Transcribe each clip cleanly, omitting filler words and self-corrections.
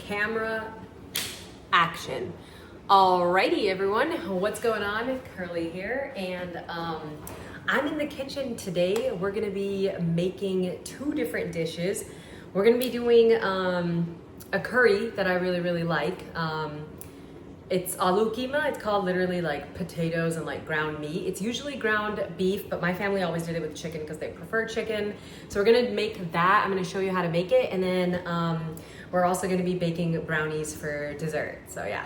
camera, action. Alrighty everyone, what's going on? Curly here, and I'm in the kitchen today. We're gonna be making two different dishes. We're gonna be doing a curry that I really like. It's Aloo Keema. It's called literally like potatoes and like ground meat. It's usually ground beef, but my family always did it with chicken because they prefer chicken. So we're gonna make that. I'm gonna show you how to make it, and then we're also gonna be baking brownies for dessert. So yeah.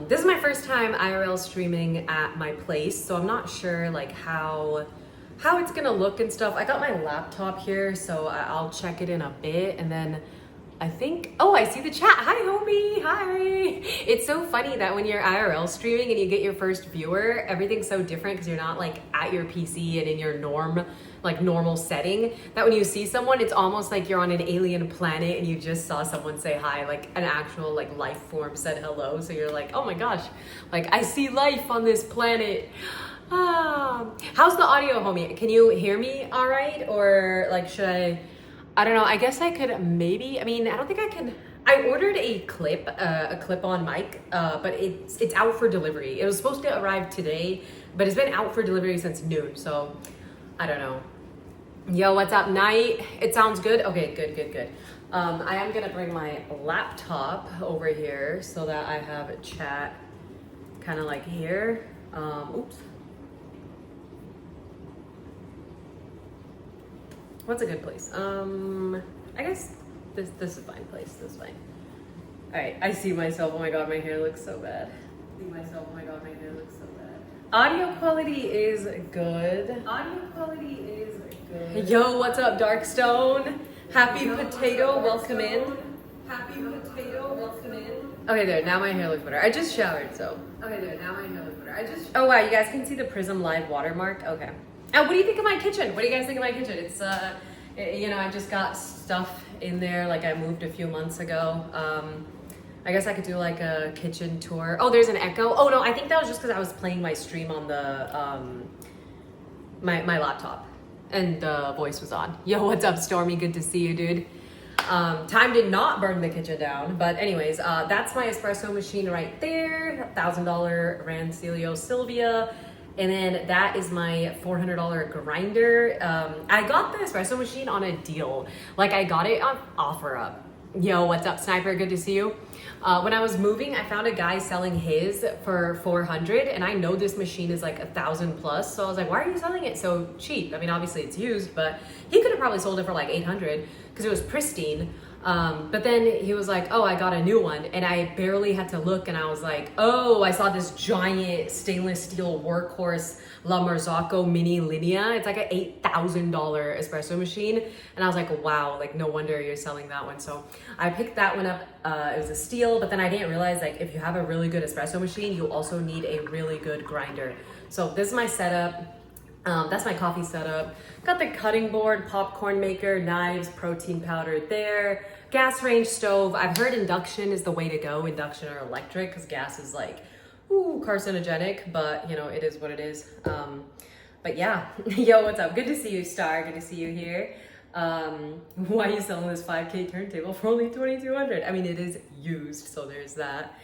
This is my first time IRL streaming at my place, so I'm not sure like how it's gonna look and stuff. I got my laptop here, so I'll check it in a bit, and then I think, oh, I see the chat. Hi, homie. Hi. It's so funny that when you're IRL streaming and you get your first viewer, everything's so different because you're not like at your PC and in your normal setting, that when you see someone, it's almost like you're on an alien planet and you just saw someone say hi, like an actual like life form said hello. So you're like, oh my gosh, like I see life on this planet. How's the audio, homie? Can you hear me all right? Or like, should I don't know, I guess I could maybe, I mean, I don't think I can. I ordered a clip-on mic, but it's out for delivery. It was supposed to arrive today, but it's been out for delivery since noon, so I don't know. Yo, what's up, Night? It sounds good? Okay, good. I am gonna bring my laptop over here so that I have a chat kind of like here. Oops. What's a good place? I guess this is a fine place. This is fine. All right, I see myself. Oh my god, my hair looks so bad. I see myself. Oh my god, my hair looks so bad. Audio quality is good. Yo, what's up, Darkstone? Happy Potato, welcome in. Happy Potato, welcome in. Okay, there. Now my hair looks better. I just showered, so. Okay, there. Now my hair looks better. Oh wow, you guys can see the Prism Live watermark. Okay. What do you think of my kitchen? What do you guys think of my kitchen? It's, you know, I just got stuff in there, like I moved a few months ago. I guess I could do like a kitchen tour. Oh, there's an echo. Oh no, I think that was just because I was playing my stream on the, my laptop and the voice was on. Yo, what's up, Stormy? Good to see you, dude. Time did not burn the kitchen down, but anyways, that's my espresso machine right there. $1,000 Rancilio Sylvia. And then that is my $400 grinder. I got the espresso machine on a deal. Like I got it on OfferUp. Yo, what's up, Sniper? Good to see you. When I was moving, I found a guy selling his for $400, and I know this machine is like 1,000 plus. So I was like, why are you selling it so cheap? I mean, obviously it's used, but he could have probably sold it for like 800 because it was pristine. But then he was like, oh, I got a new one, and I barely had to look, and I was like, oh, I saw this giant stainless steel workhorse La Marzocco Mini Linea. It's like an $8,000 espresso machine, and I was like, wow, like no wonder you're selling that one. So I picked that one up. It was a steal, but then I didn't realize like if you have a really good espresso machine, you also need a really good grinder. So this is my setup. That's my coffee setup. Got the cutting board, popcorn maker, knives, protein powder there, gas range stove. I've heard induction is the way to go, induction or electric, because gas is like, ooh, carcinogenic, but you know, it is what it is. But yeah, yo, what's up? Good to see you, Star. Good to see you here. Why are you selling this 5K turntable for only $2,200? I mean, it is used, so there's that.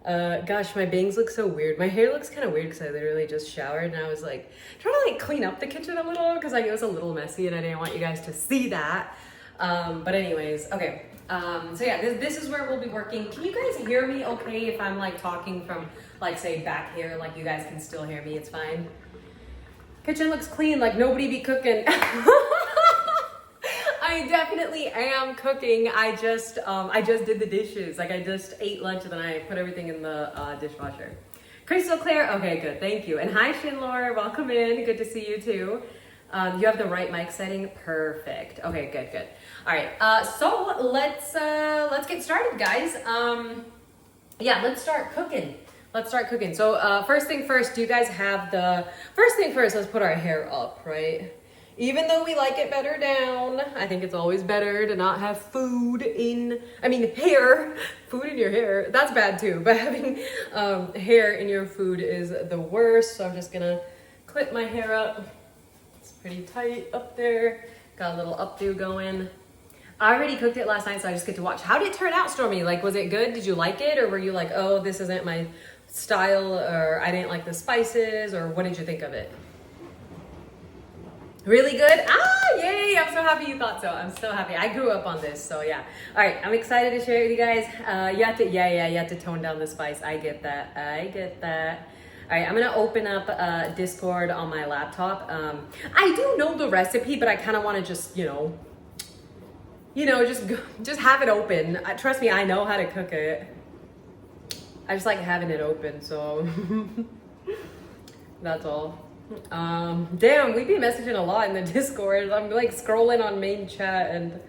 Gosh, my bangs look so weird. My hair looks kind of weird because I literally just showered, and I was like trying to like clean up the kitchen a little because like it was a little messy and I didn't want you guys to see that. But anyways, okay. So yeah, this is where we'll be working. Can you guys hear me okay if I'm like talking from like say back here, like you guys can still hear me? It's fine. Kitchen looks clean, like nobody be cooking. I definitely am cooking. I just did the dishes. Like I just ate lunch and then I put everything in the dishwasher. Crystal Claire, okay, good, thank you. And hi Shinlore, welcome in. Good to see you too. You have the right mic setting, perfect. Okay, good. All right, so let's get started, guys. Yeah, let's start cooking. So first thing first, do you guys have the first thing first? Let's put our hair up, right? Even though we like it better down, I think it's always better to not have food in, hair, food in your hair. That's bad too, but having hair in your food is the worst. So I'm just gonna clip my hair up. It's pretty tight up there. Got a little updo going. I already cooked it last night, so I just get to watch. How did it turn out, Stormy? Like, was it good? Did you like it? Or were you like, oh, this isn't my style, or I didn't like the spices, or what did you think of it? Really good? Ah, yay! I'm so happy you thought so. I'm so happy. I grew up on this, so yeah. All right, I'm excited to share it with you guys. You have to tone down the spice. I get that. All right, I'm gonna open up Discord on my laptop. I do know the recipe, but I kind of want to just, just have it open. Trust me, I know how to cook it. I just like having it open, so that's all. Damn, we be messaging a lot in the Discord. I'm like scrolling on main chat and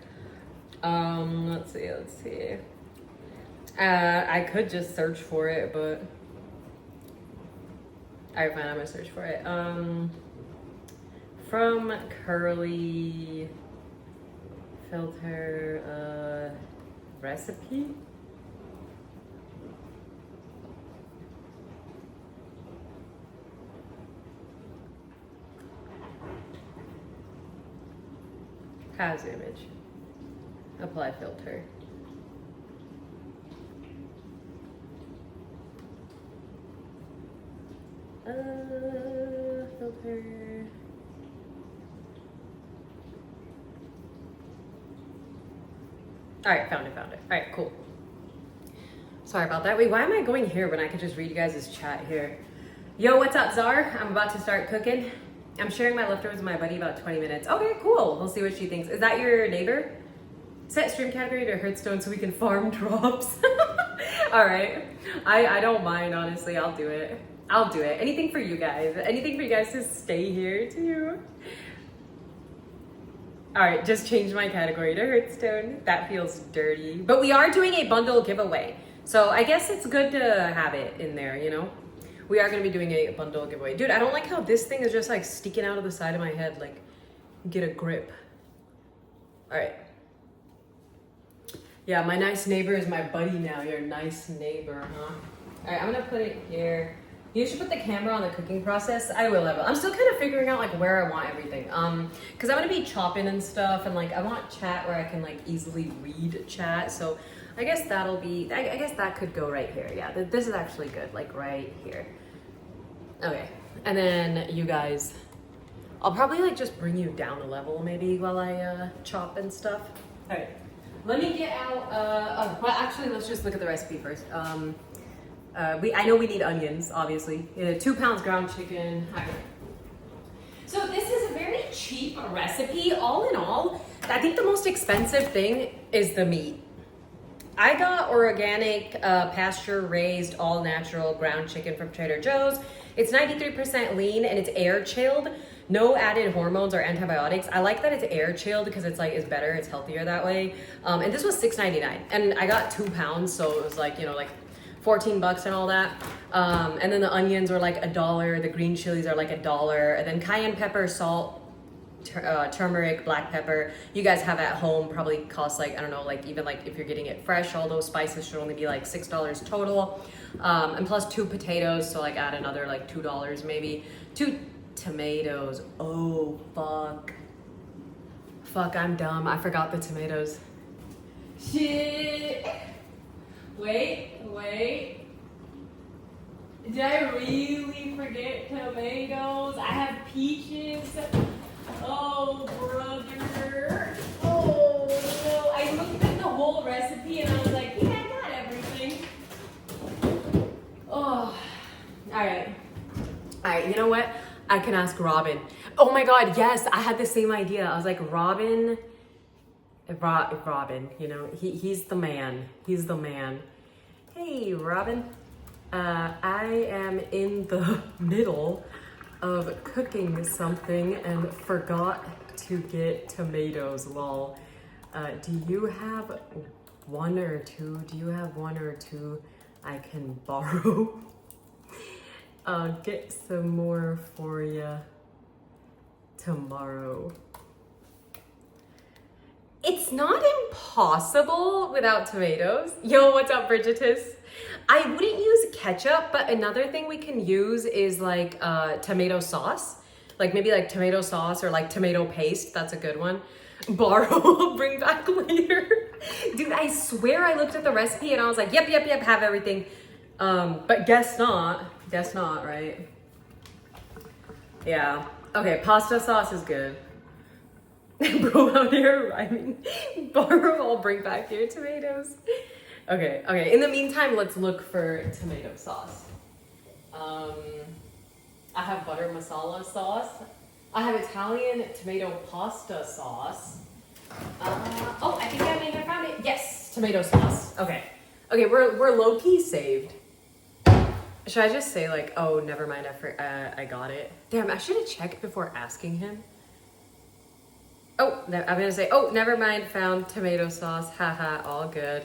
let's see. I could just search for it, but alright, fine, I'm gonna search for it. From Curly filter recipe. Has image. Apply filter. Filter. All right, found it. All right, cool. Sorry about that. Wait, why am I going here when I could just read you guys' chat here? Yo, what's up, Czar? I'm about to start cooking. I'm sharing my leftovers with my buddy about 20 minutes. Okay, cool. We'll see what she thinks. Is that your neighbor? Set stream category to Hearthstone so we can farm drops. All right. I don't mind, honestly. I'll do it. Anything for you guys. Anything for you guys to stay here too. All right, just change my category to Hearthstone. That feels dirty. But we are doing a bundle giveaway. So I guess it's good to have it in there, We are gonna be doing a bundle giveaway. Dude, I don't like how this thing is just like sticking out of the side of my head. Like, get a grip. All right. Yeah, my nice neighbor is my buddy now. You're a nice neighbor, huh? All right, I'm gonna put it here. You should put the camera on the cooking process. I will. I'm still kind of figuring out like where I want everything. Cause I'm gonna be chopping and stuff, and like I want chat where I can like easily read chat. So I guess that'll be, I guess that could go right here. Yeah, this is actually good, like right here. Okay, and then you guys, I'll probably like just bring you down a level maybe while I chop and stuff. All right, let me get out, well actually let's just look at the recipe first. I know we need onions, obviously. 2 pounds ground chicken. So this is a very cheap recipe. All in all, I think the most expensive thing is the meat. I got organic, pasture-raised, all-natural ground chicken from Trader Joe's. It's 93% lean and it's air-chilled. No added hormones or antibiotics. I like that it's air-chilled because it's like it's better, it's healthier that way. And this was $6.99, and I got 2 pounds, so it was like like 14 bucks and all that. And then the onions were like $1. The green chilies are like $1. And then cayenne pepper, salt, turmeric, black pepper, you guys have at home, probably costs like, I don't know, like even like if you're getting it fresh, all those spices should only be like $6 total. And plus 2 potatoes, so like add another like $2 maybe. 2 tomatoes. Oh, fuck, I'm dumb. I forgot the tomatoes. Shit. Wait. Did I really forget tomatoes? I have peaches. Oh, brother. Oh, no. I looked at the whole recipe and I was like, yeah, I got everything. Oh, all right, you know what? I can ask Robin. Oh my God, yes, I had the same idea. I was like, Robin, he's the man. He's the man. Hey, Robin. I am in the middle of cooking something and forgot to get tomatoes, lol. Do you have one or two? I can borrow? I'll get some more for you tomorrow. It's not impossible without tomatoes. Yo, what's up, Bridgetus? I wouldn't use ketchup, but another thing we can use is like tomato sauce. Like maybe like tomato sauce or like tomato paste. That's a good one. Borrow, bring back later. Dude, I swear I looked at the recipe and I was like, yep, have everything. But guess not, right? Yeah. Okay, pasta sauce is good. Bro out here rhyming. Borrow, I'll bring back your tomatoes. Okay. In the meantime, let's look for tomato sauce. I have butter masala sauce. I have Italian tomato pasta sauce. I think I may have found it. Yes, tomato sauce. Okay, we're low key saved. Should I just say like, oh, never mind, I got it. Damn, I should have checked before asking him. Oh, I'm gonna say, oh, never mind, found tomato sauce. Haha, all good.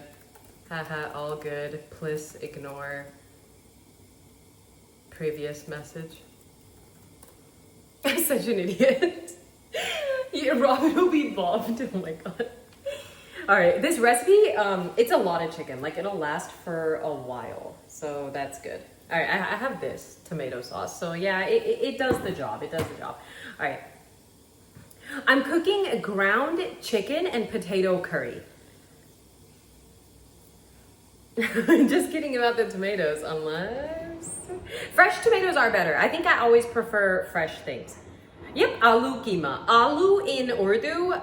Haha, all good. Please ignore previous message. I'm such an idiot. Yeah, Robin will be bombed. Oh my god. All right, this recipe, it's a lot of chicken. Like, it'll last for a while, so that's good. All right, I have this tomato sauce, so yeah, it does the job. All right. I'm cooking ground chicken and potato curry. Just kidding about the tomatoes, unless... Fresh tomatoes are better. I think I always prefer fresh things. Yep, Aloo Keema. Aloo in Urdu,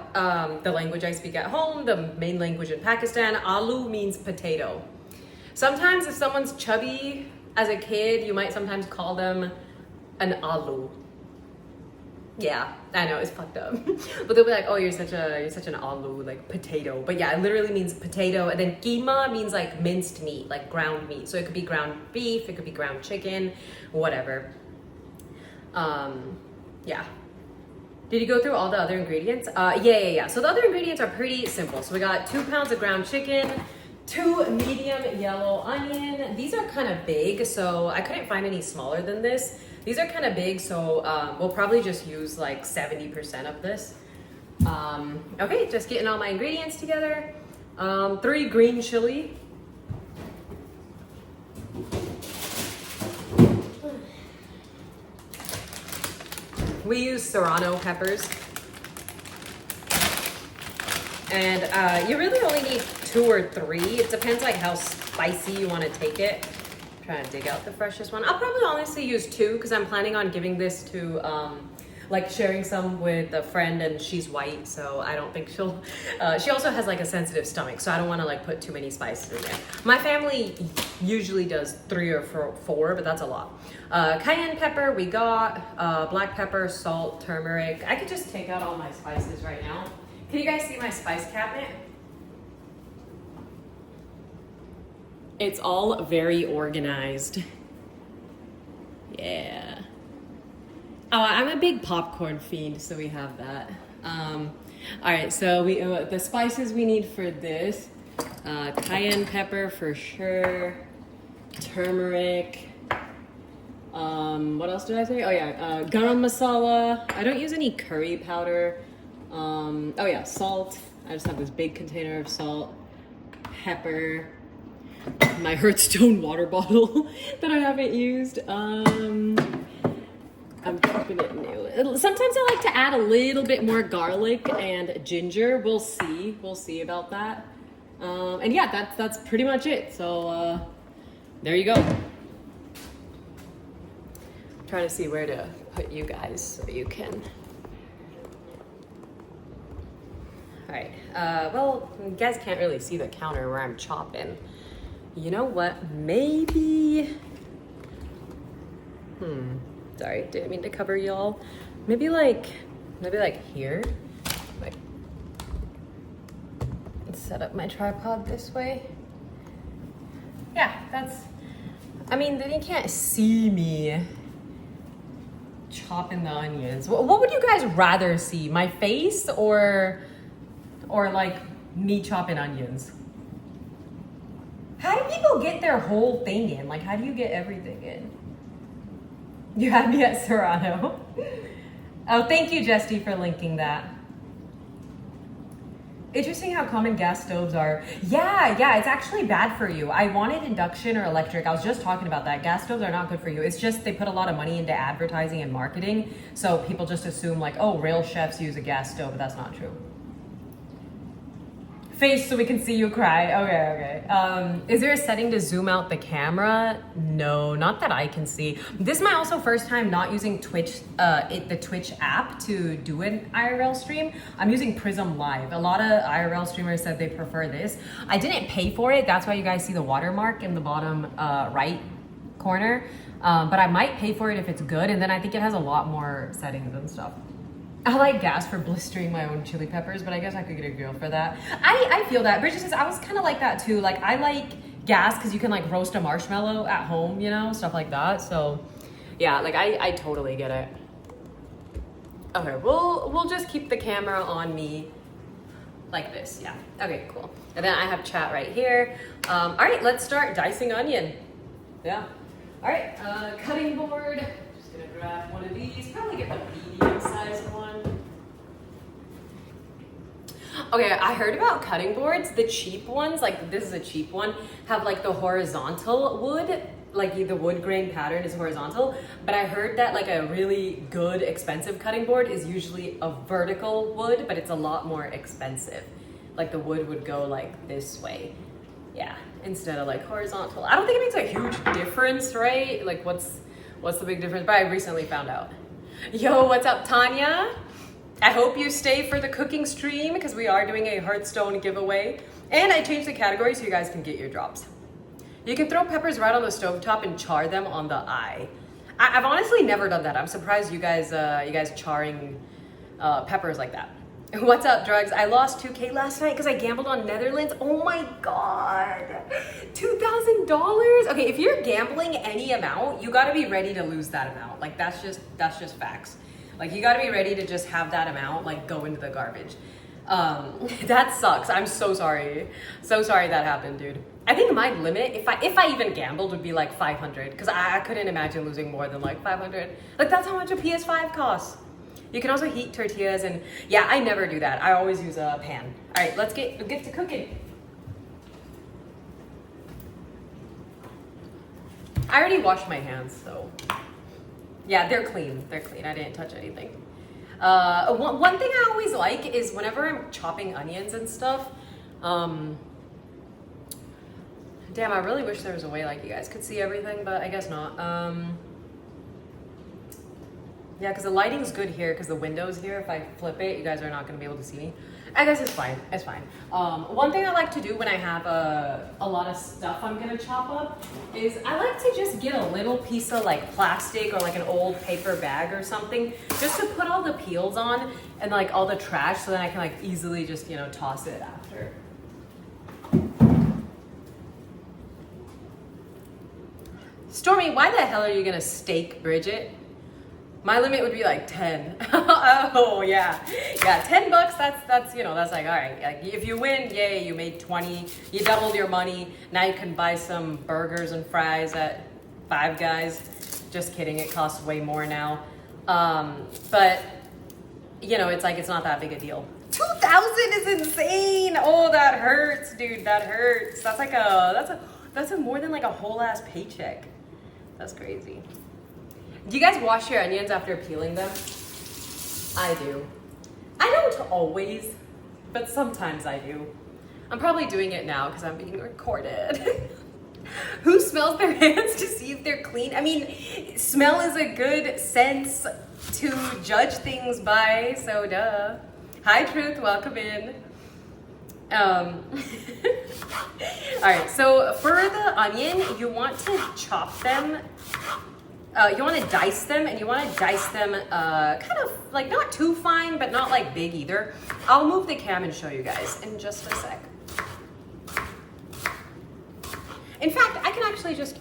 the language I speak at home, the main language in Pakistan, aloo means potato. Sometimes if someone's chubby as a kid, you might sometimes call them an aloo. Yeah, I know, it's fucked up. But they'll be like, oh, you're such an aloo, like potato. But yeah, it literally means potato. And then keema means like minced meat, like ground meat. So it could be ground beef, it could be ground chicken, whatever. Yeah. Did you go through all the other ingredients? Yeah. So the other ingredients are pretty simple. So we got 2 pounds of ground chicken, 2 medium yellow onion. These are kind of big, so I couldn't find any smaller than this. These are kind of big, so we'll probably just use like 70% of this. Okay, just getting all my ingredients together. 3 green chili. We use serrano peppers. And you really only need 2 or 3. It depends like how spicy you want to take it. I'm trying to dig out the freshest one. I'll probably honestly use 2 because I'm planning on giving this to like sharing some with a friend, and she's white, so I don't think she'll she also has like a sensitive stomach, so I don't want to like put too many spices in there. My family usually does 3 or 4, but that's a lot. Cayenne pepper, we got black pepper, salt, turmeric. I could just take out all my spices right now. Can you guys see my spice cabinet? It's all very organized. Yeah. Oh, I'm a big popcorn fiend, so we have that. All right, so we the spices we need for this: cayenne pepper for sure, turmeric. What else did I say? Oh yeah, garam masala. I don't use any curry powder. Oh yeah, salt. I just have this big container of salt, pepper. My Hearthstone water bottle that I haven't used. I'm keeping it new. Sometimes I like to add a little bit more garlic and ginger. We'll see about that. And yeah, that's pretty much it. So there you go. I'm trying to see where to put you guys so you can. All right. Well, you guys can't really see the counter where I'm chopping. You know what? Maybe. Sorry, didn't mean to cover y'all. Maybe like here. Like, let's set up my tripod this way. Yeah, that's. I mean, then you can't see me chopping the onions. What would you guys rather see? My face or like me chopping onions? How do people get their whole thing in? Like, how do you get everything in? You had me at Serrano. Oh, thank you, Jesty, for linking that. Interesting how common gas stoves are. Yeah, it's actually bad for you. I wanted induction or electric. I was just talking about that. Gas stoves are not good for you. It's just they put a lot of money into advertising and marketing. So people just assume like, oh, real chefs use a gas stove, but that's not true. Face so we can see you cry. Okay. Is there a setting to zoom out the camera? No, not that I can see. This is my also first time not using Twitch, the Twitch app to do an IRL stream. I'm using Prism Live. A lot of IRL streamers said they prefer this. I didn't pay for it. That's why you guys see the watermark in the bottom right corner. But I might pay for it if it's good. And then I think it has a lot more settings and stuff. I like gas for blistering my own chili peppers, but I guess I could get a grill for that. I feel that. Bridget says, I was kind of like that too. Like, I like gas because you can like roast a marshmallow at home, you know, stuff like that. So yeah, like I totally get it. Okay, we'll just keep the camera on me like this, yeah. Okay, cool. And then I have chat right here. All right, let's start dicing onion. Yeah. All right, cutting board. Just gonna grab one of these, probably get the medium sized one. Okay, I heard about cutting boards. The cheap ones, like this is a cheap one, have like the horizontal wood, like the wood grain pattern is horizontal. But I heard that like a really good, expensive cutting board is usually a vertical wood, but it's a lot more expensive. Like the wood would go like this way. Yeah, instead of like horizontal. I don't think it makes a huge difference, right? Like what's the big difference? But I recently found out. Yo, what's up, Tanya? I hope you stay for the cooking stream because we are doing a Hearthstone giveaway. And I changed the category so you guys can get your drops. You can throw peppers right on the stovetop and char them on the eye. I've honestly never done that. I'm surprised you guys charring peppers like that. What's up, drugs? I lost 2K last night because I gambled on Netherlands. Oh my God, $2,000. Okay, if you're gambling any amount, you gotta be ready to lose that amount. Like that's just facts. Like you gotta be ready to just have that amount like go into the garbage. That sucks. I'm so sorry. So sorry that happened, dude. I think my limit, if I even gambled, would be like 500 because I couldn't imagine losing more than like 500. Like that's how much a PS5 costs. You can also heat tortillas and yeah, I never do that. I always use a pan. All right, let's get to cooking. I already washed my hands, so yeah, they're clean. They're clean. I didn't touch anything. One thing I always like is whenever I'm chopping onions and stuff. Damn, I really wish there was a way like you guys could see everything, but I guess not. Yeah, because the lighting's good here because the window's here. If I flip it, you guys are not going to be able to see me. I guess it's fine. It's fine. One thing I like to do when I have a lot of stuff I'm going to chop up is I like to just get a little piece of like plastic or like an old paper bag or something just to put all the peels on and like all the trash so then I can like easily just, you know, toss it after. Stormy, why the hell are you going to steak Bridget? My limit would be like 10. Oh yeah, yeah, $10. That's you know that's like all right. Like if you win, yay, you made 20. You doubled your money. Now you can buy some burgers and fries at Five Guys. Just kidding, it costs way more now. But you know it's like it's not that big a deal. 2,000 is insane. Oh, that hurts, dude. That hurts. That's like that's a more than like a whole ass paycheck. That's crazy. Do you guys wash your onions after peeling them? I do. I don't always, but sometimes I do. I'm probably doing it now because I'm being recorded. Who smells their hands to see if they're clean? I mean, smell is a good sense to judge things by, so duh. Hi, Truth, welcome in. All right, so for the onion, you want to chop them. You want to dice them, and you want to dice them kind of like not too fine, but not like big either. I'll move the cam and show you guys in just a sec. In fact, I can actually just...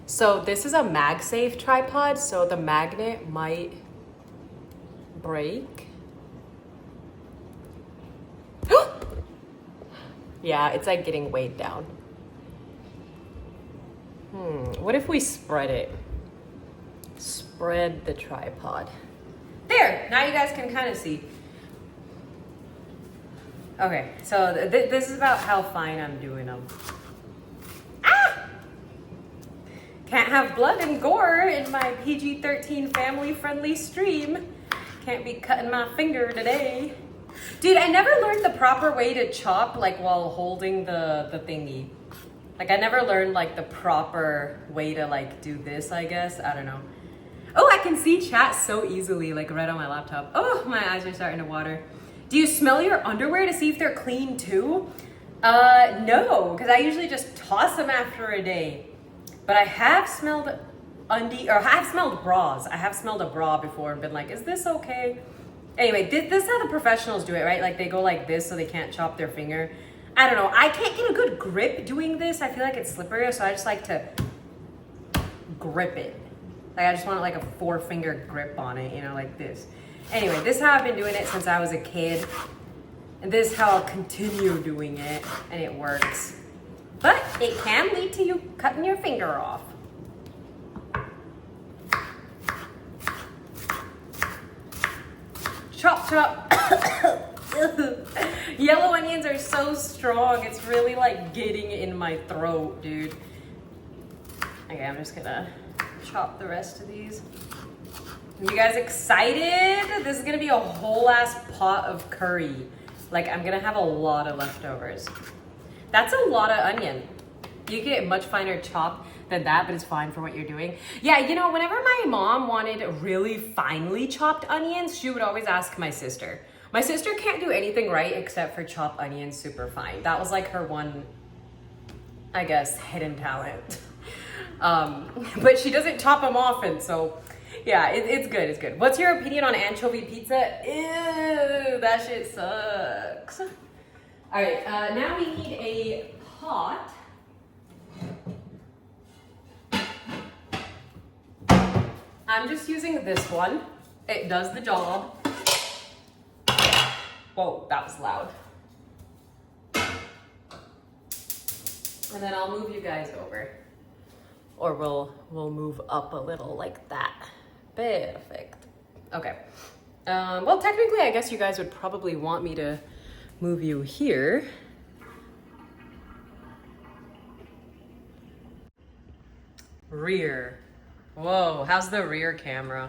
So this is a MagSafe tripod, so the magnet might break. Yeah, it's like getting weighed down. What if we spread it? Spread the tripod. There, now you guys can kind of see. Okay, so this is about how fine I'm doing them. Ah! Can't have blood and gore in my PG-13 family-friendly stream. Can't be cutting my finger today. Dude, I never learned the proper way to chop like while holding the thingy. Like I never learned like the proper way to like do this, I guess. I don't know. Oh, I can see chat so easily, like right on my laptop. Oh, my eyes are starting to water. Do you smell your underwear to see if they're clean too? No, because I usually just toss them after a day. But I have smelled I have smelled bras. I have smelled a bra before and been like, is this okay? Anyway, this is how the professionals do it, right? Like they go like this so they can't chop their finger. I don't know. I can't get a good grip doing this. I feel like it's slippery, so I just like to grip it. Like I just want like a 4-finger grip on it, you know, like this. Anyway, this is how I've been doing it since I was a kid. And this is how I'll continue doing it, and it works. But it can lead to you cutting your finger off. Chop, chop. Yellow onions are so strong. It's really like getting in my throat, dude. Okay, I'm just gonna chop the rest of these. Are you guys excited? This is gonna be a whole ass pot of curry. Like I'm gonna have a lot of leftovers. That's a lot of onion. You get a much finer chop than that, but it's fine for what you're doing. Yeah, you know, whenever my mom wanted really finely chopped onions, she would always ask my sister. My sister can't do anything right except for chop onions super fine. That was like her one, I guess, hidden talent. But she doesn't chop them often, so yeah, it's good, it's good. What's your opinion on anchovy pizza? Ew, that shit sucks. All right, now we need a pot. I'm just using this one. It does the job. Whoa, that was loud. And then I'll move you guys over. Or we'll move up a little like that. Perfect. Okay. Well, technically, I guess you guys would probably want me to move you here. Rear. Whoa, how's the rear camera?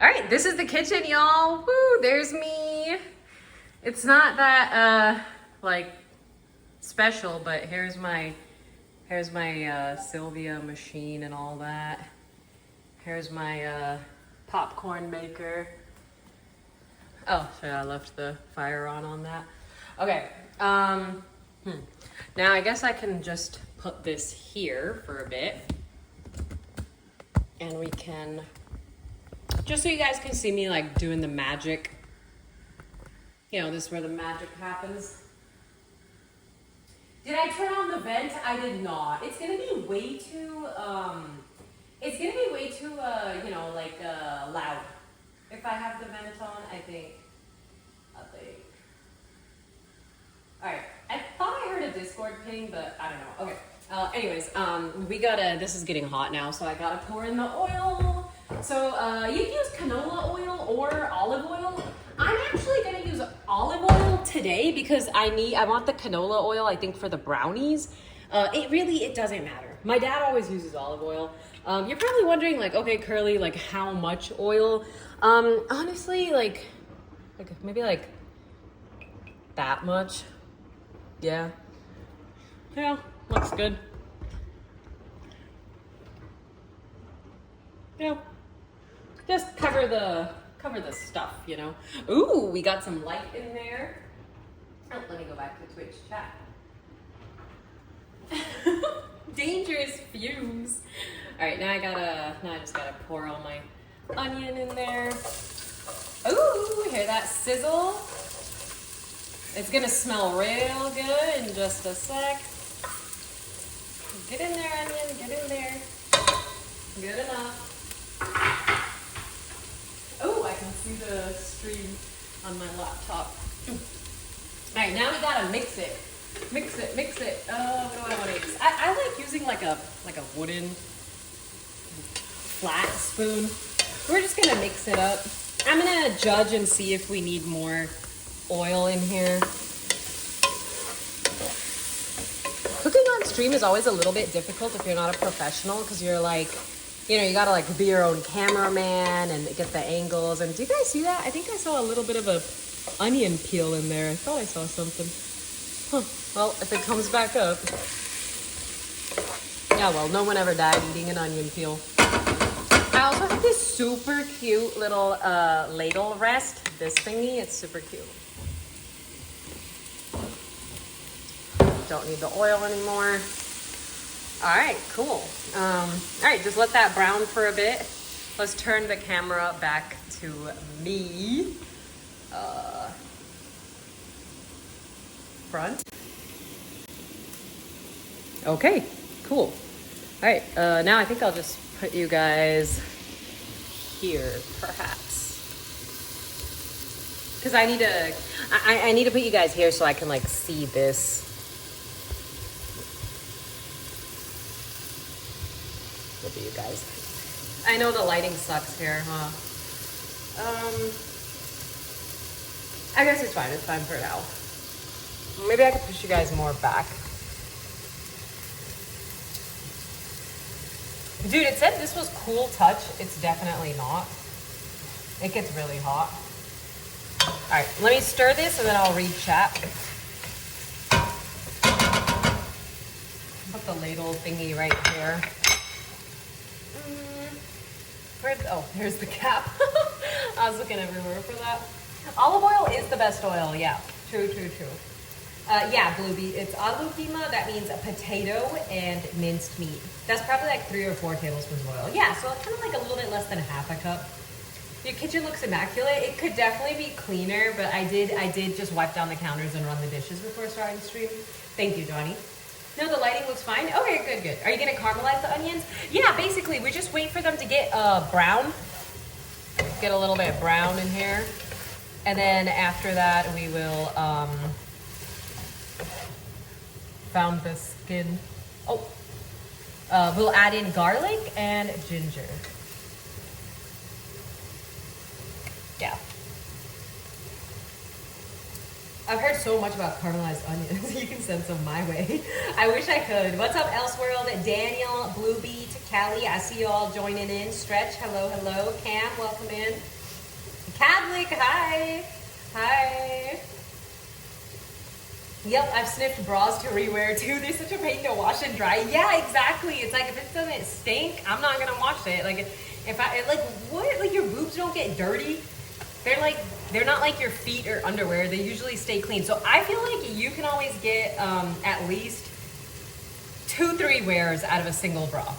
All right, this is the kitchen, y'all. Woo, there's me. It's not that like special, but here's my Sylvia machine and all that. Here's my popcorn maker. Oh, so I left the fire on that. Okay. Now I guess I can just put this here for a bit. And we can, just so you guys can see me like doing the magic. You know, this is where the magic happens. Did I turn on the vent? I did not. It's gonna be way too, you know, like loud. If I have the vent on, I think. All right, I thought I heard a Discord ping, but I don't know. Okay. Anyways, this is getting hot now, so I gotta pour in the oil. So, you can use canola oil or olive oil. I'm actually gonna use olive oil today because I want the canola oil, I think, for the brownies. It doesn't matter. My dad always uses olive oil. You're probably wondering, like, okay, Curly, like, how much oil? Honestly, like maybe, like, that much. Yeah. Yeah. Looks good. Yeah. Just cover the stuff, you know. Ooh, we got some light in there. Oh, let me go back to Twitch chat. Dangerous fumes. All right, now I just gotta pour all my onion in there. Ooh, hear that sizzle? It's gonna smell real good in just a sec. Get in there, onion, get in there. Good enough. Oh, I can see the stream on my laptop. All right, now we gotta mix it. Mix it. What do I want to use? I like using like a wooden flat spoon. We're just gonna mix it up. I'm gonna judge and see if we need more oil in here. Cooking on stream is always a little bit difficult if you're not a professional, because you're like, you know, you gotta like be your own cameraman and get the angles. And do you guys see that? I think I saw a little bit of a onion peel in there. I thought I saw something. Huh. Well, if it comes back up. Yeah, well, no one ever died eating an onion peel. I also have this super cute little ladle rest. This thingy, it's super cute. Don't need the oil anymore. All right, cool. All right, just let that brown for a bit. Let's turn the camera back to me. Front. Okay, cool. All right, now I think I'll just put you guys here, perhaps. Because I need to put you guys here so I can like see this. What do you guys? I know the lighting sucks here, huh? I guess it's fine. It's fine for now. Maybe I could push you guys more back. Dude, it said this was cool touch. It's definitely not. It gets really hot. All right, let me stir this and then I'll read chat. Put the ladle thingy right here. Oh, there's the cap. I was looking everywhere for that. Olive oil is the best oil, yeah. True. Yeah, Blue Beet. It's Aloo Keema. That means a potato and minced meat. That's probably like 3 or 4 tablespoons of oil. Yeah, so it's kind of like a little bit less than half a cup. Your kitchen looks immaculate. It could definitely be cleaner, but I did just wipe down the counters and run the dishes before starting the stream. Thank you, Johnny. No, the lighting looks fine. Okay, good. Are you gonna caramelize the onions? Yeah, basically, we just wait for them to get brown. Get a little bit brown in here. And then after that, we will, found the skin. Oh, we'll add in garlic and ginger. Yeah. I've heard so much about caramelized onions. You can send some my way. I wish I could. What's up, Elseworld? Daniel, Blue Beet, Callie, I see you all joining in. Stretch, hello. Cam, welcome in. Cadlick, hi. Yep, I've sniffed bras to rewear too. They're such a pain to wash and dry. Yeah, exactly. It's like if it doesn't stink, I'm not gonna wash it. Like if I like what? Like your boobs don't get dirty. They're not like your feet or underwear. They usually stay clean. So I feel like you can always get at least 2-3 wears out of a single bra.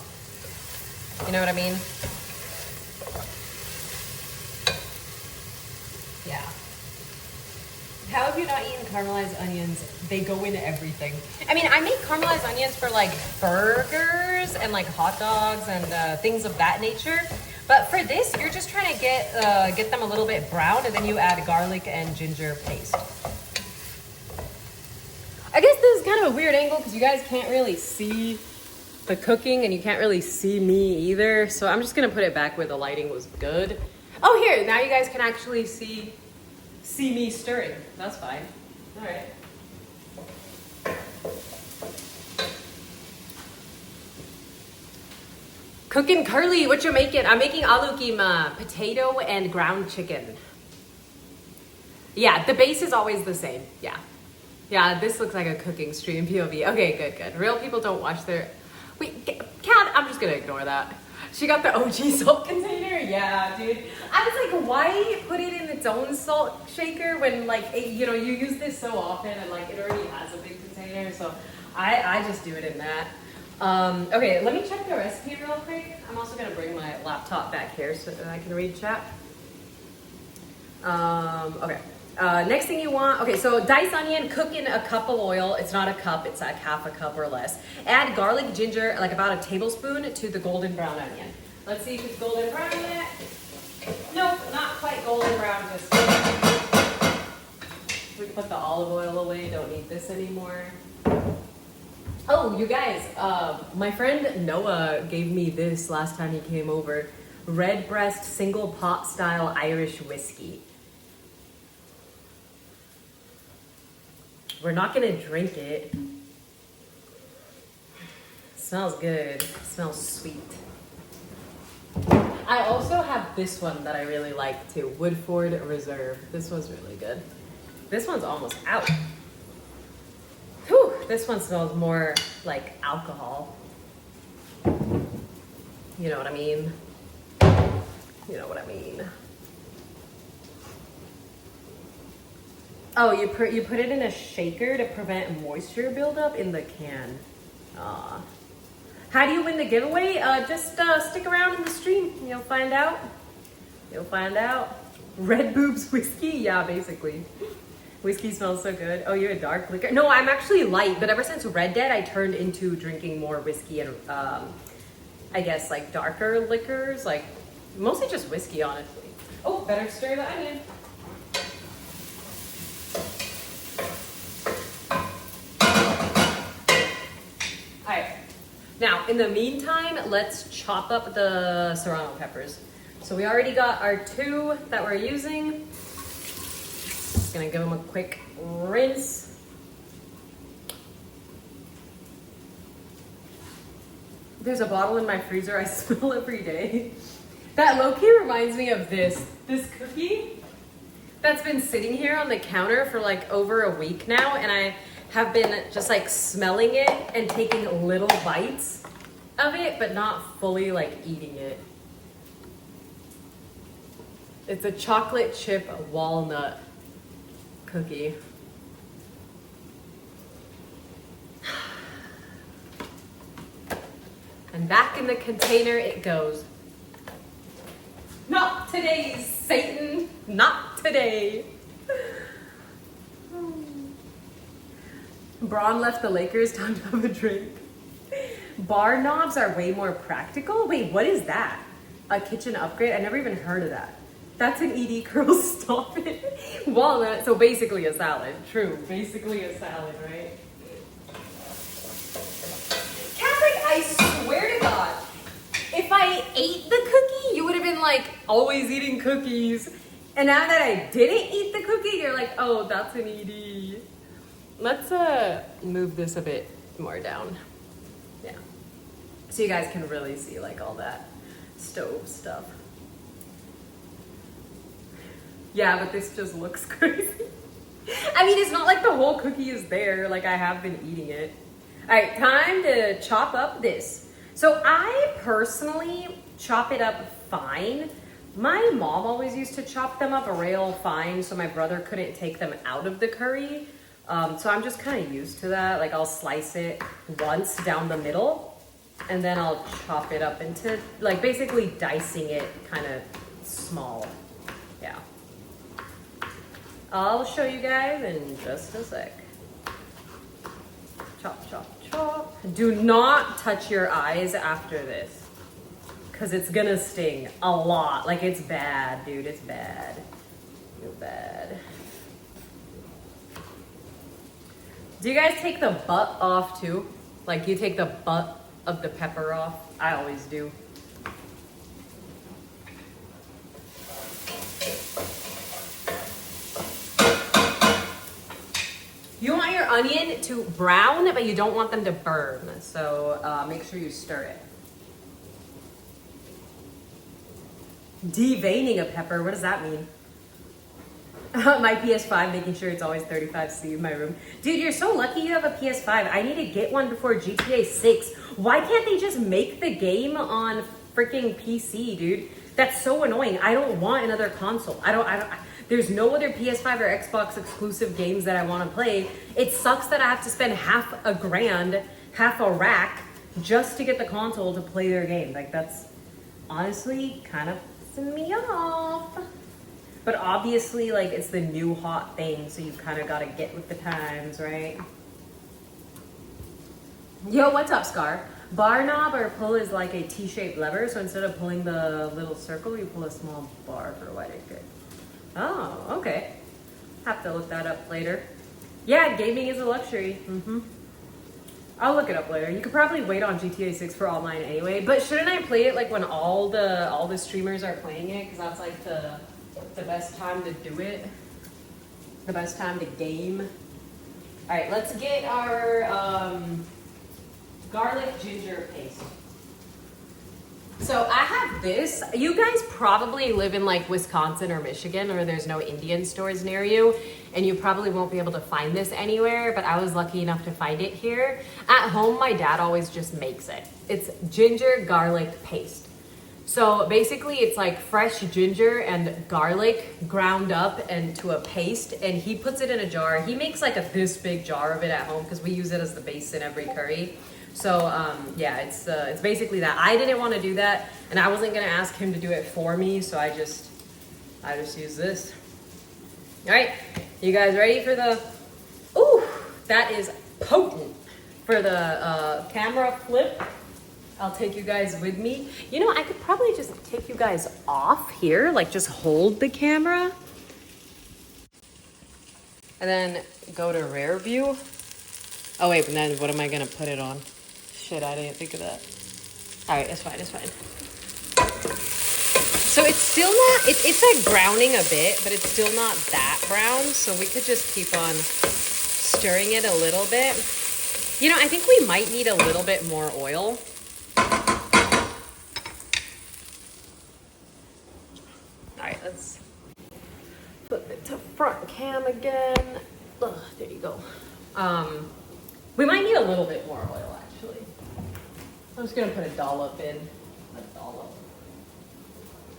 You know what I mean? Yeah. How have you not eaten caramelized onions? They go into everything. I mean, I make caramelized onions for like burgers and like hot dogs and things of that nature. But for this, you're just trying to get them a little bit brown, and then you add garlic and ginger paste. I guess this is kind of a weird angle because you guys can't really see the cooking and you can't really see me either. So I'm just gonna put it back where the lighting was good. Oh, here, now you guys can actually see me stirring. That's fine. All right. Cooking Curly, what you making? I'm making aloo keema, potato and ground chicken. Yeah, the base is always the same. Yeah, this looks like a cooking stream POV. Okay, good. Real people don't watch their... Wait, Kat, I'm just gonna ignore that. She got the OG salt container? Yeah, dude. I was like, why put it in its own salt shaker when like, you use this so often and like it already has a big container. So I just do it in that. Okay, let me check the recipe real quick. I'm also gonna bring my laptop back here so that I can read chat. Okay. Next thing you want, okay, so diced onion, cook in a cup of oil. It's not a cup, it's like half a cup or less. Add garlic, ginger, like about a tablespoon to the golden brown onion. Let's see if it's golden brown yet. Nope, not quite golden brown just yet. We can put the olive oil away, don't need this anymore. Oh, you guys, my friend Noah gave me this last time he came over. Redbreast single pot style Irish whiskey. We're not gonna drink it. It smells good. It smells sweet. I also have this one that I really like too. Woodford Reserve. This one's really good. This one's almost out. Whew, this one smells more like alcohol. You know what I mean? You know what I mean. Oh, you put it in a shaker to prevent moisture buildup in the can. Aw. How do you win the giveaway? Just stick around in the stream. You'll find out. You'll find out. Red boobs whiskey? Yeah, basically. Whiskey smells so good. Oh, you're a dark liquor? No, I'm actually light, but ever since Red Dead, I turned into drinking more whiskey and, I guess, like, darker liquors. Like, mostly just whiskey, honestly. Oh, better stir the onion. All right. Now, in the meantime, let's chop up the serrano peppers. So we already got our 2 that we're using. Just gonna give them a quick rinse. There's a bottle in my freezer I smell every day. That low-key reminds me of this cookie that's been sitting here on the counter for like over a week now, and I have been just like smelling it and taking little bites of it, but not fully like eating it. It's a chocolate chip walnut cookie. And back in the container it goes. Not today, Satan. Not today. Braun left the Lakers. Time to have a drink. Bar knobs are way more practical. Wait, what is that? A kitchen upgrade? I never even heard of that. That's an ED curl. Stop it. Walnut. So basically a salad. True. Basically a salad, right? Catholic, I swear to God, if I ate the cookie, you would have been like always eating cookies. And now that I didn't eat the cookie, you're like, oh, that's an ED. Let's move this a bit more down. Yeah. So you guys can really see like all that stove stuff. Yeah, but this just looks crazy. I mean, it's not like the whole cookie is there. Like, I have been eating it. All right, time to chop up this. So I personally chop it up fine. My mom always used to chop them up real fine, so my brother couldn't take them out of the curry. So I'm just kind of used to that. Like, I'll slice it once down the middle, and then I'll chop it up into, like, basically dicing it kind of small. Yeah. I'll show you guys in just a sec. Chop, chop, chop. Do not touch your eyes after this, because it's gonna sting a lot. Like, it's bad, dude. It's bad. It's bad. Do you guys take the butt off too? Like, you take the butt of the pepper off? I always do. You want your onion to brown, but you don't want them to burn. So make sure you stir it. Deveining a pepper, what does that mean? My PS5, making sure it's always 35C in my room. Dude, you're so lucky you have a PS5. I need to get one before GTA 6. Why can't they just make the game on freaking PC, dude? That's so annoying. I don't want another console. There's no other PS5 or Xbox exclusive games that I want to play. It sucks that I have to spend $1,000, half a rack, just to get the console to play their game. Like, that's honestly kind of pissing me off. But obviously, like, it's the new hot thing, so you kind of got to get with the times, right? Yo, what's up, Scar? Bar knob or pull is like a T-shaped lever, so instead of pulling the little circle, you pull a small bar for white ticket. Oh, okay. Have to look that up later. Yeah, gaming is a luxury. I'll look it up later. You could probably wait on GTA 6 for online anyway, but shouldn't I play it like when all the streamers are playing it? Because that's like the best time to do it. The best time to game. All right, let's get our garlic ginger paste. So I have this. You guys probably live in like Wisconsin or Michigan, or there's no Indian stores near you, and you probably won't be able to find this anywhere, but I was lucky enough to find it here. At home, my dad always just makes it. It's ginger garlic paste. So basically it's like fresh ginger and garlic ground up into a paste, and he puts it in a jar. He makes like this big jar of it at home because we use it as the base in every curry. So yeah, it's basically that. I didn't want to do that, and I wasn't gonna ask him to do it for me, so I just use this. All right, you guys ready for the, ooh, that is potent. For the camera flip, I'll take you guys with me. You know, I could probably just take you guys off here, like just hold the camera. And then go to rear view. Oh wait, but then what am I gonna put it on? Shit, I didn't think of that. All right, it's fine, it's fine. So it's still not, it's like browning a bit, but it's still not that brown. So we could just keep on stirring it a little bit. You know, I think we might need a little bit more oil. All right, let's flip it to front cam again. Ugh, there you go. We might need a little bit more oil, actually. I'm just gonna put a dollop in. A dollop.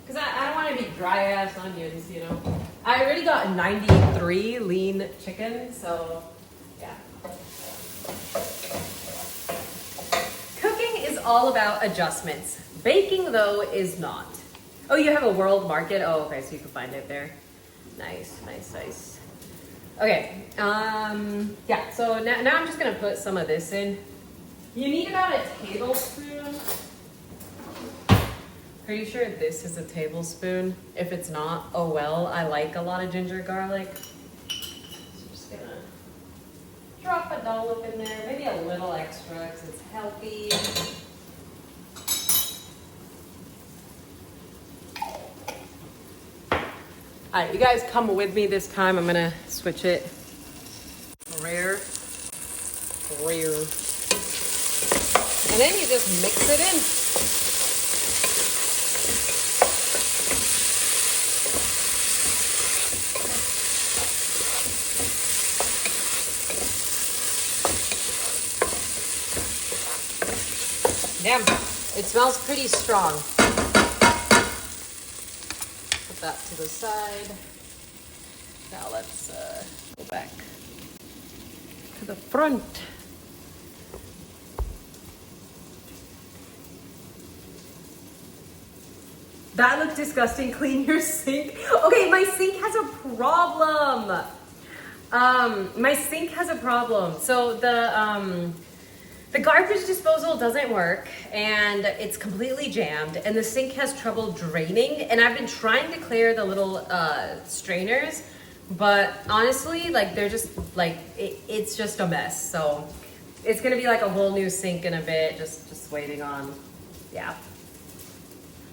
Because I don't want to be dry ass onions, you know. I already got 93 lean chicken, so yeah. Cooking is all about adjustments. Baking, though, is not. Oh, you have a world market? Oh, okay, so you can find it there. Nice, nice, nice. Okay, yeah, so now I'm just gonna put some of this in. You need about a tablespoon. Pretty sure this is a tablespoon. If it's not, oh well. I like a lot of ginger garlic. So I'm just gonna drop a dollop in there, maybe a little extra because it's healthy. All right, you guys come with me this time. I'm gonna switch it. Rare. And then you just mix it in. Damn, it smells pretty strong. Put that to the side. Now let's go back to the front. That looked disgusting. Clean your sink. Okay, my sink has a problem. My sink has a problem. So the garbage disposal doesn't work, and it's completely jammed, and the sink has trouble draining, and I've been trying to clear the little strainers, but honestly, like, they're just like, it's just a mess. So it's gonna be like a whole new sink in a bit, just waiting on, yeah.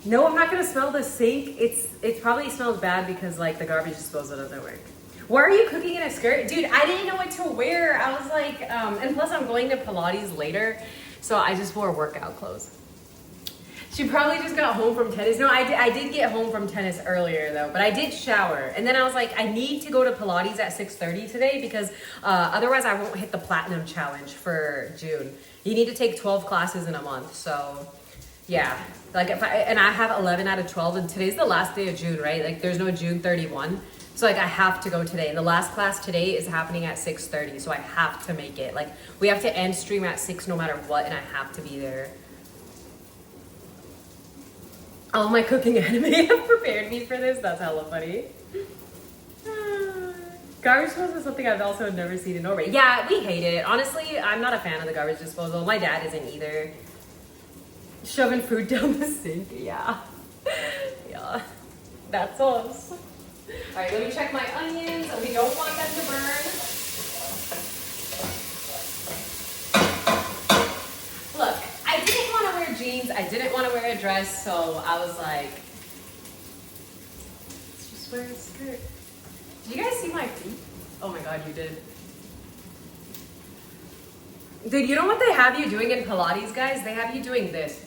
No, I'm not gonna smell the sink. It probably smells bad because like the garbage disposal doesn't work. Why are you cooking in a skirt? Dude, I didn't know what to wear. I was like, and plus I'm going to Pilates later, so I just wore workout clothes. She probably just got home from tennis. No, I did get home from tennis earlier though, but I did shower. And then I was like, I need to go to Pilates at 6:30 today because otherwise I won't hit the platinum challenge for June. You need to take 12 classes in a month, so yeah. Like and I have 11 out of 12, and today's the last day of June, right? Like there's no June 31. So like I have to go today. The last class today is happening at 6:30, so I have to make it. Like we have to end stream at 6 no matter what, and I have to be there. Oh, my cooking anime have prepared me for this. That's hella funny. Garbage disposal is something I've also never seen in Norway. Yeah, we hate it. Honestly, I'm not a fan of the garbage disposal. My dad isn't either. Shoving food down the sink, yeah. Yeah, that's us. All right, let me check my onions. We don't want them to burn. Look, I didn't want to wear jeans. I didn't want to wear a dress, so I was like, let's just wear a skirt. Did you guys see my feet? Oh my God, you did. Dude, you know what they have you doing in Pilates, guys? They have you doing this.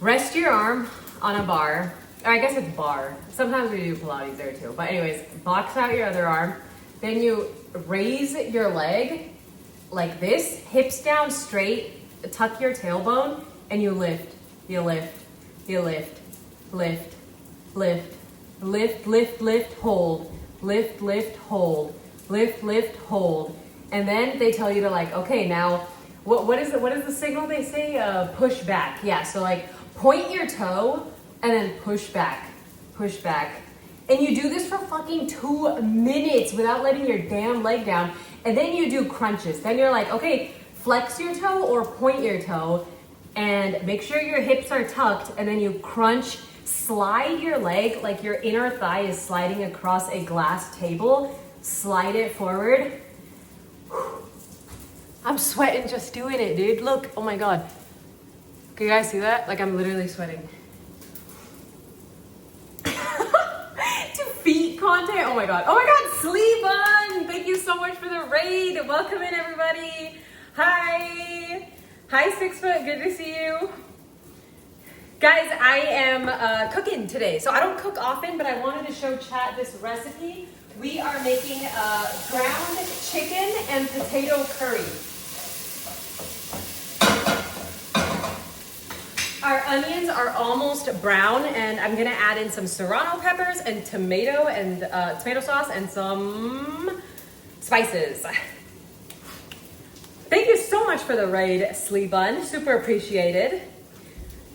Rest your arm on a bar, or I guess it's bar. Sometimes we do Pilates there too. But anyways, box out your other arm. Then you raise your leg like this, hips down straight, tuck your tailbone, and you lift. You lift, you lift, lift, lift, lift, lift, lift, hold, lift, lift, hold, lift, lift, hold. And then they tell you to like, okay, now, what is the signal they say? Push back. Yeah, so like point your toe and then push back, push back. And you do this for fucking 2 minutes without letting your damn leg down. And then you do crunches. Then you're like, okay, flex your toe or point your toe and make sure your hips are tucked. And then you crunch, slide your leg like your inner thigh is sliding across a glass table. Slide it forward. I'm sweating just doing it, dude. Look, oh my God. Can you guys see that? Like I'm literally sweating. To feet content, oh my God. Oh my God, Sleebun, thank you so much for the raid. Welcome in everybody. Hi. Hi 6 foot, good to see you. Guys, I am cooking today. So I don't cook often, but I wanted to show chat this recipe. We are making ground chicken and potato curry. Our onions are almost brown, and I'm gonna add in some serrano peppers and tomato sauce and some spices. Thank you so much for the raid, Sleebun. Super appreciated.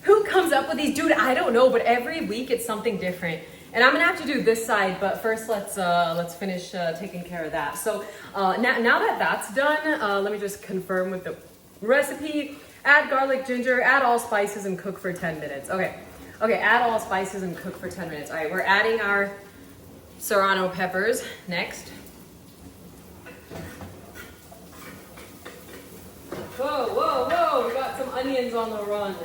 Who comes up with these? Dude, I don't know, but every week it's something different. And I'm gonna have to do this side, but first let's finish taking care of that. So now that that's done, let me just confirm with the recipe. Add garlic, ginger, add all spices and cook for 10 minutes. Okay, add all spices and cook for 10 minutes. All right, we're adding our serrano peppers next. Whoa, we got some onions on the run.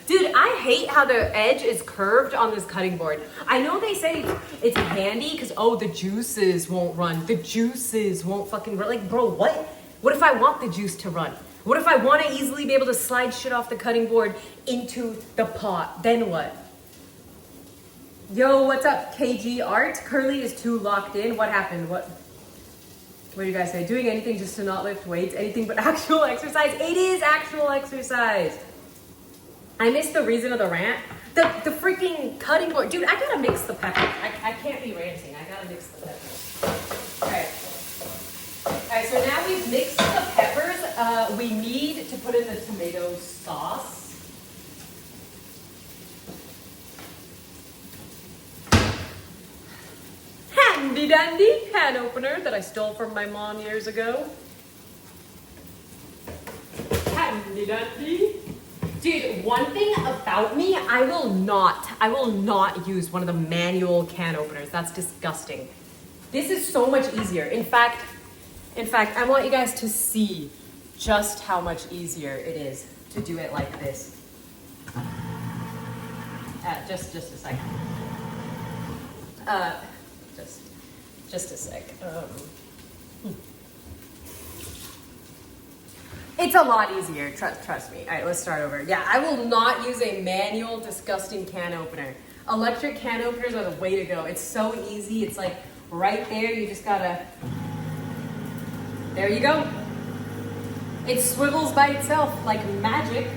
Dude, I hate how the edge is curved on this cutting board. I know they say it's handy because, oh, the juices won't run. The juices won't fucking run. Like, bro, what? What if I want the juice to run? What if I want to easily be able to slide shit off the cutting board into the pot? Then what? Yo, what's up, KG Art? Curly is too locked in. What happened? What do you guys say? Doing anything just to not lift weights? Anything but actual exercise? It is actual exercise. I missed the reason of the rant. The freaking cutting board. Dude, I gotta mix the peppers. I can't be ranting. I gotta mix the peppers. Alright, so now we've mixed the peppers. We need to put in the tomato sauce. Handy dandy can opener that I stole from my mom years ago. Handy dandy. Dude, one thing about me, I will not use one of the manual can openers. That's disgusting. This is so much easier. In fact, I want you guys to see just how much easier it is to do it like this. Just a second. Just a sec. It's a lot easier, trust me. All right, let's start over. Yeah, I will not use a manual, disgusting can opener. Electric can openers are the way to go. It's so easy. It's like right there. You just gotta, there you go. It swivels by itself like magic.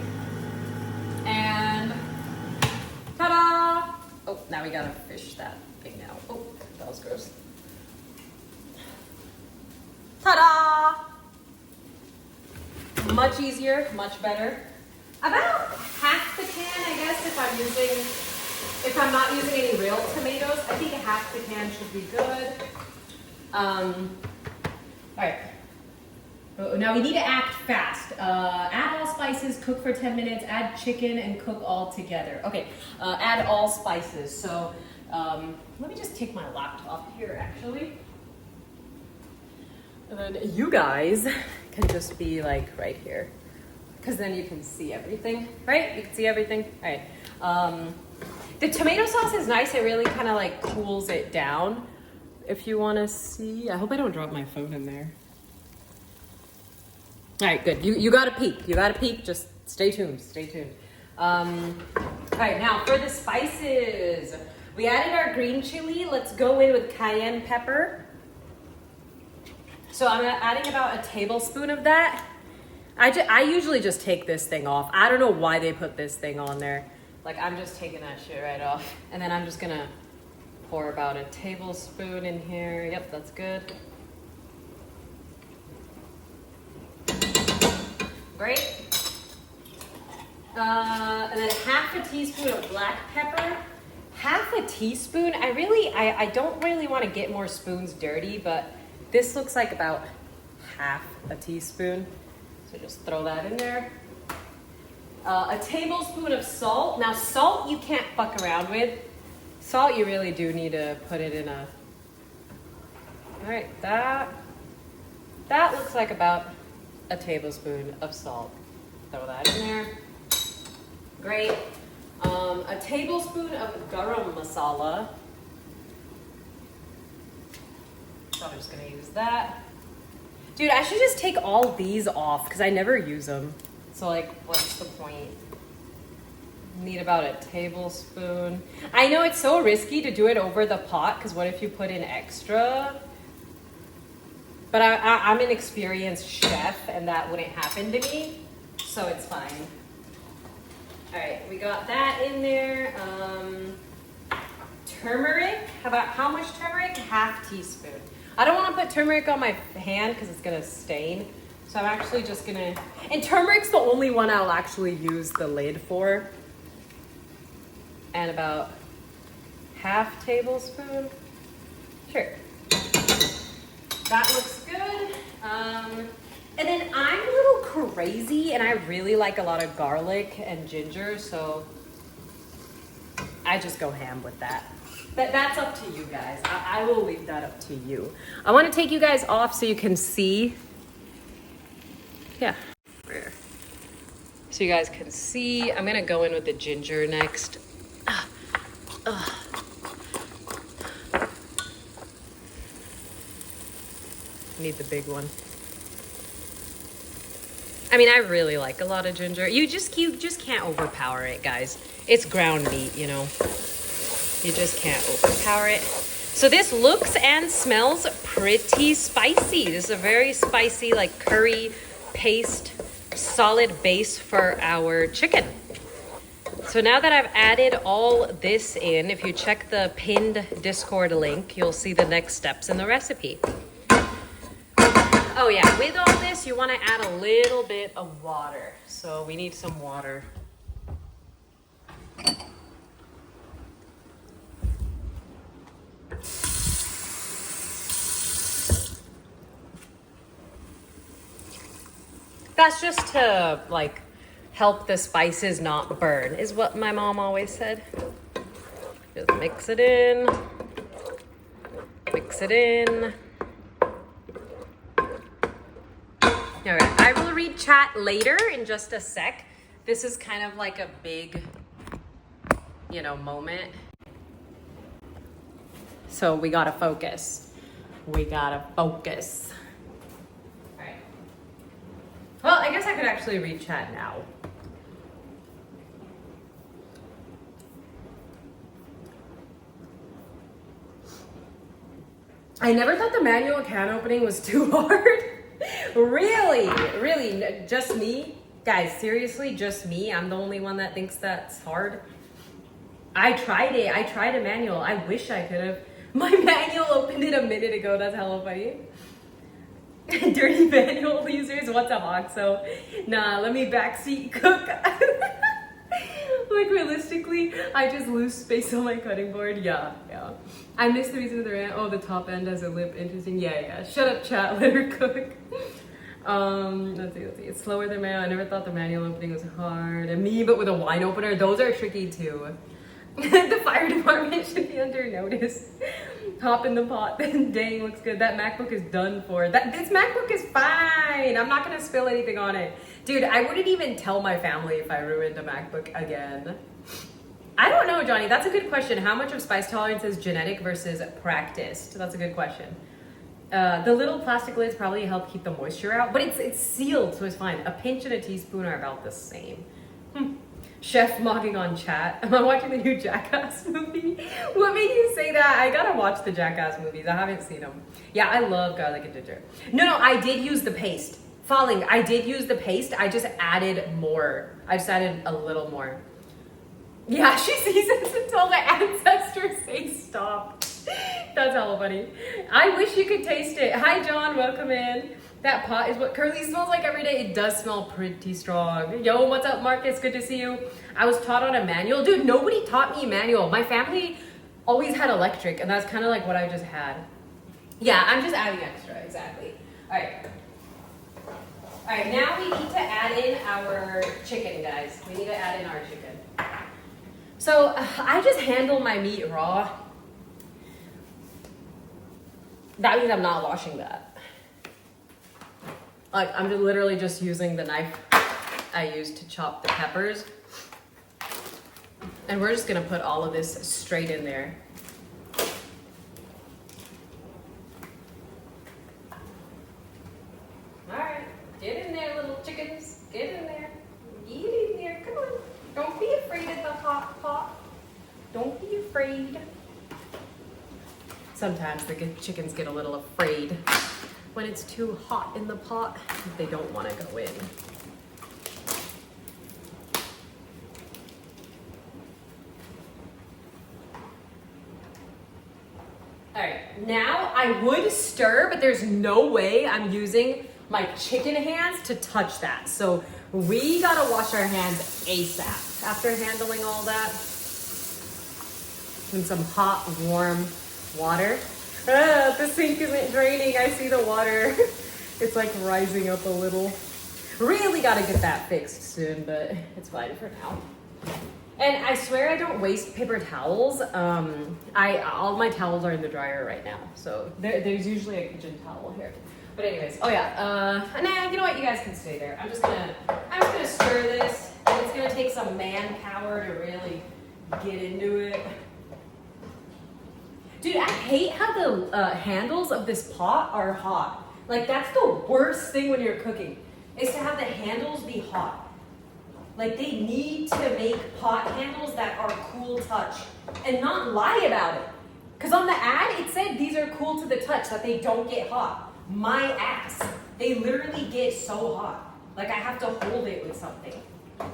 And ta-da! Oh, now we gotta fish that thing now. Oh, that was gross. Ta-da! Much easier, much better. About half the can, I guess, if I'm not using any real tomatoes. I think half the can should be good. All right. Now we need to act fast. Add all spices, cook for 10 minutes, add chicken, and cook all together. Okay, add all spices. So let me just take my laptop here, actually. And then you guys can just be like right here, because then you can see everything, right? You can see everything. All right. The tomato sauce is nice. It really kind of like cools it down. If you want to see, I hope I don't drop my phone in there. All right, good. You got to peek. You got to peek. Just stay tuned. Stay tuned. All right, now for the spices. We added our green chili. Let's go in with cayenne pepper. So I'm adding about a tablespoon of that. I usually just take this thing off. I don't know why they put this thing on there. Like, I'm just taking that shit right off. And then I'm just gonna pour about a tablespoon in here. Yep, that's good. Great. And then half a teaspoon of black pepper. Half a teaspoon. I don't really want to get more spoons dirty, but this looks like about half a teaspoon. So just throw that in there. A tablespoon of salt. Now salt you can't fuck around with. Salt you really do need to put it in a... All right, that looks like about a tablespoon of salt. Throw that in there. Great. A tablespoon of garam masala. So I'm just gonna use that. Dude, I should just take all these off because I never use them. So like, what's the point? Need about a tablespoon. I know it's so risky to do it over the pot because what if you put in extra? But I'm an experienced chef and that wouldn't happen to me, so it's fine. All right, we got that in there. Turmeric, how much turmeric? Half teaspoon. I don't want to put turmeric on my hand because it's gonna stain. So I'm actually just gonna, and turmeric's the only one I'll actually use the lid for. And about half tablespoon. Sure. That looks good. And then I'm a little crazy and I really like a lot of garlic and ginger, so I just go ham with that. But that's up to you guys. I will leave that up to you. I want to take you guys off so you can see. Yeah. So you guys can see. I'm gonna go in with the ginger next. Need the big one. I mean, I really like a lot of ginger. You just can't overpower it, guys. It's ground meat, you know. You just can't overpower it. So this looks and smells pretty spicy. This is a very spicy, like curry paste, solid base for our chicken. So now that I've added all this in, if you check the pinned Discord link, you'll see the next steps in the recipe. Oh yeah, with all this, you want to add a little bit of water. So we need some water. That's just to like help the spices not burn, is what my mom always said. Just mix it in. Mix it in. All right, I will read chat later in just a sec. This is kind of like a big, you know, moment. So we gotta focus. We gotta focus. All right. Well, I guess I could actually read chat now. I never thought the manual can opening was too hard. Really, just me? Guys, seriously, just me? I'm the only one that thinks that's hard? I tried it. I tried a manual. I wish I could have. My manual opened it a minute ago. That's hella funny. Dirty manual users, what's up, Oxo? Nah, let me backseat cook. Like, realistically, I just lose space on my cutting board. Yeah. I missed the reason of the rant. Oh, the top end has a lip. Interesting. Yeah. Shut up, chat. Let her cook. Let's see. It's slower than manual. I never thought the manual opening was hard. And me, but with a wine opener, those are tricky too. The fire department should be under notice. Hop in the pot. Dang, looks good. That MacBook is done for. This MacBook is fine. I'm not gonna spill anything on it. Dude, I wouldn't even tell my family if I ruined a MacBook again. I don't know, Johnny. That's a good question. How much of spice tolerance is genetic versus practiced? That's a good question. The little plastic lids probably help keep the moisture out, but it's sealed, so it's fine. A pinch and a teaspoon are about the same. Chef mogging on chat. Am I watching the new Jackass movie? What made you say that? I gotta watch the Jackass movies. I haven't seen them. Yeah, I love garlic and ginger. No, I did use the paste. Falling, I did use the paste. I just added more. I just added a little more. Yeah, she seasons until the ancestors say stop. That's hella funny. I wish you could taste it. Hi, John. Welcome in. That pot is what Curly smells like every day. It does smell pretty strong. Yo, what's up, Marcus? Good to see you. I was taught on a manual. Dude, nobody taught me manual. My family always had electric, and that's kind of like what I just had. Yeah, I'm just adding extra, exactly. All right. All right, now we need to add in our chicken, guys. We need to add in our chicken. So I just handle my meat raw. That means I'm not washing that. Like, I'm literally just using the knife I used to chop the peppers. And we're just gonna put all of this straight in there. All right, get in there, little chickens. Get in there. Get in there, come on. Don't be afraid of the hot pot. Don't be afraid. Sometimes the chickens get a little afraid when it's too hot in the pot. They don't want to go in. All right, now I would stir, but there's no way I'm using my chicken hands to touch that. So we gotta wash our hands ASAP after handling all that. And some hot, warm water. The sink isn't draining. I see the water. It's like rising up a little. Really gotta get that fixed soon, but it's fine for now. And I swear I don't waste paper towels. All my towels are in the dryer right now. So there's usually a kitchen towel here. But anyways, oh yeah, nah, you know what? You guys can stay there. I'm just gonna stir this. And it's gonna take some manpower to really get into it. Dude, I hate how the handles of this pot are hot. Like, that's the worst thing when you're cooking, is to have the handles be hot. Like, they need to make pot handles that are cool touch and not lie about it. Because on the ad, it said these are cool to the touch, that they don't get hot. My ass. They literally get so hot. Like, I have to hold it with something. All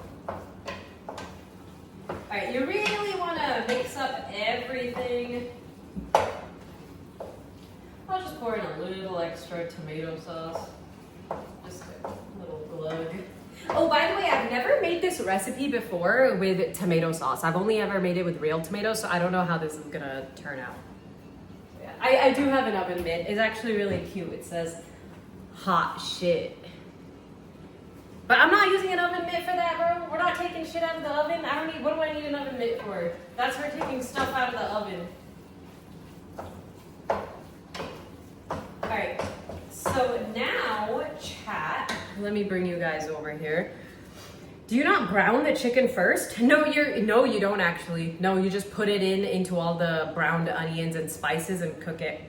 right, you really want to mix up everything. I'll just pour in a little extra tomato sauce. Just a little glug. Oh, by the way, I've never made this recipe before with tomato sauce. I've only ever made it with real tomatoes, so I don't know how this is gonna turn out. Yeah, I do have an oven mitt. It's actually really cute. It says hot shit. But I'm not using an oven mitt for that, bro. We're not taking shit out of the oven. What do I need an oven mitt for? That's for taking stuff out of the oven. Alright, so now, chat, let me bring you guys over here. Do you not brown the chicken first? No, you don't actually. No, you just put it into all the browned onions and spices and cook it.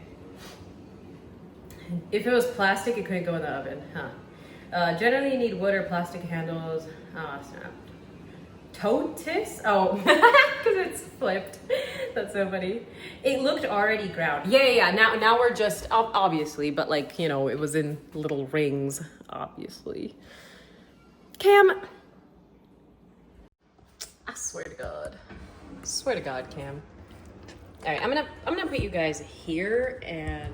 If it was plastic, it couldn't go in the oven, huh? Generally you need wood or plastic handles. Oh, snap. Totis? Oh, because it's flipped. That's so funny. It looked already ground. Yeah. Now we're just, obviously, but like, you know, it was in little rings, obviously. Cam. I swear to God. Swear to God, Cam. All right, I'm gonna put you guys here and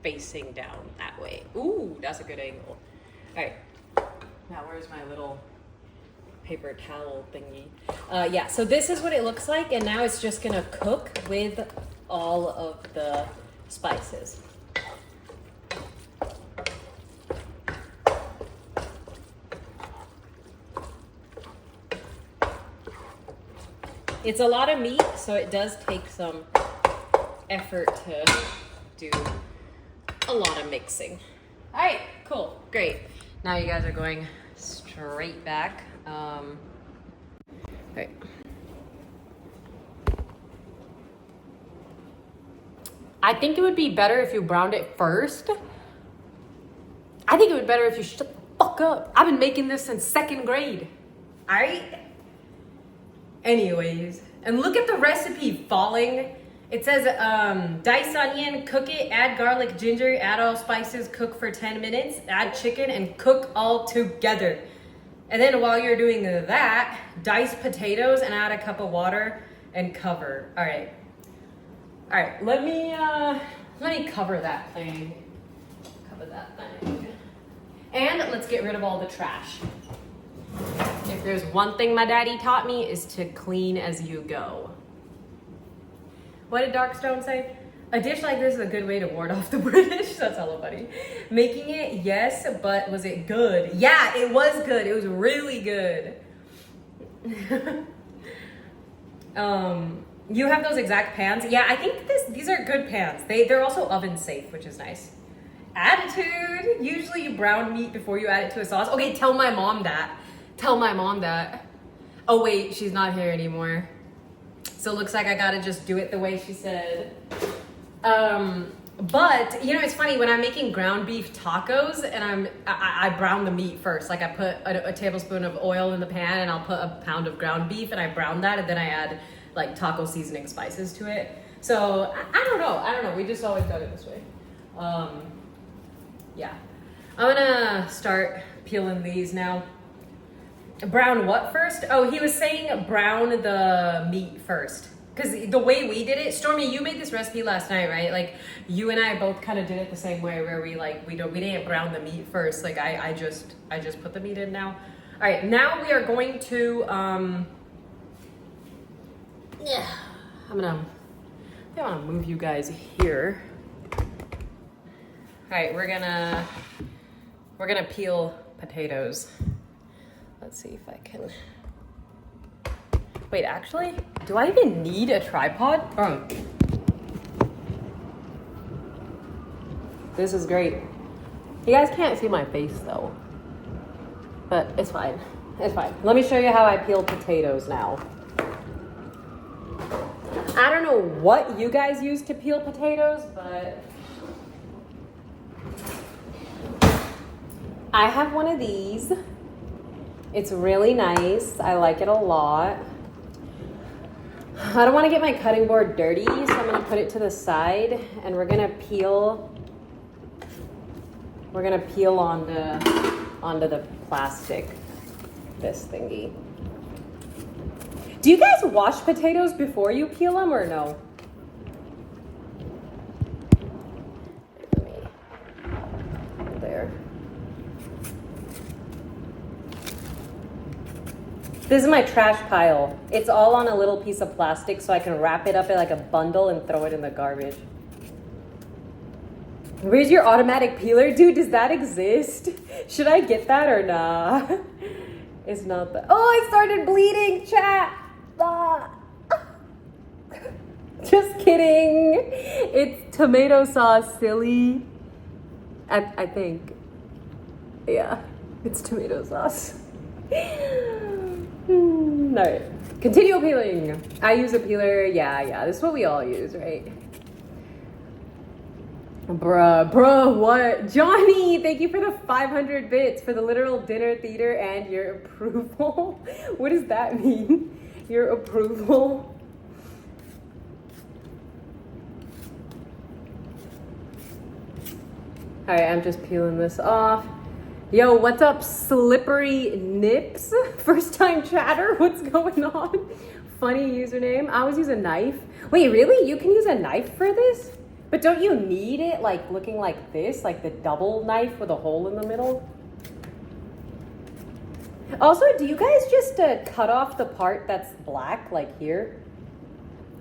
facing down that way. Ooh, that's a good angle. All right. Now where's my little paper towel thingy? Yeah, so this is what it looks like, and now it's just gonna cook with all of the spices. It's a lot of meat, so it does take some effort to do a lot of mixing. All right, cool, great. Now you guys are going straight back. Right. I think it would be better if you browned it first. I think it would be better if you shut the fuck up. I've been making this since 2nd grade. All right? Anyways, and look at the recipe falling. It says dice onion, cook it, add garlic, ginger, add all spices, cook for 10 minutes, add chicken, and cook all together. And then while you're doing that, dice potatoes and add a cup of water and cover. All right, let me cover that thing. And let's get rid of all the trash. If there's one thing my daddy taught me is to clean as you go. What did Darkstone say? A dish like this is a good way to ward off the British. That's hella funny. Making it, yes, but was it good? Yeah, it was good. It was really good. You have those exact pans? Yeah, I think these are good pans. They're also oven safe, which is nice. Attitude. Usually you brown meat before you add it to a sauce. Okay, tell my mom that. Oh wait, she's not here anymore. So it looks like I gotta just do it the way she said. But you know, it's funny when I'm making ground beef tacos and I brown the meat first. Like I put a tablespoon of oil in the pan and I'll put a pound of ground beef and I brown that and then I add like taco seasoning spices to it. So I don't know. We just always done it this way. Yeah. I'm gonna start peeling these now. Brown what first? Oh, he was saying brown the meat first. Because the way we did it, Stormy, you made this recipe last night, right? Like you and I both kind of did it the same way where we didn't brown the meat first. Like I just put the meat in now. All right, now we are going to I want to move you guys here. All right, we're gonna peel potatoes. Let's see if I can. Wait, actually, do I even need a tripod? Oh. This is great. You guys can't see my face though, but it's fine. It's fine. Let me show you how I peel potatoes now. I don't know what you guys use to peel potatoes, but I have one of these. It's really nice. I like it a lot. I don't want to get my cutting board dirty, so I'm going to put it to the side and we're going to peel onto the plastic, this thingy. Do you guys wash potatoes before you peel them or no? There. This is my trash pile. It's all on a little piece of plastic so I can wrap it up in like a bundle and throw it in the garbage. Where's your automatic peeler? Dude, does that exist? Should I get that or nah? It's not that. Oh, I started bleeding, chat. Ah. Just kidding. It's tomato sauce, silly. I think. Yeah, it's tomato sauce. No. Continue peeling. I use a peeler. Yeah. This is what we all use, right? Bruh, what? Johnny, thank you for the 500 bits for the literal dinner theater and your approval. What does that mean? Your approval? All right, I'm just peeling this off. Yo, what's up, Slippery Nips? First time chatter, what's going on? Funny username. I always use a knife. Wait, really? You can use a knife for this? But don't you need it like looking like this? Like the double knife with a hole in the middle? Also, do you guys just cut off the part that's black, like here?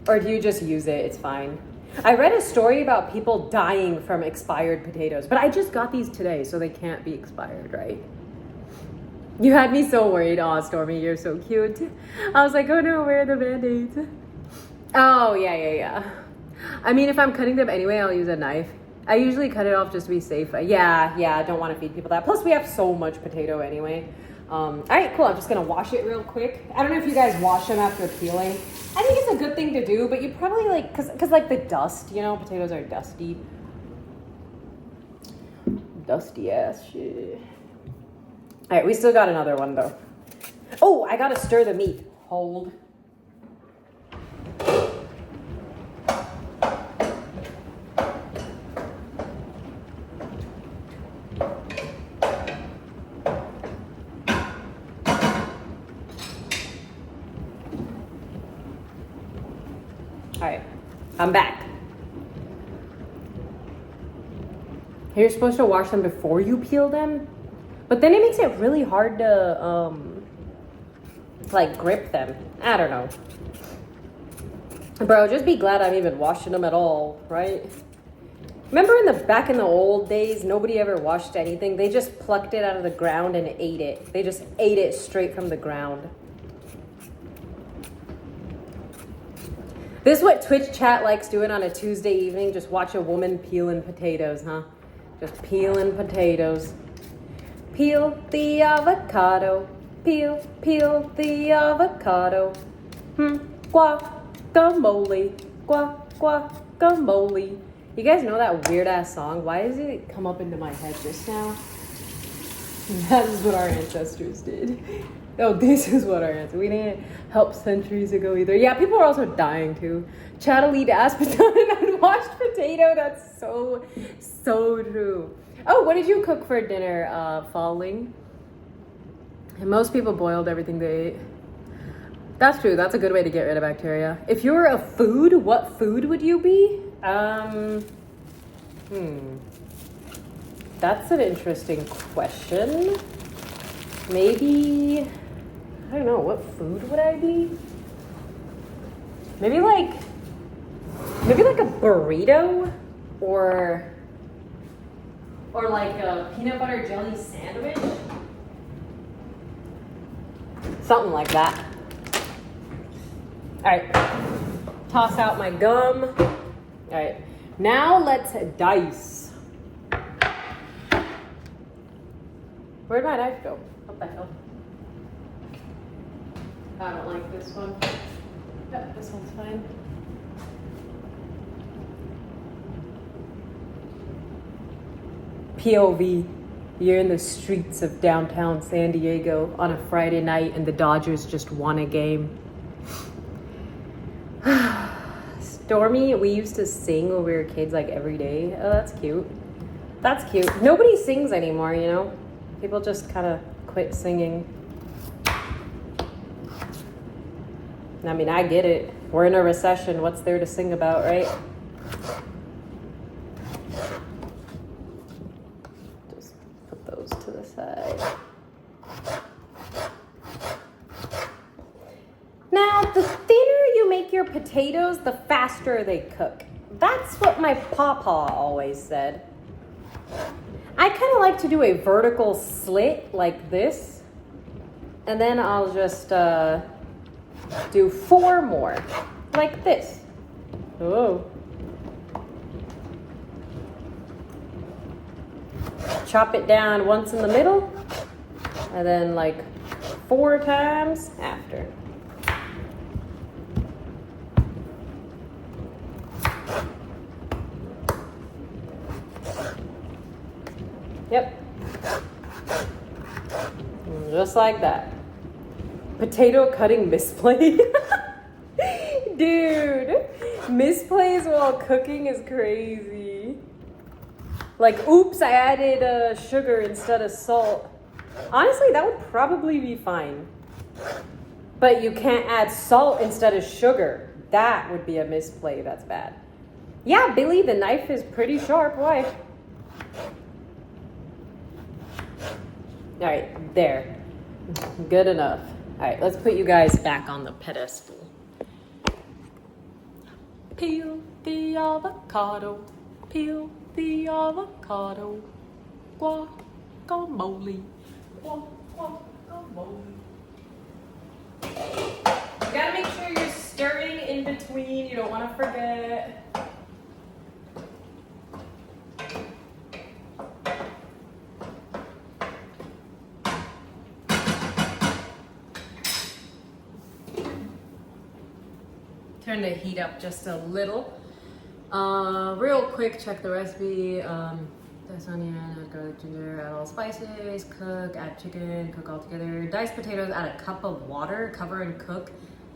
Or do you just use it? It's fine. I read a story about people dying from expired potatoes, but I just got these today, so they can't be expired, right? You had me so worried. Aw, Stormy, you're so cute. I was like, oh no, where are the Band-Aids? Oh, yeah. I mean, if I'm cutting them anyway, I'll use a knife. I usually cut it off just to be safe. Yeah, I don't want to feed people that. Plus, we have so much potato anyway. All right, cool. I'm just going to wash it real quick. I don't know if you guys wash them after peeling. I think it's a good thing to do, but you probably like, cause like the dust, you know, potatoes are dusty. Dusty ass shit. All right, we still got another one though. Oh, I gotta stir the meat. Hold. Alright, I'm back. You're supposed to wash them before you peel them, but then it makes it really hard to like grip them. I don't know. Bro, just be glad I'm even washing them at all, right? Remember back in the old days, nobody ever washed anything. They just plucked it out of the ground and ate it. They just ate it straight from the ground. This is what Twitch chat likes doing on a Tuesday evening. Just watch a woman peeling potatoes, huh? Just peeling potatoes. Peel the avocado. Peel the avocado. Guacamole. Guacamole. You guys know that weird ass song? Why does it come up into my head just now? That is what our ancestors did. Oh, this is what our ancestors. We didn't help centuries ago either. Yeah, people are also dying too. Chat'll eat aspartame and unwashed potato. That's so true. Oh, what did you cook for dinner, Falling? And most people boiled everything they ate. That's true. That's a good way to get rid of bacteria. If you were a food, what food would you be? That's an interesting question. Maybe, I don't know, what food would I be? Maybe like a burrito or like a peanut butter jelly sandwich. Something like that. All right, toss out my gum. All right, now let's dice. Where'd my knife go? What the hell? I don't like this one. Yeah, this one's fine. POV. You're in the streets of downtown San Diego on a Friday night and the Dodgers just won a game. Stormy, we used to sing when we were kids like every day. Oh, that's cute. That's cute. Nobody sings anymore, you know? People just kind of quit singing. I mean, I get it. We're in a recession. What's there to sing about, right? Just put those to the side. Now, the thinner you make your potatoes, the faster they cook. That's what my papa always said. I kind of like to do a vertical slit like this. And then I'll just do 4 more like this. Oh. Chop it down once in the middle and then like 4 times after. Yep. Just like that. Potato cutting misplay. Dude, misplays while cooking is crazy. Like, oops, I added sugar instead of salt. Honestly, that would probably be fine. But you can't add salt instead of sugar. That would be a misplay. That's bad. Yeah, Billy, the knife is pretty sharp. Why? All right, there. Good enough. All right, let's put you guys back on the pedestal. Peel the avocado. Peel the avocado. Guacamole. Guacamole. You gotta make sure you're stirring in between. You don't want to forget. Turn the heat up just a little. Real quick, check the recipe. Dice onion, add garlic, ginger, add all spices, cook, add chicken, cook all together. Diced potatoes, add a cup of water, cover and cook.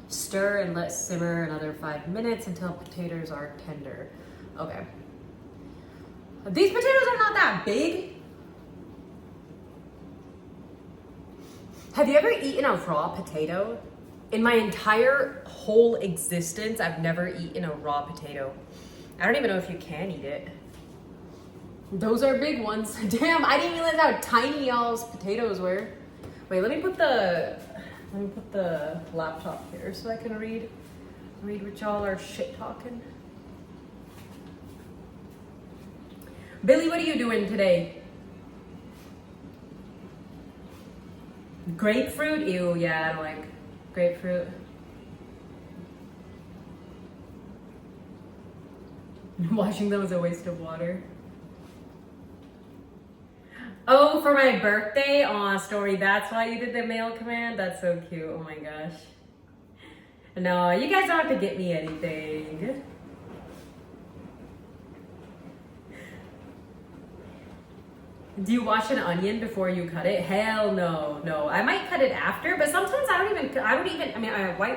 Stir and let simmer another 5 minutes until potatoes are tender. Okay. These potatoes are not that big. Have you ever eaten a raw potato? In my entire whole existence, I've never eaten a raw potato. I don't even know if you can eat it. Those are big ones. Damn, I didn't realize how tiny y'all's potatoes were. Wait, let me put the laptop here so I can read what y'all are shit talking. Billy, what are you doing today? Grapefruit? Ew, yeah, I don't like grapefruit. Washing them is a waste of water. Oh, for my birthday? Aw, Story, that's why you did the mail command? That's so cute, oh my gosh. No, you guys don't have to get me anything. Do you wash an onion before you cut it? Hell no, no. I might cut it after, but sometimes I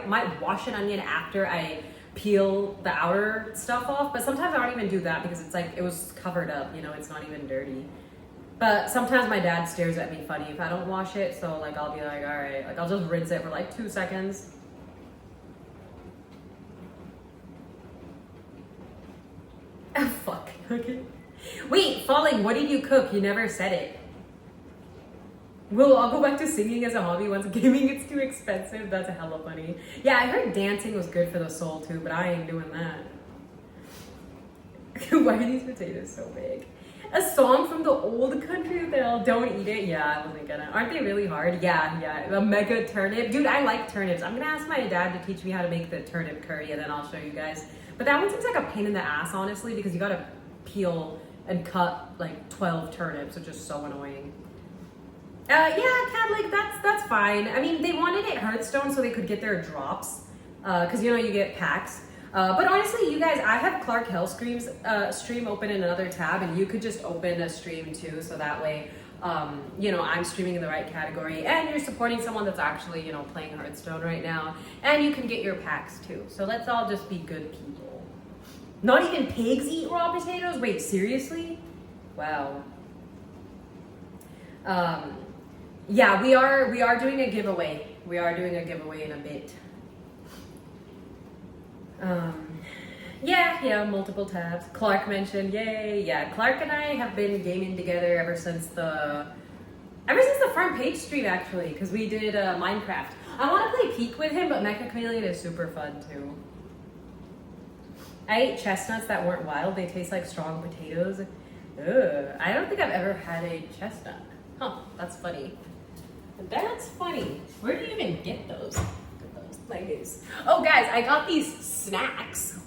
might wash an onion after I peel the outer stuff off, but sometimes I don't even do that because it's like, it was covered up, you know, it's not even dirty. But sometimes my dad stares at me funny if I don't wash it, so like I'll be like, all right, like I'll just rinse it for like 2 seconds. Fuck, okay. Wait, Falling, what did you cook? You never said it. Well, I'll go back to singing as a hobby once gaming gets too expensive. That's hella funny. Yeah, I heard dancing was good for the soul too, but I ain't doing that. Why are these potatoes so big? A song from the old country they'll don't eat it. Yeah, I wasn't gonna. Aren't they really hard? Yeah. A mega turnip. Dude, I like turnips. I'm gonna ask my dad to teach me how to make the turnip curry and then I'll show you guys. But that one seems like a pain in the ass, honestly, because you gotta peel and cut like 12 turnips, which is so annoying. Yeah, Cat, like that's fine. I mean, they wanted it Hearthstone so they could get their drops, because you know you get packs. But honestly, you guys, I have Clark Hellscream's stream open in another tab, and you could just open a stream too, so that way, you know, I'm streaming in the right category, and you're supporting someone that's actually, you know, playing Hearthstone right now, and you can get your packs too. So let's all just be good people. Not even pigs eat raw potatoes? Wait, seriously? Wow. Yeah, we are doing a giveaway. We are doing a giveaway in a bit. Yeah, multiple tabs. Clark mentioned, yay. Yeah, Clark and I have been gaming together ever since the front page stream, actually, because we did Minecraft. I want to play Peak with him, but Mecha Chameleon is super fun too. I ate chestnuts that weren't wild. They taste like strong potatoes. Ugh. I don't think I've ever had a chestnut. Huh, that's funny. That's funny. Where do you even get those? Like this. Oh, guys, I got these snacks.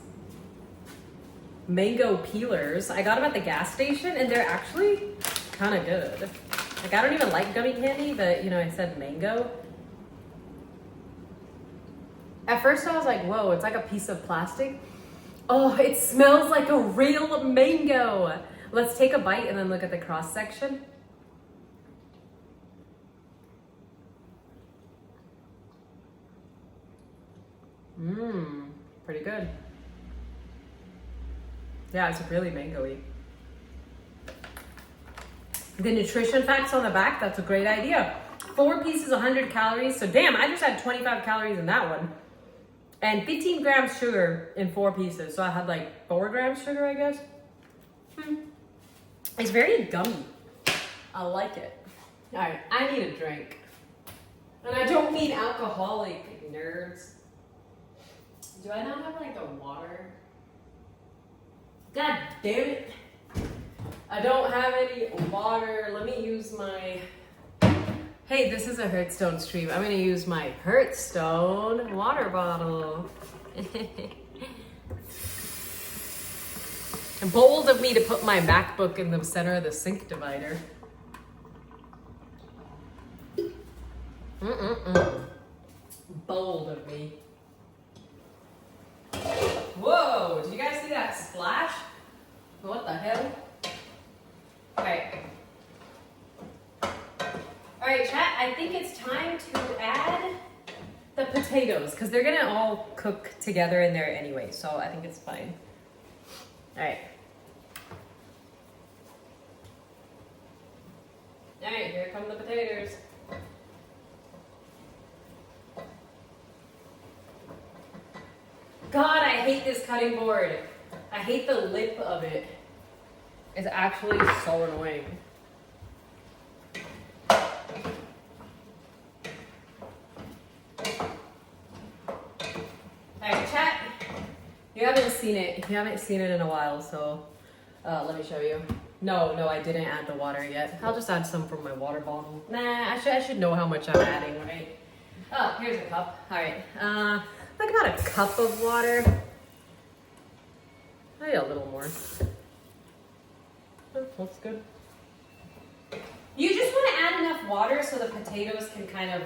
Mango peelers. I got them at the gas station, and they're actually kind of good. Like, I don't even like gummy candy, but, you know, I said mango. At first, I was like, whoa, it's like a piece of plastic. Oh, it smells like a real mango. Let's take a bite and then look at the cross section. Pretty good. Yeah, it's really mango-y. The nutrition facts on the back, that's a great idea. 4 pieces, 100 calories. So damn, I just had 25 calories in that one. And 15 grams sugar in 4 pieces. So I had like 4 grams sugar, I guess. It's very gummy. I like it. All right, I need a drink. And I don't mean alcoholic, nerds. Do I not have like the water? God damn it. I don't have any water. Let me use my... Hey, this is a Hearthstone stream. I'm gonna use my Hearthstone water bottle. Bold of me to put my MacBook in the center of the sink divider. Bold of me. Whoa, did you guys see that splash? What the hell? Alright. Alright, chat, I think it's time to add the potatoes, because they're gonna all cook together in there anyway, so I think it's fine. Alright. Alright, here come the potatoes. God, I hate this cutting board. I hate the lip of it. It's actually so annoying. Alright, chat. You haven't seen it. You haven't seen it in a while, so let me show you. No, I didn't add the water yet. I'll just add some from my water bottle. Nah, I should know how much I'm adding, right? Oh, here's a cup. Alright. Like about a cup of water. Maybe a little more. Oh, looks good. You just want to add enough water so the potatoes can kind of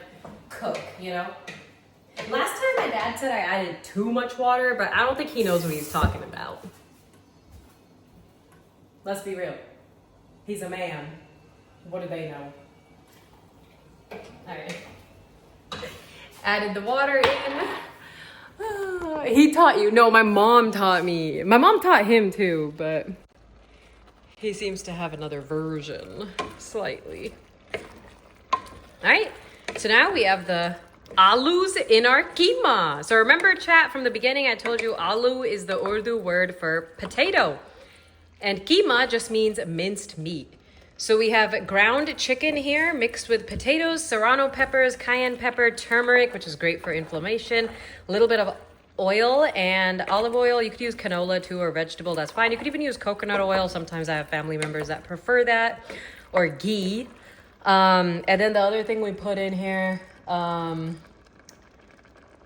cook, you know? Last time my dad said I added too much water, but I don't think he knows what he's talking about. Let's be real. He's a man. What do they know? Alright. Added the water in. He taught you. No, my mom taught me. My mom taught him too, but he seems to have another version, slightly. Alright, so now we have the aloos in our keema. So remember, chat, from the beginning I told you aloo is the Urdu word for potato. And keema just means minced meat. So we have ground chicken here mixed with potatoes, serrano peppers, cayenne pepper, turmeric, which is great for inflammation, a little bit of oil and olive oil. You could use canola too, or vegetable, that's fine. You could even use coconut oil. Sometimes I have family members that prefer that, or ghee. And then the other thing we put in here, what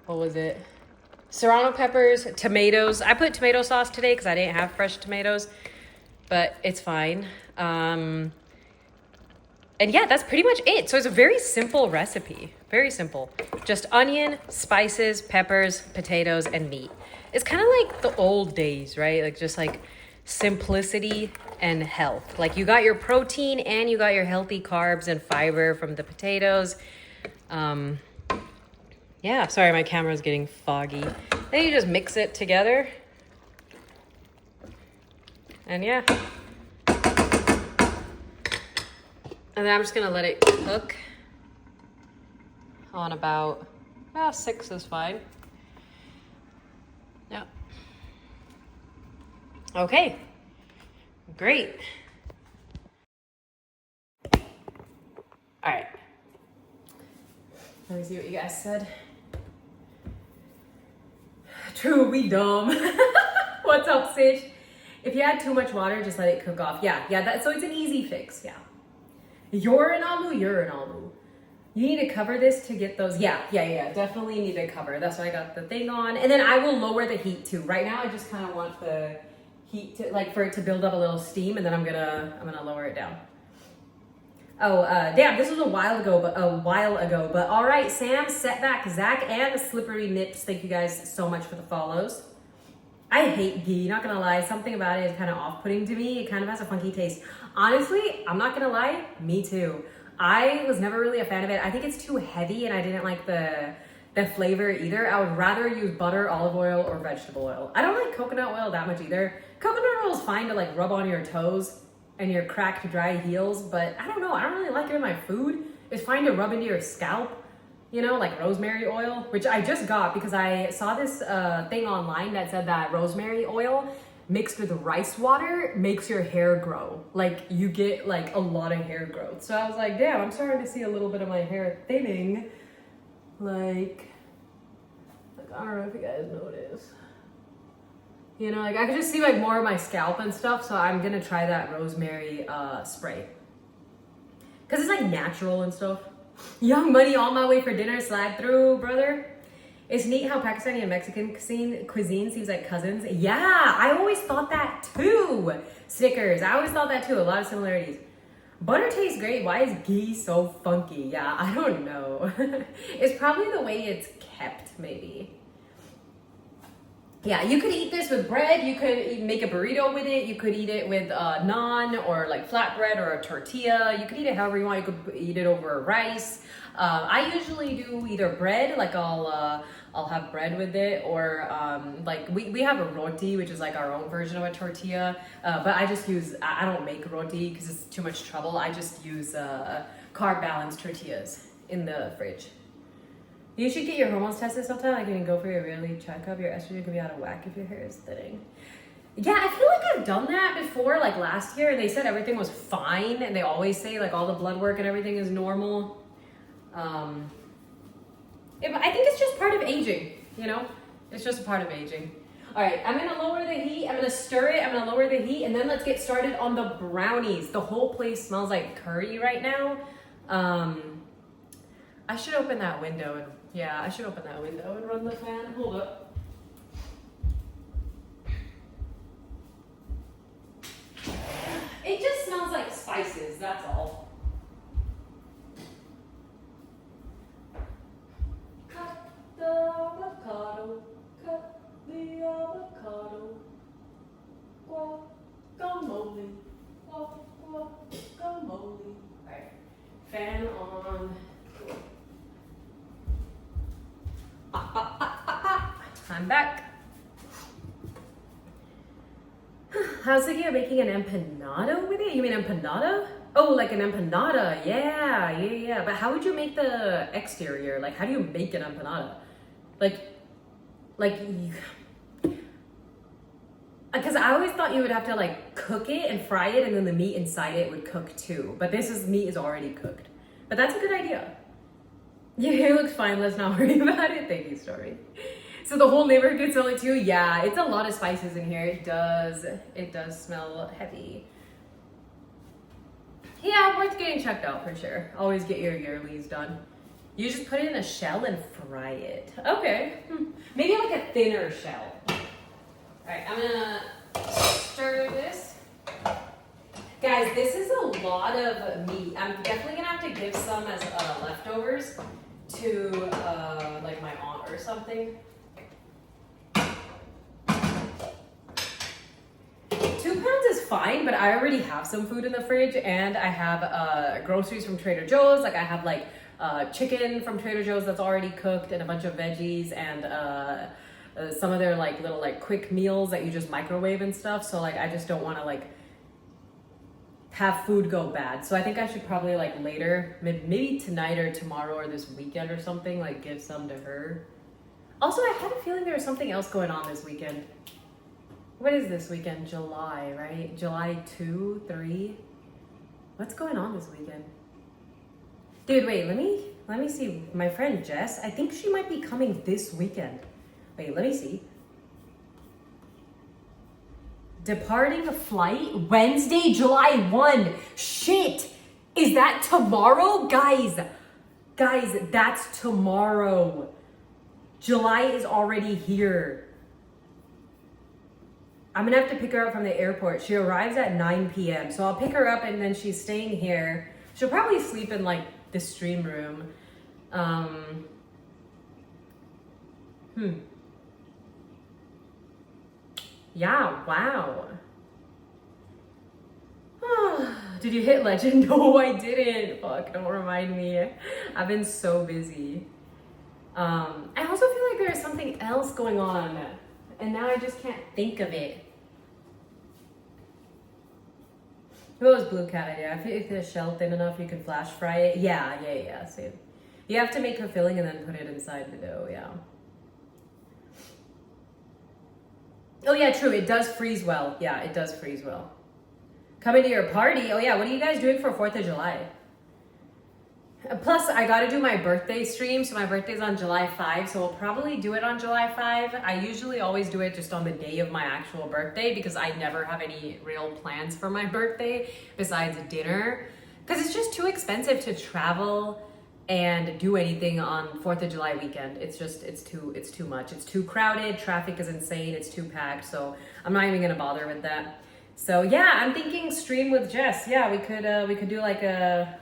was it? Serrano peppers, tomatoes. I put tomato sauce today because I didn't have fresh tomatoes, but it's fine. And yeah, that's pretty much it. So it's a very simple recipe. Very simple. Just onion, spices, peppers, potatoes, and meat. It's kind of like the old days, right? Like just like simplicity and health. Like you got your protein and you got your healthy carbs and fiber from the potatoes. Yeah, sorry, my camera's getting foggy. Then you just mix it together. And yeah. And then I'm just gonna let it cook on about 6 is fine. Yeah. Okay. Great. All right. Let me see what you guys said. True, we dumb. What's up, Sage? If you add too much water, just let it cook off. Yeah, so it's an easy fix, yeah. You're an aloo. You need to cover this to get those. Yeah, definitely need to cover. That's why I got the thing on. And then I will lower the heat too. Right now, I just kind of want the heat to, like, for it to build up a little steam, and then I'm gonna lower it down. Oh, damn, this was a while ago, but all right, Sam, Setback, Zach, and Slippery Nips, thank you guys so much for the follows. I hate ghee, not gonna lie. Something about it is kind of off-putting to me. It kind of has a funky taste. Honestly, I'm not gonna lie, me too. I was never really a fan of it. I think it's too heavy and I didn't like the flavor either. I would rather use butter, olive oil, or vegetable oil. I don't like coconut oil that much either. Coconut oil is fine to like rub on your toes and your cracked, dry heels, but I don't know, I don't really like it in my food. It's fine to rub into your scalp, you know, like rosemary oil, which I just got because I saw this thing online that said that rosemary oil mixed with rice water makes your hair grow. Like you get like a lot of hair growth. So I was like, damn, I'm starting to see a little bit of my hair thinning. Like I don't know if you guys notice. You know, like I could just see like more of my scalp and stuff. So I'm gonna try that rosemary spray. Cause it's like natural and stuff. Young Money on my way for dinner, slide through, brother. It's neat how Pakistani and Mexican cuisine seems like cousins. Yeah, I always thought that too. Snickers, I always thought that too. A lot of similarities. Butter tastes great. Why is ghee so funky? Yeah, I don't know. It's probably the way it's kept, maybe. Yeah, you could eat this with bread. You could make a burrito with it. You could eat it with naan or like flatbread or a tortilla. You could eat it however you want. You could eat it over rice. I usually do either bread, like I'll have bread with it, or like we have a roti, which is like our own version of a tortilla. But I just use, I don't make roti because it's too much trouble. I just use carb balanced tortillas in the fridge. You should get your hormones tested sometime. Like, you can go for your yearly checkup. Your estrogen could be out of whack if your hair is thinning. Yeah, I feel like I've done that before, like last year, and they said everything was fine, and they always say like all the blood work and everything is normal. I think it's just part of aging, you know? It's just a part of aging. All right, I'm gonna lower the heat, I'm gonna stir it, I'm gonna lower the heat, and then let's get started on the brownies. The whole place smells like curry right now. I should open that window, and yeah, I should open that window and run the fan. Hold up. It just smells like spices, that's all. Cut the avocado, cut the avocado. Guacamole, guacamole. Alright, fan on. I'm back. I was thinking of making an empanada with it. You mean empanada? Oh, like an empanada. Yeah. But how would you make the exterior? Like, how do you make an empanada? Because I always thought you would have to like cook it and fry it, and then the meat inside it would cook too. But meat is already cooked. But that's a good idea. Your hair looks fine. Let's not worry about it. Thank you, Stormy. So the whole neighborhood can smell it too? Yeah, it's a lot of spices in here. It does smell heavy. Yeah, worth getting checked out for sure. Always get your yearlies done. You just put it in a shell and fry it. Okay. Maybe like a thinner shell. All right, I'm gonna stir this. Guys, this is a lot of meat. I'm definitely gonna have to give some as leftovers to like my aunt or something. 2 pounds is fine, but I already have some food in the fridge, and I have groceries from Trader Joe's. Like I have like chicken from Trader Joe's that's already cooked, and a bunch of veggies, and some of their like little like quick meals that you just microwave and stuff. So like I just don't want to like have food go bad. So I think I should probably like later, maybe tonight or tomorrow or this weekend or something, like give some to her. Also, I had a feeling there was something else going on this weekend. What is this weekend? July, right? July 2, 3. What's going on this weekend? Dude, wait, let me see. My friend Jess, I think she might be coming this weekend. Wait, let me see. Departing flight Wednesday, July 1. Shit! Is that tomorrow? Guys, that's tomorrow. July is already here. I'm gonna have to pick her up from the airport. She arrives at 9 p.m. So I'll pick her up, and then she's staying here. She'll probably sleep in like the stream room. Yeah, wow. Did you hit legend? No, I didn't. Fuck, don't remind me. I've been so busy. I also feel like there's something else going on, and now I just can't think of it. What was Blue Cat idea? I feel like the shell thin enough you can flash fry it. Yeah, same. You have to make a filling and then put it inside the dough, yeah. Oh yeah, true, it does freeze well. Yeah, it does freeze well. Coming to your party? Oh yeah, what are you guys doing for 4th of July? Plus, I gotta do my birthday stream, so my birthday's on July 5, so we'll probably do it on July 5. I usually always do it just on the day of my actual birthday because I never have any real plans for my birthday besides dinner. Because it's just too expensive to travel and do anything on 4th of July weekend. It's too much. It's too crowded, traffic is insane, it's too packed, so I'm not even gonna bother with that. So yeah, I'm thinking stream with Jess. Yeah, we could do like a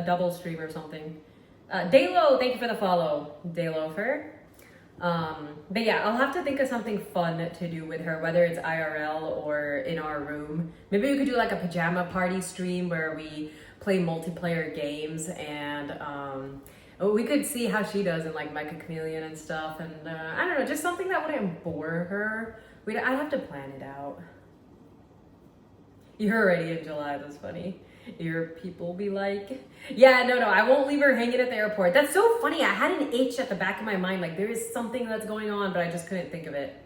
double stream or something. Daylo, thank you for the follow, Daylofer. But yeah, I'll have to think of something fun to do with her, whether it's IRL or in our room. Maybe we could do like a pajama party stream where we play multiplayer games, and we could see how she does in like Mecha Chameleon and stuff. And I don't know, just something that wouldn't bore her. I'd have to plan it out. You're already in July, that's funny. People be like, yeah, no, I won't leave her hanging at the airport. That's so funny. I had an H at the back of my mind. Like there is something that's going on, but I just couldn't think of it.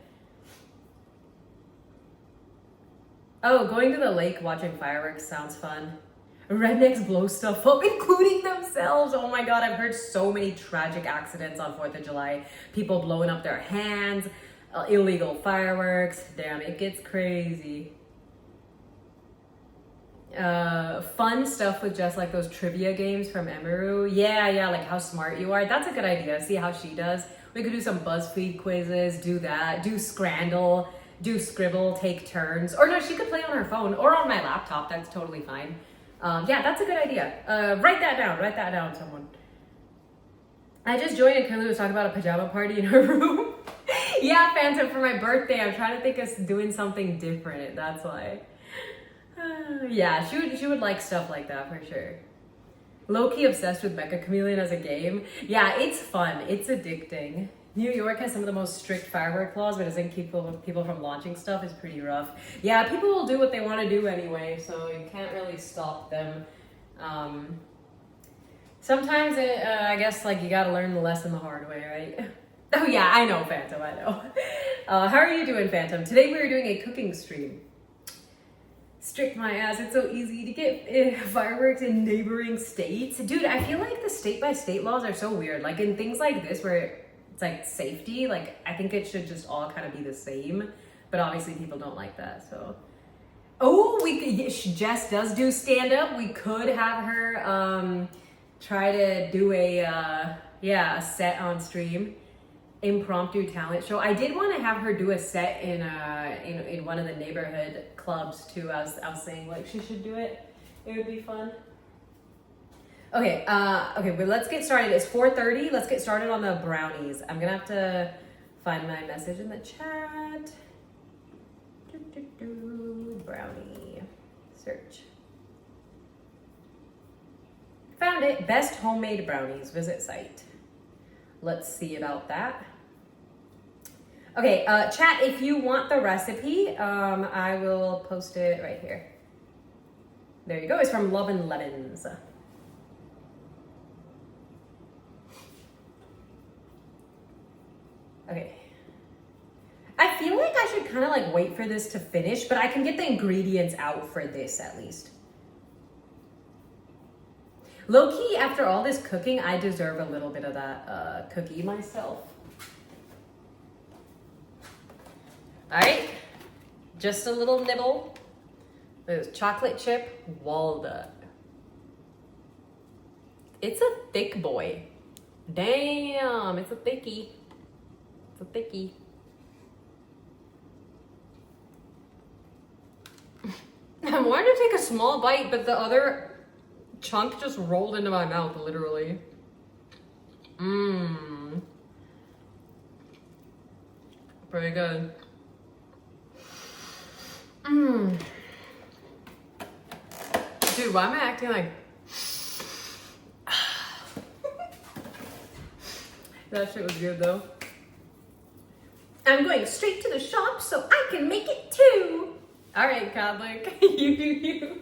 Oh, going to the lake watching fireworks sounds fun. Rednecks blow stuff up, including themselves. Oh my God, I've heard so many tragic accidents on 4th of July. People blowing up their hands, illegal fireworks. Damn, it gets crazy. Fun stuff with just like those trivia games from Emiru. Yeah, like how smart you are. That's a good idea. See how she does. We could do some BuzzFeed quizzes, do that, do Scrandle, do Scribble, take turns. Or no, she could play on her phone or on my laptop. That's totally fine. Yeah, that's a good idea. Write that down, someone. I just joined and Curly was talking about a pajama party in her room. Yeah, Phantom, for my birthday. I'm trying to think of doing something different. That's why. Yeah, she would like stuff like that for sure. Low-key obsessed with Mecha Chameleon as a game. Yeah, it's fun. It's addicting. New York has some of the most strict firework laws, but doesn't keep people from launching stuff. Is pretty rough. Yeah, people will do what they want to do anyway, so you can't really stop them. Sometimes I guess like you gotta learn the lesson the hard way, right? Oh yeah, I know, Phantom, I know. How are you doing, Phantom? Today we were doing a cooking stream. Strict my ass, it's so easy to get fireworks in neighboring states. Dude, I feel like the state-by-state laws are so weird. Like in things like this where it's like safety, like I think it should just all kind of be the same. But obviously people don't like that, so. Oh, Jess does do stand-up. We could have her try to do a set on stream. Impromptu talent show. I did want to have her do a set in one of the neighborhood clubs too. I was saying like she should do it. It would be fun. Okay, but let's get started. It's 4:30. Let's get started on the brownies. I'm gonna have to find my message in the chat. Brownie search. Found it. Best homemade brownies. Visit site. Let's see about that. Okay, chat, if you want the recipe, I will post it right here. There you go. It's from Love and Lemons. Okay. I feel like I should kind of like wait for this to finish, but I can get the ingredients out for this at least. Low-key, after all this cooking, I deserve a little bit of that cookie myself. All right, just a little nibble. There's chocolate chip walnut. It's a thick boy. Damn, it's a thickie. It's a thickie. I wanted to take a small bite, but the other chunk just rolled into my mouth, literally. Mmm. Pretty good. Mmm. Dude, why am I acting like... That shit was good, though. I'm going straight to the shop so I can make it too. All right, Cadlick. you.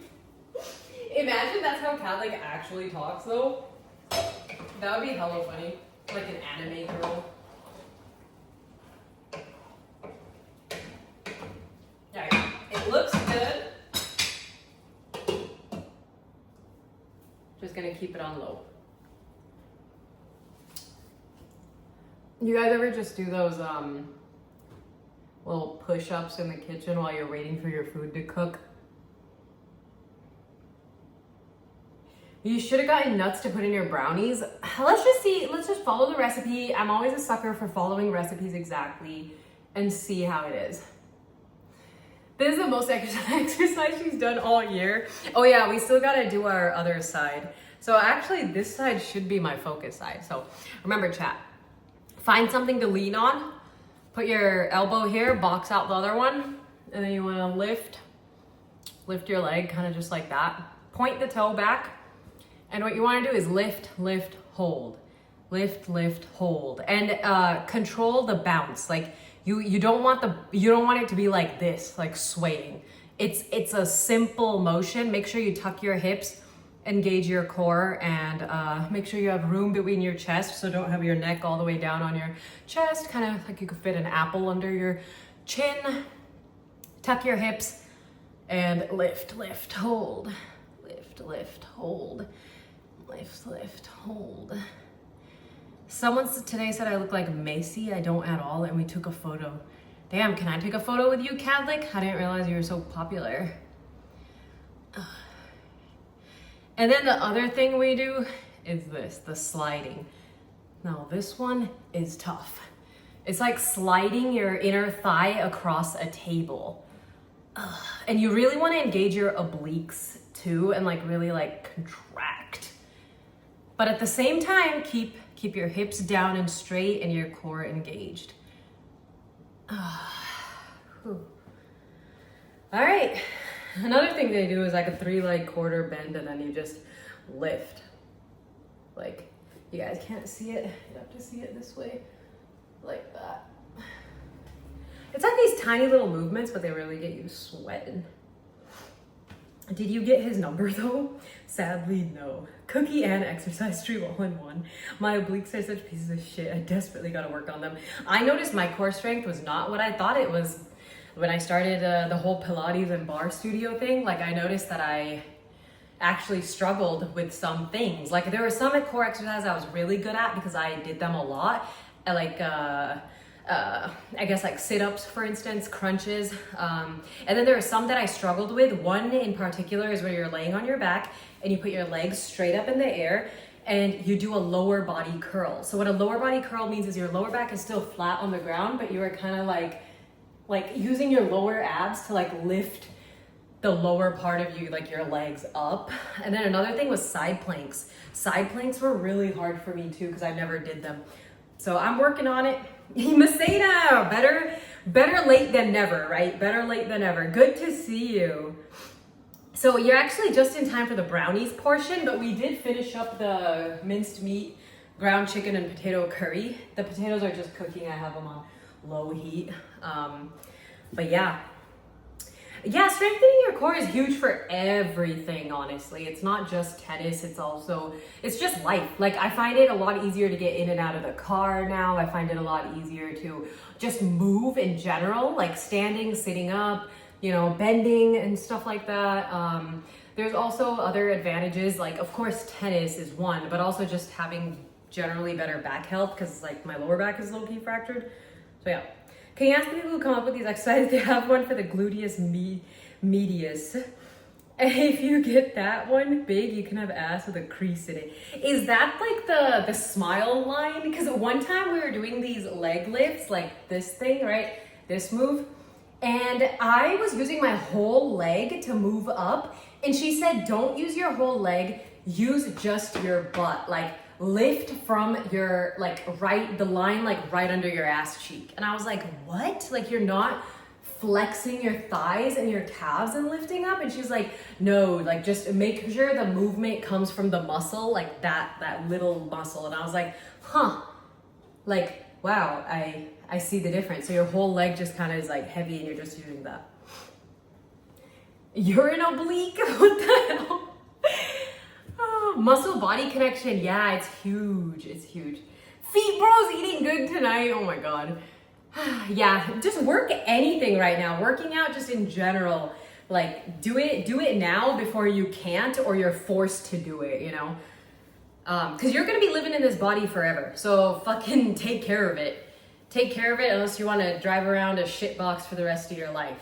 Imagine that's how Cadlick actually talks, though. That would be hella funny. Like an anime girl. Alright, it looks good. Just gonna keep it on low. You guys ever just do those little push-ups in the kitchen while you're waiting for your food to cook? You should have gotten nuts to put in your brownies. Let's just follow the recipe. I'm always a sucker for following recipes exactly and see how it is. This is the most exercise she's done all year. Oh yeah, we still gotta do our other side. So actually this side should be my focus side. So remember, chat, find something to lean on, put your elbow here, box out the other one, and then you wanna lift your leg, kind of just like that. Point the toe back. And what you want to do is lift, hold, lift, hold, and control the bounce. Like you don't want it to be like this, like swaying. It's a simple motion. Make sure you tuck your hips, engage your core, and make sure you have room between your chest, so don't have your neck all the way down on your chest, kind of like you could fit an apple under your chin. Tuck your hips and lift, lift, hold. Lift, lift, hold. Lift, lift, hold. Someone today said I look like Macy. I don't at all, and we took a photo. Damn, can I take a photo with you, Catholic? I didn't realize you were so popular. And then the other thing we do is this, the sliding. Now this one is tough. It's like sliding your inner thigh across a table. And you really want to engage your obliques too, and like really like contract. But at the same time, keep your hips down and straight and your core engaged. All right. Another thing they do is like a 3-leg quarter bend, and then you just lift. Like, you guys can't see it. You have to see it this way, like that. It's like these tiny little movements, but they really get you sweating. Did you get his number though? Sadly, no. Cookie and exercise stream all in one. My obliques are such pieces of shit. I desperately gotta work on them. I noticed my core strength was not what I thought it was when I started the whole Pilates and bar studio thing. Like, I noticed that I actually struggled with some things. Like, there were some core exercises I was really good at because I did them a lot. Like, I guess like sit-ups, for instance, crunches. And then there are some that I struggled with. One in particular is where you're laying on your back and you put your legs straight up in the air and you do a lower body curl. So what a lower body curl means is your lower back is still flat on the ground, but you are kind of like using your lower abs to like lift the lower part of you, like your legs up. And then another thing was side planks. Side planks were really hard for me too because I never did them. So I'm working on it. Maseda, better late than never, right? Better late than ever. Good to see you. So you're actually just in time for the brownies portion, but we did finish up the minced meat, ground chicken, and potato curry. The potatoes are just cooking. I have them on low heat. But yeah, strengthening your core is huge for everything, honestly. It's not just tennis, it's just life. Like, I find it a lot easier to get in and out of the car now. I find it a lot easier to just move in general, like standing, sitting up, you know, bending and stuff like that. There's also other advantages, like, of course, tennis is one, but also just having generally better back health because, like, my lower back is low-key fractured. So yeah. Can you ask the people who come up with these exercises? They have one for the gluteus medius. And if you get that one big, you can have ass with a crease in it. Is that like the smile line? Because one time we were doing these leg lifts, like this thing, right? This move. And I was using my whole leg to move up. And she said, don't use your whole leg, use just your butt. Like, lift from your, like, the line, like, right under your ass cheek. And I was like, what? Like, you're not flexing your thighs and your calves and lifting up? And she's like, no, like, just make sure the movement comes from the muscle, like that little muscle. And I was like, huh, like, wow, I see the difference. So your whole leg just kind of is like heavy and you're just using that. You're an oblique? What the hell? Muscle body connection, yeah, it's huge. It's huge. Feet Bro's eating good tonight. Oh my god. Yeah, just work anything right now. Working out just in general. Like, do it now before you can't, or you're forced to do it, you know? Because you're gonna be living in this body forever. So fucking take care of it. Take care of it unless you want to drive around a shit box for the rest of your life.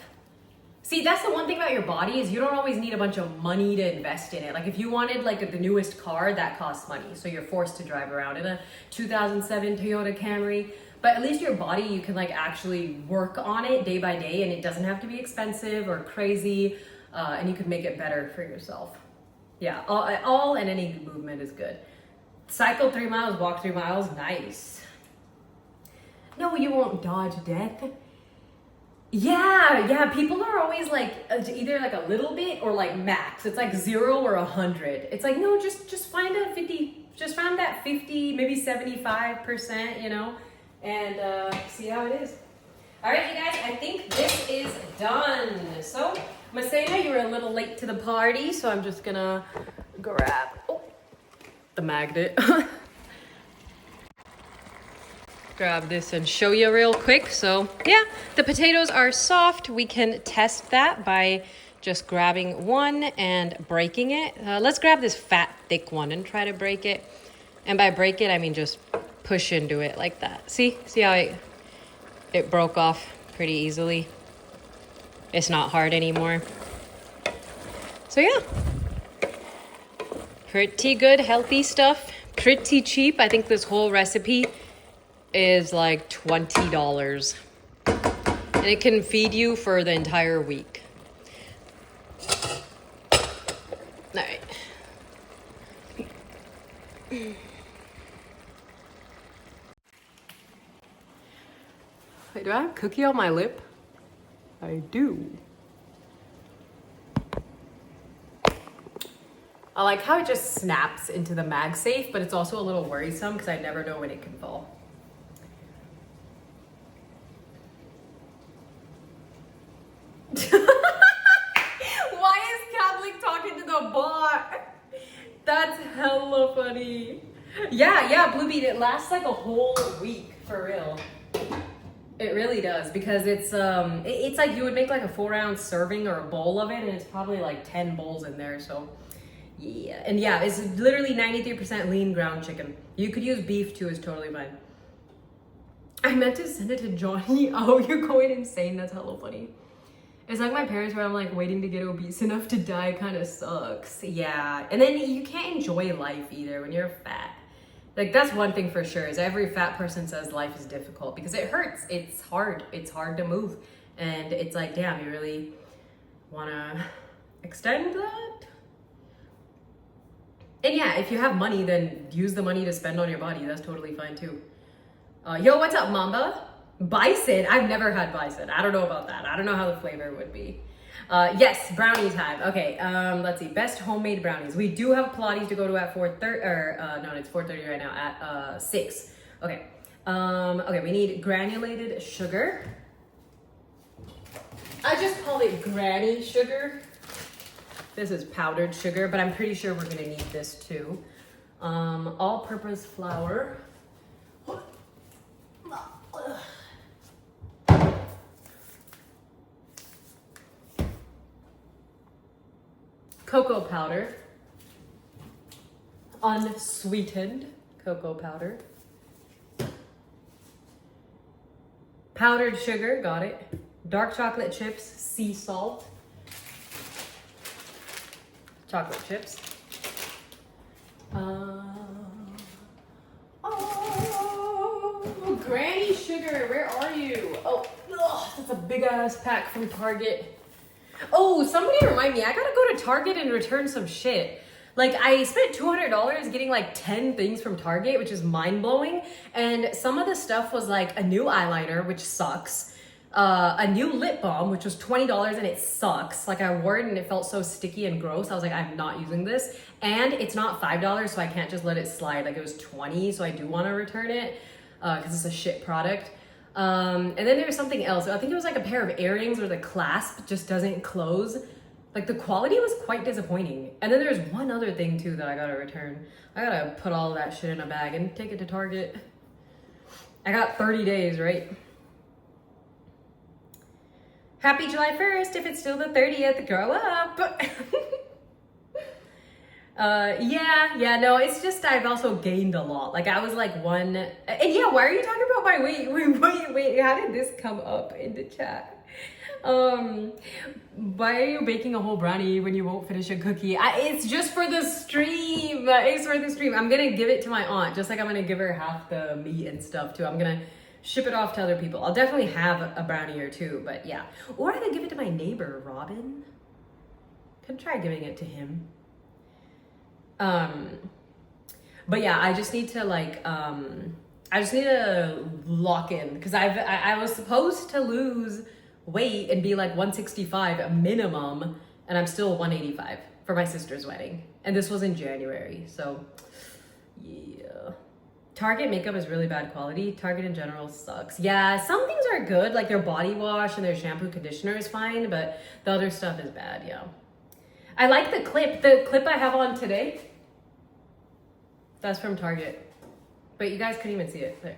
See, that's the one thing about your body is you don't always need a bunch of money to invest in it. Like, if you wanted like the newest car, that costs money. So you're forced to drive around in a 2007 Toyota Camry. But at least your body, you can like actually work on it day by day, and it doesn't have to be expensive or crazy, and you can make it better for yourself. Yeah, all and any movement is good. Cycle 3 miles, walk 3 miles, nice. No, you won't dodge death. Yeah, people are always like either like a little bit or like max. It's like 0 or 100. It's like, no, just find a 50, just find that 50, maybe 75%, you know, and see how it is. All right, you guys, I think this is done. So Masena, you were a little late to the party, so I'm just gonna grab the magnet. Grab this and show you real quick. So yeah, the potatoes are soft. We can test that by just grabbing one and breaking it. Let's grab this fat, thick one and try to break it. And by break it, I mean just push into it like that. See how it broke off pretty easily? It's not hard anymore. So yeah, pretty good, healthy stuff. Pretty cheap. I think this whole recipe is like $20. And it can feed you for the entire week. All right. Wait, do I have cookie on my lip? I do. I like how it just snaps into the MagSafe, but it's also a little worrisome because I never know when it can fall. Why is Catholic talking to the bot? That's hella funny. Yeah, Blue Bean, it lasts like a whole week, for real. It really does, because it's like you would make like a 4-ounce serving or a bowl of it, and it's probably like 10 bowls in there, so yeah. And yeah, it's literally 93% lean ground chicken. You could use beef too, it's totally fine. I meant to send it to Johnny. Oh, you're going insane, that's hella funny. It's like my parents where I'm like waiting to get obese enough to die kind of sucks. Yeah, and then you can't enjoy life either when you're fat. Like that's one thing for sure, is every fat person says life is difficult because it hurts. It's hard to move. And it's like, damn, you really wanna extend that? And yeah, if you have money, then use the money to spend on your body. That's totally fine too. Yo, what's up, Mamba? Bison? I've never had bison. I don't know about that. I don't know how the flavor would be. Yes, brownie time. Okay, let's see. Best homemade brownies. We do have Pilates to go to at 4:30, or no, it's 4:30 right now at 6. Okay. Okay, we need granulated sugar. I just call it granny sugar. This is powdered sugar, but I'm pretty sure we're gonna need this too. All-purpose flour. Cocoa powder, unsweetened cocoa powder, powdered sugar, got it, dark chocolate chips, sea salt, chocolate chips, oh, granny sugar, where are you? Oh, ugh, that's a big ass pack from Target. Oh, somebody remind me, I gotta go to Target and return some shit. Like, I spent $200 getting like 10 things from Target, which is mind-blowing. And some of the stuff was like a new eyeliner, which sucks. A new lip balm, which was $20 and it sucks. Like, I wore it and it felt so sticky and gross. I was like, I'm not using this. And it's not $5, so I can't just let it slide. Like, it was $20, so I do wanna return it because it's a shit product. And then there was something else. I think it was like a pair of earrings where the clasp just doesn't close. Like the quality was quite disappointing. And then there's one other thing too that I gotta return. I gotta put all of that shit in a bag and take it to Target. I got 30 days, right? Happy July 1st if it's still the 30th, grow up. Yeah, no, it's just I've also gained a lot. Like I was like and yeah, why are you talking about my weight? Wait, how did this come up in the chat? Why are you baking a whole brownie when you won't finish a cookie? It's just for the stream. It's for the stream. I'm gonna give it to my aunt, just like I'm gonna give her half the meat and stuff too. I'm gonna ship it off to other people. I'll definitely have a brownie or two, but yeah. Or I could give it to my neighbor, Robin. Could try giving it to him. But yeah, I just need to like, lock in because I was supposed to lose weight and be like 165 minimum, and I'm still 185 for my sister's wedding. And this was in January, so yeah. Target makeup is really bad quality. Target in general sucks. Yeah, some things are good, like their body wash and their shampoo conditioner is fine, but the other stuff is bad, yeah. I like the clip. The clip I have on today, that's from Target. But you guys couldn't even see it. There.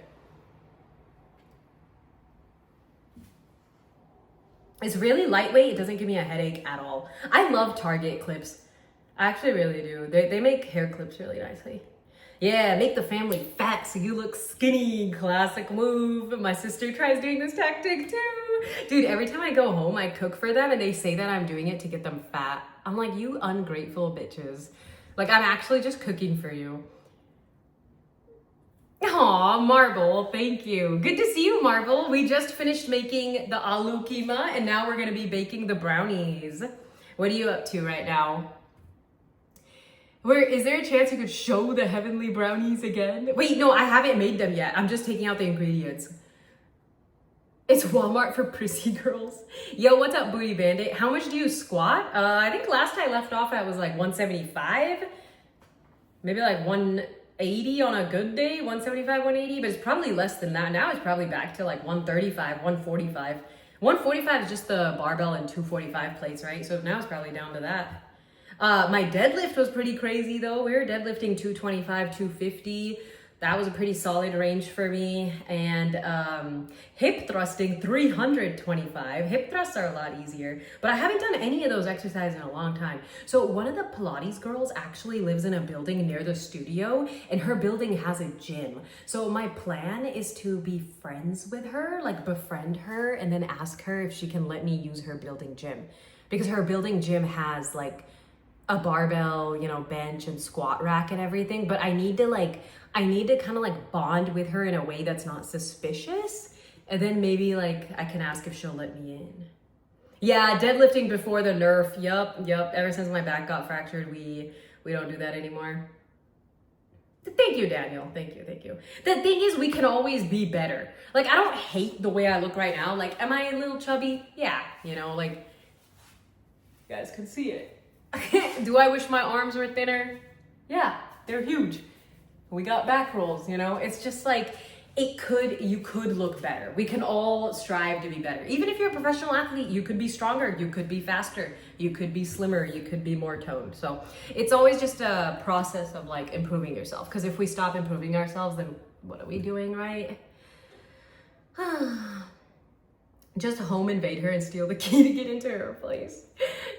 It's really lightweight. It doesn't give me a headache at all. I love Target clips. I actually really do. They make hair clips really nicely. Yeah, make the family fat so you look skinny. Classic move. My sister tries doing this tactic too. Dude, every time I go home, I cook for them and they say that I'm doing it to get them fat. I'm like, you ungrateful bitches. Like, I'm actually just cooking for you. Aw, Marble, thank you. Good to see you, Marble. We just finished making the Aloo Keema and now we're gonna be baking the brownies. What are you up to right now? Is there a chance you could show the heavenly brownies again? Wait, no, I haven't made them yet. I'm just taking out the ingredients. It's Walmart for prissy girls. Yo, what's up, Booty Bandit? How much do you squat? I think last I left off at was like 175. Maybe like 180 on a good day, 175, 180, but it's probably less than that. Now it's probably back to like 135, 145. 145 is just the barbell and 245 plates, right? So now it's probably down to that. My deadlift was pretty crazy though. We were deadlifting 225, 250. That was a pretty solid range for me. And hip thrusting 325. Hip thrusts are a lot easier, but I haven't done any of those exercises in a long time. So one of the Pilates girls actually lives in a building near the studio and her building has a gym. So my plan is to be friends with her, like befriend her and then ask her if she can let me use her building gym. Because her building gym has like a barbell, you know, bench and squat rack and everything, but I need to kind of like bond with her in a way that's not suspicious. And then maybe like I can ask if she'll let me in. Yeah, deadlifting before the nerf. Yup. Ever since my back got fractured, we don't do that anymore. Thank you, Daniel. Thank you. The thing is, we can always be better. Like, I don't hate the way I look right now. Like, am I a little chubby? Yeah, you know, like, you guys can see it. Do I wish my arms were thinner? Yeah, they're huge. We got back rolls, you know? It's just like, you could look better. We can all strive to be better. Even if you're a professional athlete, you could be stronger, you could be faster, you could be slimmer, you could be more toned. So it's always just a process of like improving yourself. Because if we stop improving ourselves, then what are we doing, right? Just home invade her and steal the key to get into her place.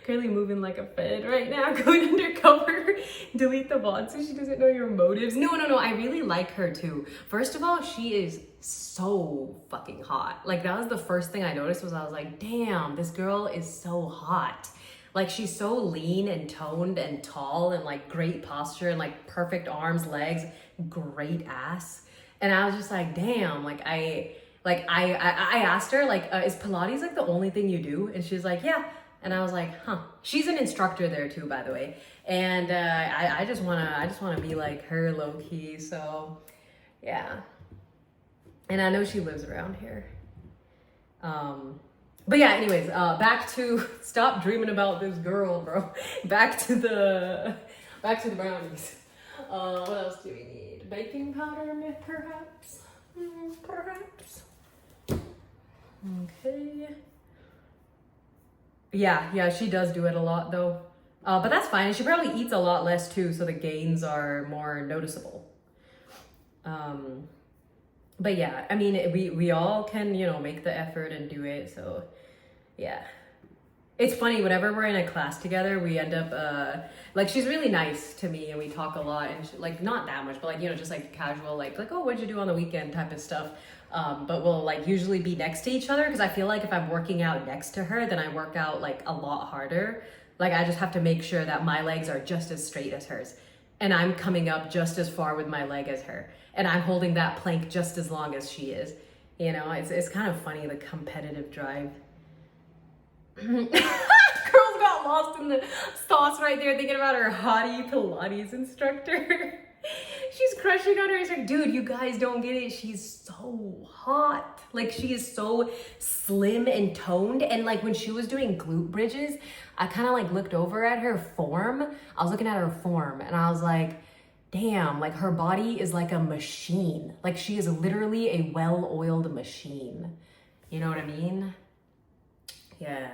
Curly moving like a fed right now, going undercover. Delete the bot so she doesn't know your motives. No, I really like her too. First of all, she is so fucking hot. Like, that was the first thing I noticed was I was like, damn, this girl is so hot. Like, she's so lean and toned and tall and like great posture and like perfect arms, legs, great ass. And I was just like, damn, I asked her, like, is Pilates like the only thing you do? And she's like, yeah. And I was like, huh. She's an instructor there too, by the way. And I just wanna be like her low key. So yeah. And I know she lives around here. But yeah, anyways, back to stop dreaming about this girl, bro. Back to the brownies. What else do we need? Baking powder, perhaps? Perhaps. Okay. Yeah, she does do it a lot though. But that's fine. She probably eats a lot less too, so the gains are more noticeable. But yeah, I mean, we all can, you know, make the effort and do it. So yeah. It's funny, whenever we're in a class together, we end up, like, she's really nice to me and we talk a lot and like, not that much, but like, you know, just like casual, like, oh, what'd you do on the weekend type of stuff. But we'll like usually be next to each other because I feel like if I'm working out next to her, then I work out like a lot harder. Like, I just have to make sure that my legs are just as straight as hers and I'm coming up just as far with my leg as her. And I'm holding that plank just as long as she is. You know, it's kind of funny, the competitive drive. Girls got lost in the sauce right there thinking about her hottie Pilates instructor. She's crushing on her. It's like, dude, you guys don't get it. She's so hot. Like, she is so slim and toned. And like when she was doing glute bridges, I kind of like looked over at her form. I was looking at her form and I was like, damn, like her body is like a machine. Like she is literally a well-oiled machine. You know what I mean? Yeah.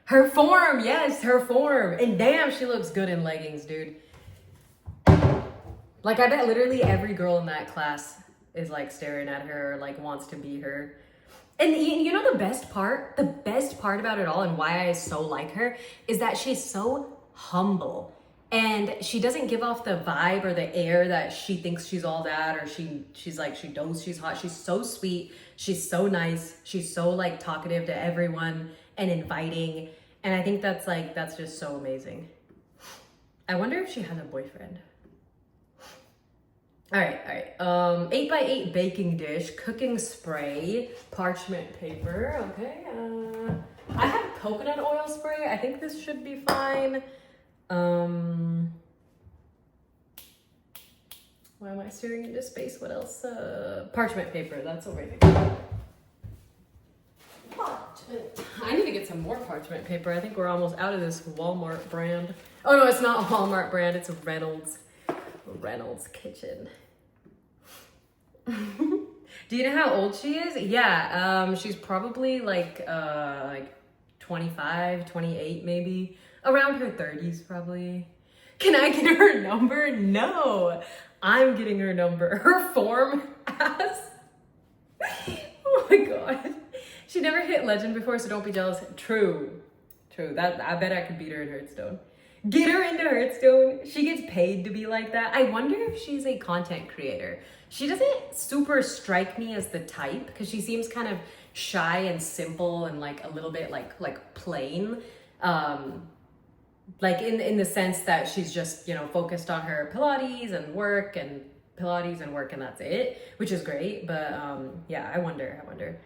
Her form, yes, her form. And damn, she looks good in leggings, dude. Like I bet literally every girl in that class is like staring at her, like wants to be her. And you know the best part about it all and why I so like her is that she's so humble. And she doesn't give off the vibe or the air that she thinks she's all that, or she's like, she knows she's hot. She's so sweet. She's so nice. She's so like talkative to everyone and inviting. And I think that's just so amazing. I wonder if she has a boyfriend. All right. 8x8 baking dish, cooking spray, parchment paper. Okay. I have coconut oil spray. I think this should be fine. Why am I staring into space? What else? Parchment paper. That's over here. I need to get some more parchment paper. I think we're almost out of this Walmart brand. Oh no, it's not a Walmart brand. It's a Reynolds Kitchen. Do you know how old she is? Yeah, she's probably like 25, 28 maybe. Around her 30s probably. Can I get her number? No, I'm getting her number. Her form ass. Oh my God. She never hit legend before, so don't be jealous. True. That I bet I could beat her in Hearthstone. Get her into Hearthstone. She gets paid to be like that. I wonder if she's a content creator. She doesn't super strike me as the type because she seems kind of shy and simple and like a little bit like plain. Like in the sense that she's just, you know, focused on her Pilates and work and that's it, which is great. But yeah, I wonder.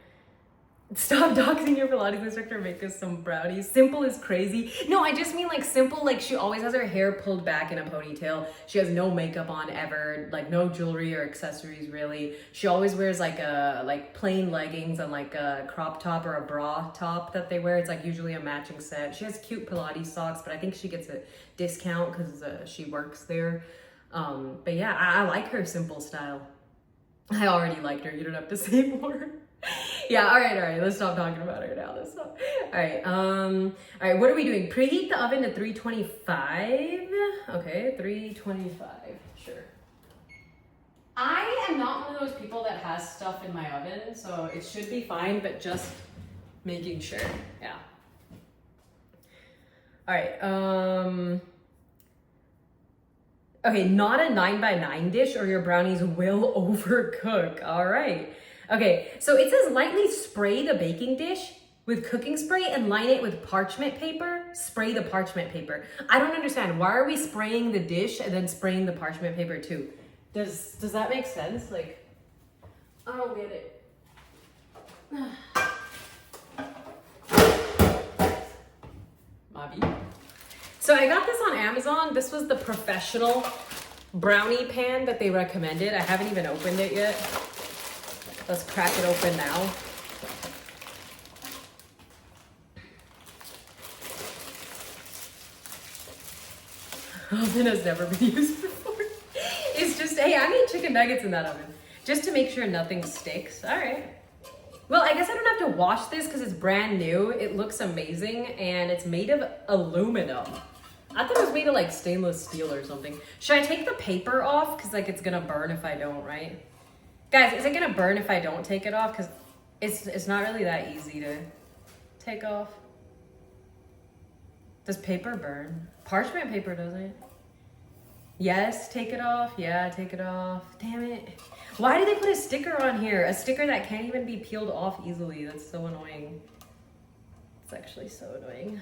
Stop doxing your Pilates instructor, make us some brownies. Simple is crazy. No, I just mean like simple, like she always has her hair pulled back in a ponytail. She has no makeup on ever, like no jewelry or accessories really. She always wears like plain leggings and like a crop top or a bra top that they wear. It's like usually a matching set. She has cute Pilates socks, but I think she gets a discount because she works there. But yeah, I like her simple style. I already liked her. You don't have to say more. Yeah, all right. Let's stop talking about her now. All right, what are we doing? Preheat the oven to 325. Okay, 325. Sure. I am not one of those people that has stuff in my oven, so it should be fine, but just making sure. Yeah. All right. Okay, not a 9x9 dish or your brownies will overcook. All right. Okay, so it says lightly spray the baking dish with cooking spray and line it with parchment paper. Spray the parchment paper. I don't understand. Why are we spraying the dish and then spraying the parchment paper too? Does that make sense? Like, I don't get it. Mabi. So I got this on Amazon. This was the professional brownie pan that they recommended. I haven't even opened it yet. Let's crack it open now. Oven has never been used before. It's just, hey, I made chicken nuggets in that oven just to make sure nothing sticks. All right. Well, I guess I don't have to wash this because it's brand new. It looks amazing and it's made of aluminum. I thought it was made of like stainless steel or something. Should I take the paper off? Because like it's gonna burn if I don't, right? Guys, is it gonna burn if I don't take it off? Because it's not really that easy to take off. Does paper burn? Parchment paper doesn't. Yes, take it off. Yeah, take it off. Damn it. Why did they put a sticker on here? A sticker that can't even be peeled off easily. That's so annoying. It's actually so annoying.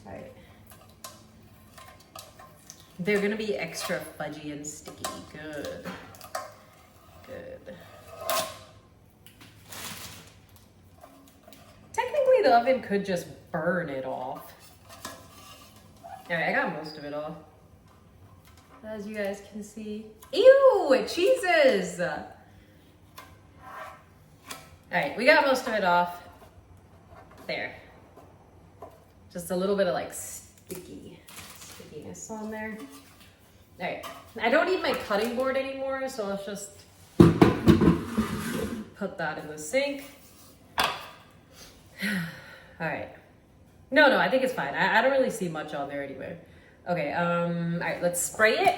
All right. They're gonna be extra fudgy and sticky. Good. Technically, the oven could just burn it off. All right, I got most of it off. As you guys can see. Ew, cheeses! All right, we got most of it off. There. Just a little bit of like sticky nice on there. All right, I don't need my cutting board anymore, so let's just put that in the sink. All right. No, I think it's fine. I don't really see much on there anyway. Okay, all right, let's spray it.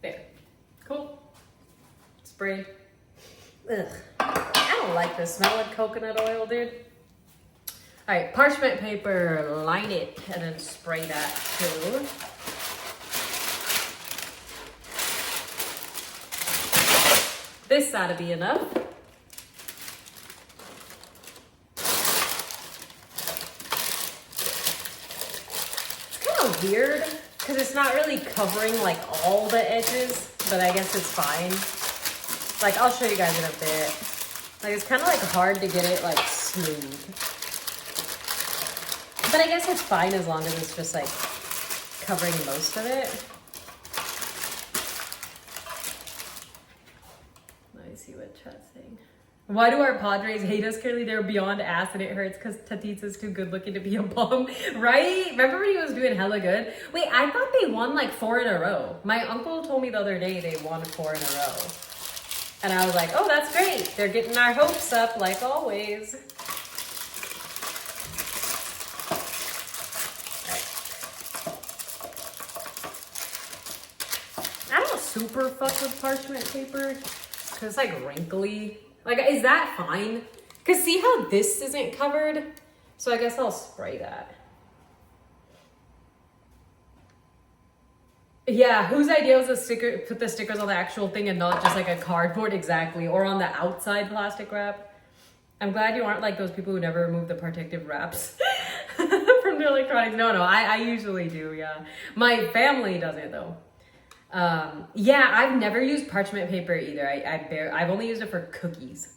There. Cool. Spray. Ugh. I don't like the smell of coconut oil, dude. All right, parchment paper, line it, and then spray that too. This ought to be enough. It's kind of weird because it's not really covering like all the edges, but I guess it's fine. Like, I'll show you guys in a bit. Like, it's kind of like hard to get it like smooth. But I guess it's fine as long as it's just like covering most of it. Let me see what chat's saying. Why do our Padres hate us, Curly? They're beyond ass and it hurts because Tatis is too good looking to be a bum. Right? Remember when he was doing hella good? Wait, I thought they won like 4 in a row. My uncle told me the other day they won 4 in a row. And I was like, oh, that's great. They're getting our hopes up like always. Super fuck with parchment paper because it's like wrinkly. Like, is that fine? Because see how this isn't covered? So I guess I'll spray that. Yeah, whose idea was to sticker, put the stickers on the actual thing and not just like a cardboard? Exactly. Or on the outside plastic wrap. I'm glad you aren't like those people who never remove the protective wraps from their electronics. No, I usually do, yeah. My family doesn't though. Yeah, I've never used parchment paper either. I've only used it for cookies.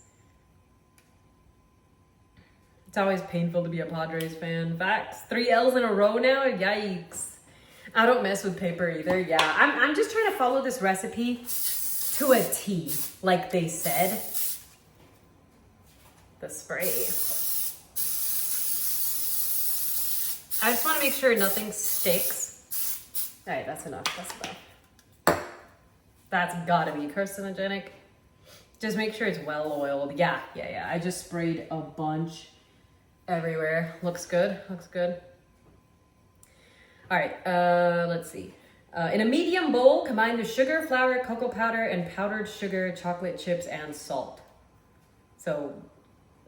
It's always painful to be a Padres fan. Facts. 3 L's in a row now? Yikes. I don't mess with paper either. Yeah, I'm just trying to follow this recipe to a T, like they said. The spray. I just want to make sure nothing sticks. All right, that's enough. That's enough. That's gotta be carcinogenic. Just make sure it's well oiled. Yeah. I just sprayed a bunch everywhere. Looks good. All right, let's see. In a medium bowl, combine the sugar, flour, cocoa powder, and powdered sugar, chocolate chips, and salt. So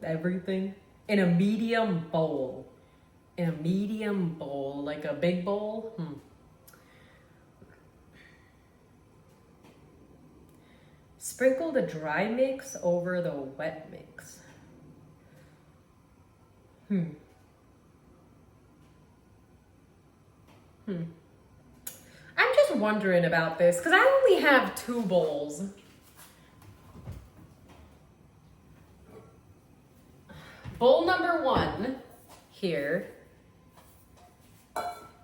everything in a medium bowl. Like a big bowl. Sprinkle the dry mix over the wet mix. I'm just wondering about this because I only have 2 bowls. Bowl number 1 here.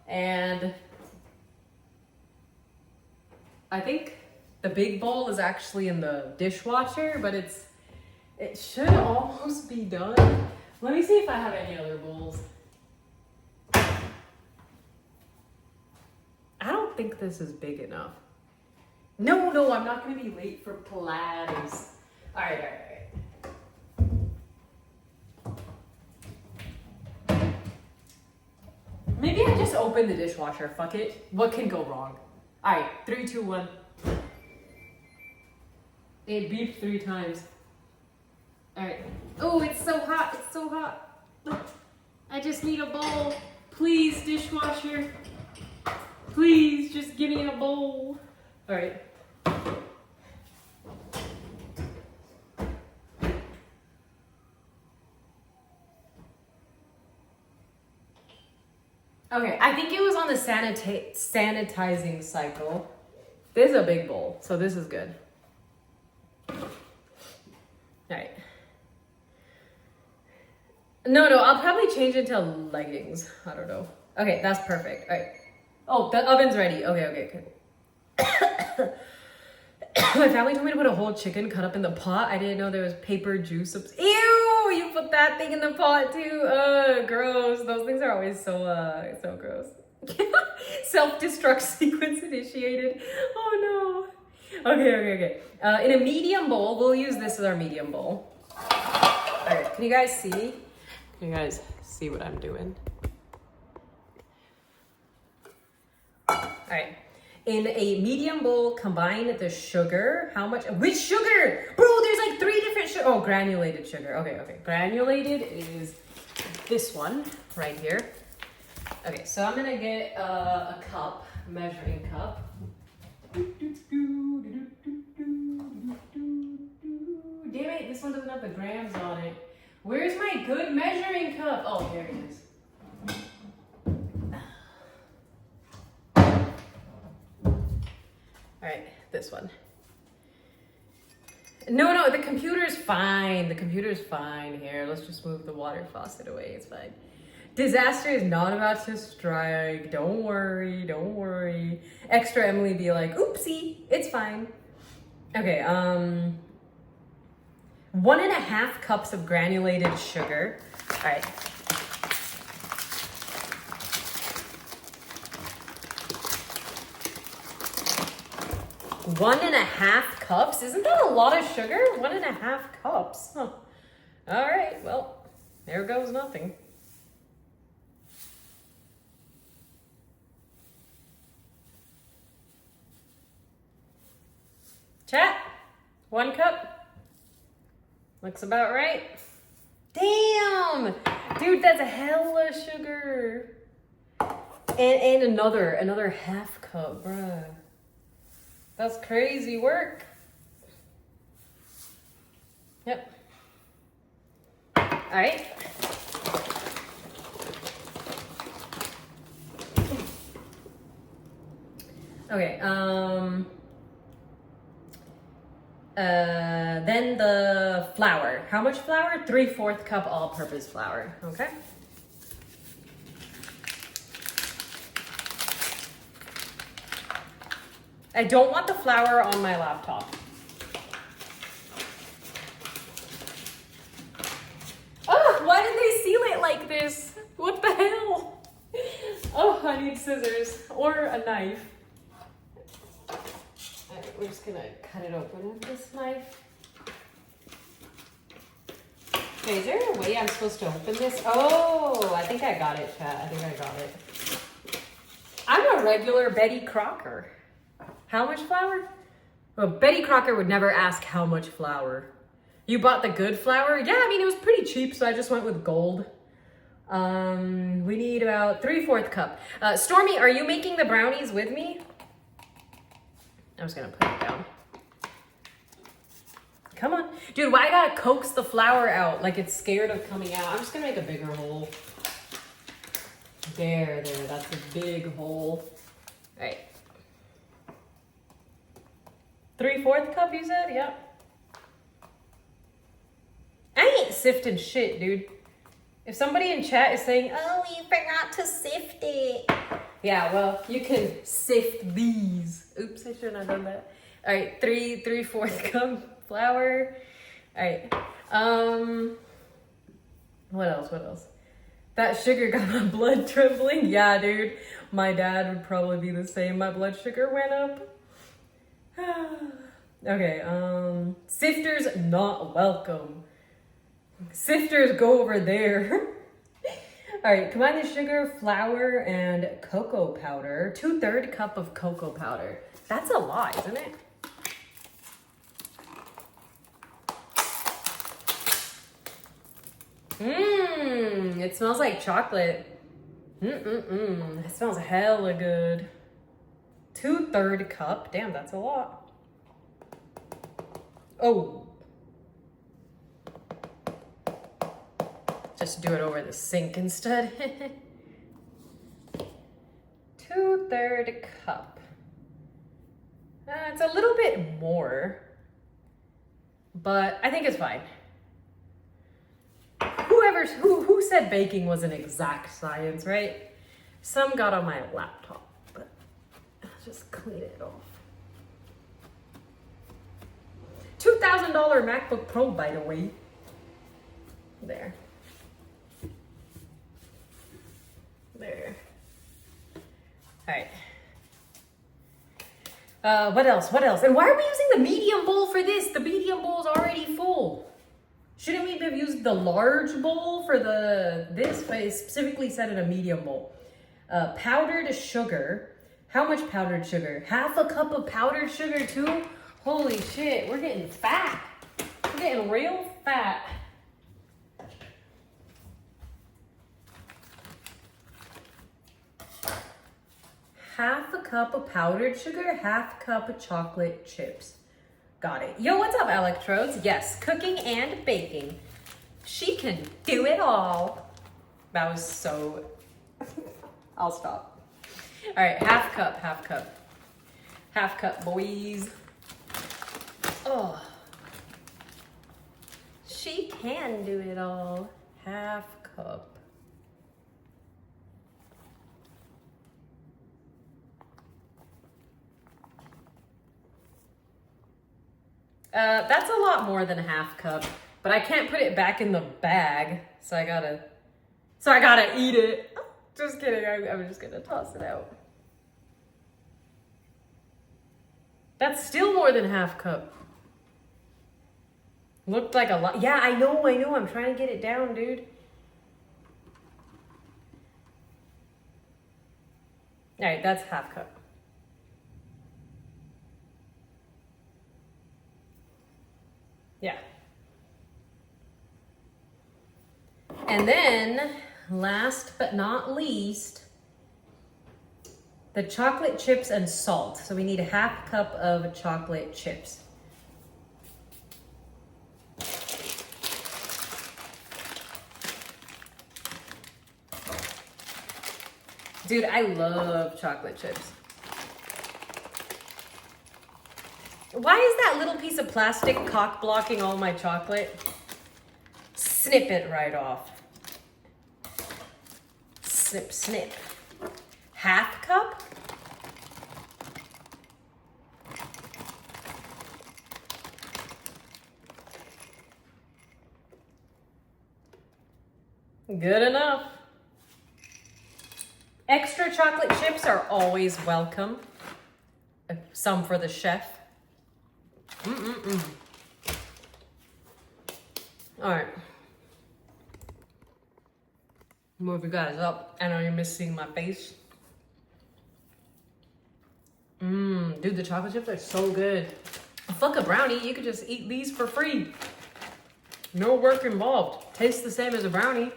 And I think the big bowl is actually in the dishwasher, but it should almost be done. Let me see if I have any other bowls. I don't think this is big enough. No, I'm not gonna be late for Pilates. All right. Maybe I just opened the dishwasher, fuck it. What can go wrong? All right, 3, 2, 1. It beeped 3 times. All right. Oh, it's so hot. I just need a bowl. Please, dishwasher. Please, just give me a bowl. All right. Okay, I think it was on the sanitizing cycle. This is a big bowl, so this is good. All right. No, I'll probably change it to leggings. I don't know. Okay, that's perfect. All right. Oh, the oven's ready. Okay, good. My family told me to put a whole chicken cut up in the pot. I didn't know there was paper juice. Ew, you put that thing in the pot too. Gross. Those things are always so gross. Self-destruct sequence initiated. Oh no. Okay. In a medium bowl, we'll use this as our medium bowl. All right, can you guys see? Can you guys see what I'm doing? All right. In a medium bowl, combine the sugar. How much? Which sugar? Bro, there's like 3 different sugar. Oh, granulated sugar. Okay. Granulated is this one right here. Okay, so I'm gonna get a cup, measuring cup. Damn it, this one doesn't have the grams on it. Where's my good measuring cup? Oh, here it is. All right, this one. No, the computer's fine. The computer's fine here. Let's just move the water faucet away. It's fine. Disaster is not about to strike. Don't worry. Extra Emily be like, oopsie, it's fine. Okay, 1.5 cups of granulated sugar. All right. One and a half cups? Isn't that a lot of sugar? 1.5 cups. Huh. All right, well, there goes nothing. Chat, 1 cup. Looks about right. Damn, dude, that's a hella sugar. And another half cup, bruh. That's crazy work. Yep. All right. Okay, then the flour. How much flour? 3/4 cup all-purpose flour, okay? I don't want the flour on my laptop. Oh, why did they seal it like this? What the hell? Oh, I need scissors or a knife. Alright, we're just gonna cut it open with this knife. Okay, is there a way I'm supposed to open this? Oh, I think I got it, chat. I think I got it. I'm a regular Betty Crocker. How much flour? Well, Betty Crocker would never ask how much flour. You bought the good flour? Yeah, I mean, it was pretty cheap, so I just went with gold. We need about 3/4 cup. Stormy, are you making the brownies with me? I'm just gonna put it down. Come on. Dude, why I gotta coax the flour out like it's scared of coming out? I'm just gonna make a bigger hole. There, that's a big hole. All right. 3/4 cup, you said? Yep. I ain't sifting shit, dude. If somebody in chat is saying, oh, you forgot to sift it. Yeah, well, you can sift these. Oops, I shouldn't have done that. All right, 3/4 cup flour. All right. What else? That sugar got my blood trembling. Yeah, dude. My dad would probably be the same. My blood sugar went up. Okay, sifters not welcome. Sifters go over there. All right, combine the sugar, flour, and cocoa powder. 2/3 cup of cocoa powder. That's a lot, isn't it? It smells like chocolate. It smells hella good. 2/3 cup. Damn, that's a lot. Oh. Just do it over the sink instead. 2/3 cup. It's a little bit more, but I think it's fine. Who said baking was an exact science, right? Some got on my laptop, but I'll just clean it off. $2,000 MacBook Pro, by the way. There. There. All right. What else? What else? And why are we using the medium bowl for this? The medium bowl is already full. Shouldn't we have used the large bowl for this? But it specifically said in a medium bowl. Powdered sugar. How much powdered sugar? Half a cup of powdered sugar too? Holy shit, we're getting fat. We're getting real fat. Half a cup of powdered sugar, half cup of chocolate chips. Got it. Yo, what's up, Electrodes? Yes, cooking and baking. She can do it all. That was so... I'll stop. All right, half cup, half cup. Half cup, boys. Oh. She can do it all. Half cup. That's a lot more than a half cup, but I can't put it back in the bag, so I gotta eat it. Just kidding, I'm just gonna toss it out. That's still more than half cup. Looked like a lot. Yeah, I know, I'm trying to get it down, dude. All right, that's half cup. Yeah. And then, last but not least, the chocolate chips and salt. So we need a half cup of chocolate chips. Dude, I love chocolate chips. Why is that little piece of plastic cock blocking all my chocolate? Snip it right off. Snip, snip. Half cup? Good enough. Extra chocolate chips are always welcome. Some for the chef. All right. Move you guys up. I know you're missing my face. Dude, the chocolate chips are so good. Fuck a brownie, you could just eat these for free. No work involved. Tastes the same as a brownie.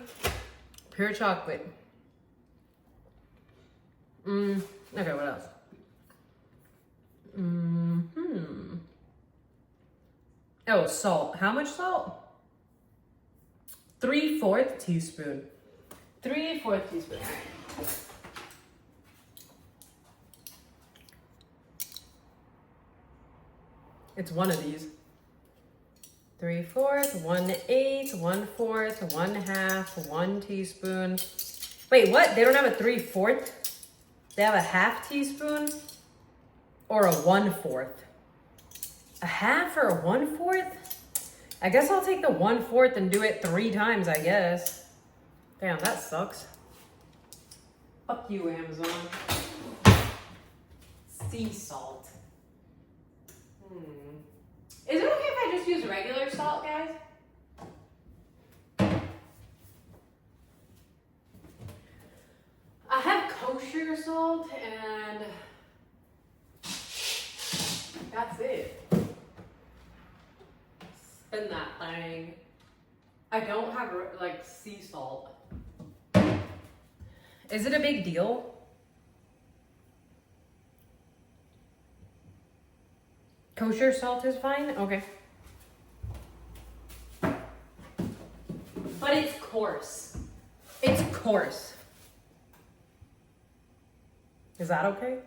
Pure chocolate. Okay, what else? Oh, salt. How much salt? 3/4 teaspoon. 3/4 teaspoon. It's one of these. 3/4, 1/8, 1/4, 1/2, 1 teaspoon. Wait, what? They don't have a 3/4? They have a half teaspoon? Or a 1/4? A half or a 1/4? I guess I'll take the 1/4 and do it 3 times, I guess. Damn, that sucks. Fuck you, Amazon. Sea salt. Is it okay if I just use regular salt, guys? I have kosher salt and that's it. Spin that thing. I don't have like sea salt. Is it a big deal? Kosher salt is fine? Okay. But it's coarse. It's coarse. Is that okay?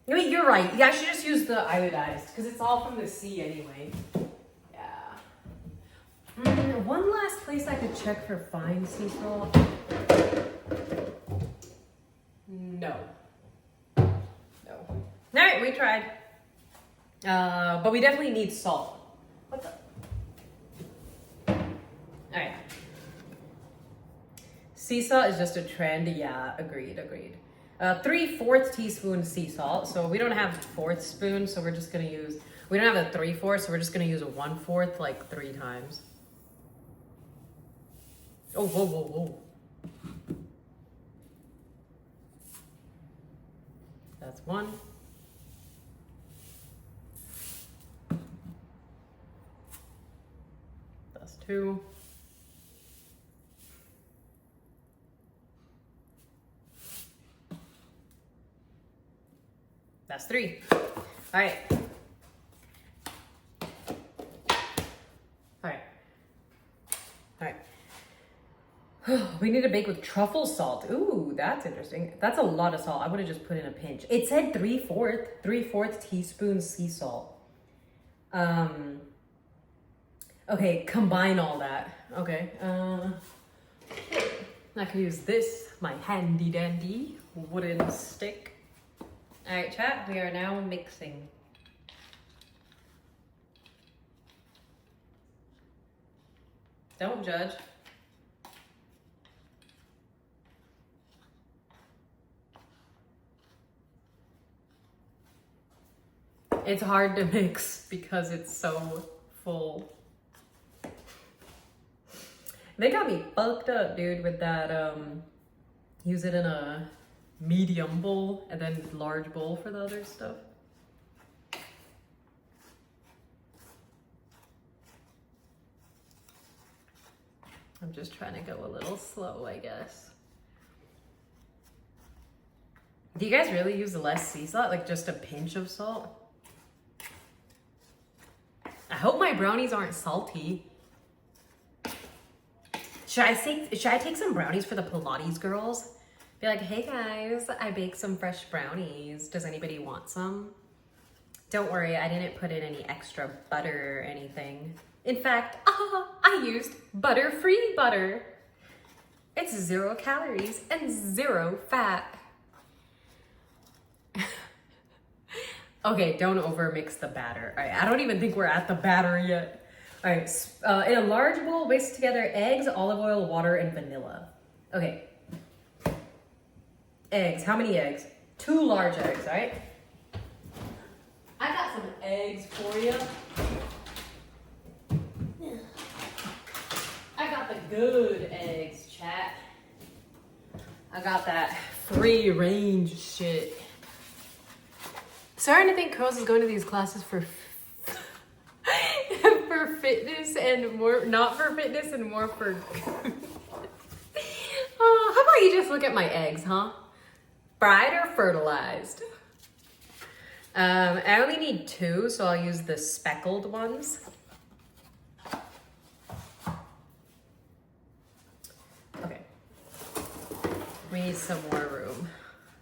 Wait, you're right. Yeah, I should just use the iodized because it's all from the sea anyway. Yeah. One last place I could check for fine sea salt. No. No. All right, we tried. But we definitely need salt. What the? All right. Sea salt is just a trend. Yeah, agreed. 3/4 teaspoon sea salt. So we don't have fourth spoon, so we're just gonna use. We don't have a 3/4, so we're just gonna use a 1/4 like 3 times. Oh, whoa. That's 1. That's 2. That's 3. All right. We need to bake with truffle salt. Ooh, that's interesting. That's a lot of salt. I would have just put in a pinch. It said 3/4 teaspoon sea salt. Okay, combine all that. Okay. I could use this, my handy dandy wooden stick. All right, chat, we are now mixing. Don't judge. It's hard to mix because it's so full. They got me fucked up, dude, with that, use it in a medium bowl and then large bowl for the other stuff. I'm just trying to go a little slow, I guess. Do you guys really use less sea salt? Like just a pinch of salt? I hope my brownies aren't salty. Should I take some brownies for the Pilates girls? Be like, hey guys, I baked some fresh brownies. Does anybody want some? Don't worry, I didn't put in any extra butter or anything. In fact, I used butter-free butter. It's 0 calories and 0 fat. Okay, don't overmix the batter. All right, I don't even think we're at the batter yet. All right, in a large bowl, whisk together eggs, olive oil, water, and vanilla. Okay. Eggs, how many eggs? 2 large eggs, all right? I got some eggs for you. I got the good eggs, chat. I got that free range shit. Starting to think Curls is going to these classes for fitness and more, not for fitness and more for. How about you just look at my eggs, huh? Fried or fertilized? I only need 2, so I'll use the speckled ones. Okay. We need some more room.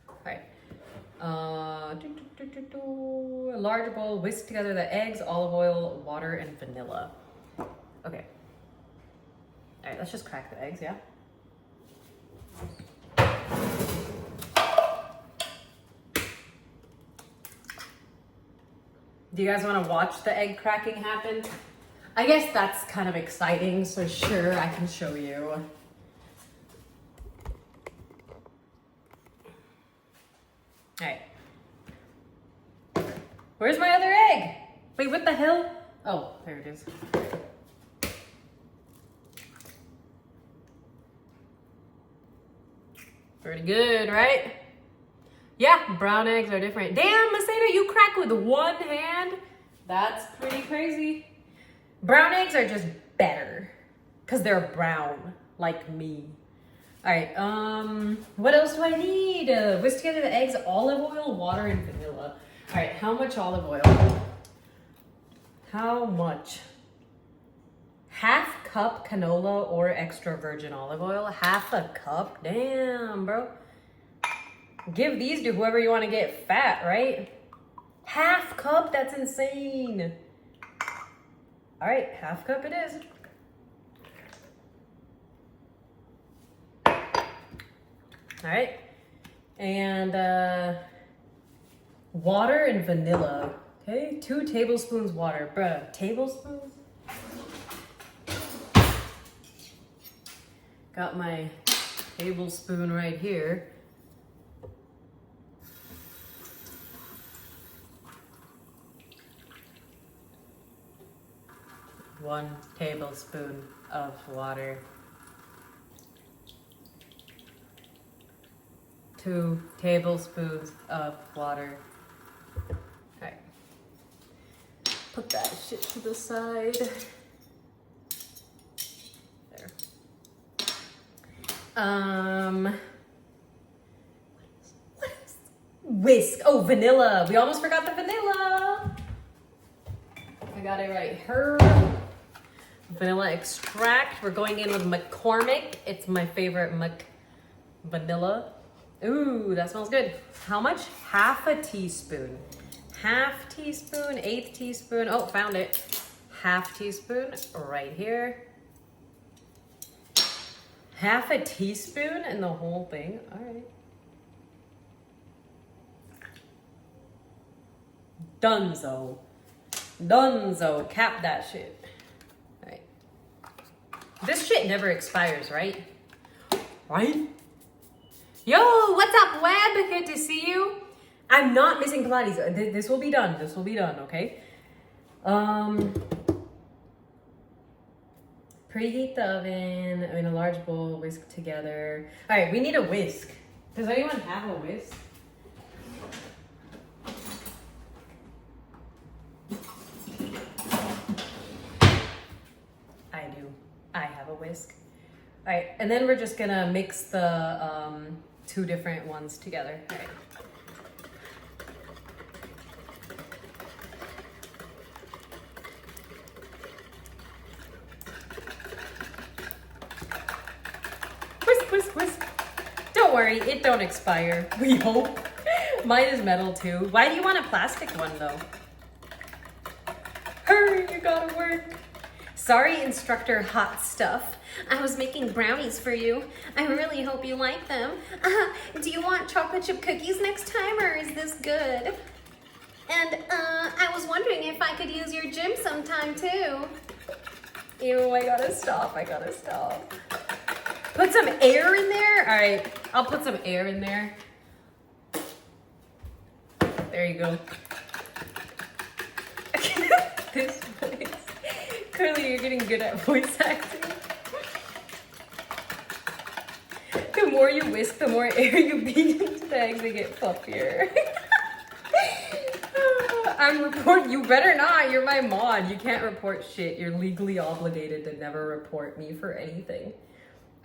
All right. A large bowl, whisk together the eggs, olive oil, water, and vanilla. Okay. All right, let's just crack the eggs, yeah? Do you guys want to watch the egg cracking happen? I guess that's kind of exciting, so sure, I can show you. All right. Where's my other egg? Wait, what the hell? Oh, there it is. Pretty good, right? Yeah, brown eggs are different. Damn, Masada, you crack with 1 hand? That's pretty crazy. Brown eggs are just better because they're brown, like me. All right, what else do I need? Whisk together the eggs, olive oil, water, and vanilla. All right, how much olive oil? How much? 1/2 cup canola or extra virgin olive oil. 1/2 cup? Damn, bro. Give these to whoever you want to get fat, right? 1/2 cup? That's insane. All right, 1/2 cup it is. All right, and water and vanilla. Okay, 2 tablespoons water. Bruh, tablespoons? Got my tablespoon right here. One tablespoon of water. 2 tablespoons of water. Alright. Put that shit to the side. There. What is whisk? Oh, vanilla. We almost forgot the vanilla. I got it right. Vanilla extract. We're going in with McCormick. It's my favorite vanilla. Ooh, that smells good. How much? Half a teaspoon. Half teaspoon, 1/8 teaspoon. Oh, found it. Half teaspoon right here. Half a teaspoon and the whole thing. All right. Dunzo. Dunzo. Cap that shit. All right. This shit never expires, right? Right? Yo, what's up, Web? Good to see you. I'm not missing Pilates. This will be done. This will be done, okay? Preheat the oven in a large bowl, whisk together. All right, we need a whisk. Does anyone have a whisk? I do. I have a whisk. All right, and then we're just gonna mix the 2 different ones together. All right. Whisk, whisk, whisk. Don't worry, it don't expire. We hope. Mine is metal too. Why do you want a plastic one though? Hurry, you gotta work. Sorry, instructor hot stuff. I was making brownies for you. I really hope you like them. Do you want chocolate chip cookies next time, or is this good? And I was wondering if I could use your gym sometime too. Ew, I gotta stop. Put some air in there? All right, I'll put some air in there. There you go. This voice. Curly, you're getting good at voice acting. The more you whisk, the more air you beat into the eggs, they get fluffier. I'm reporting. You better not. You're my mod. You can't report shit. You're legally obligated to never report me for anything.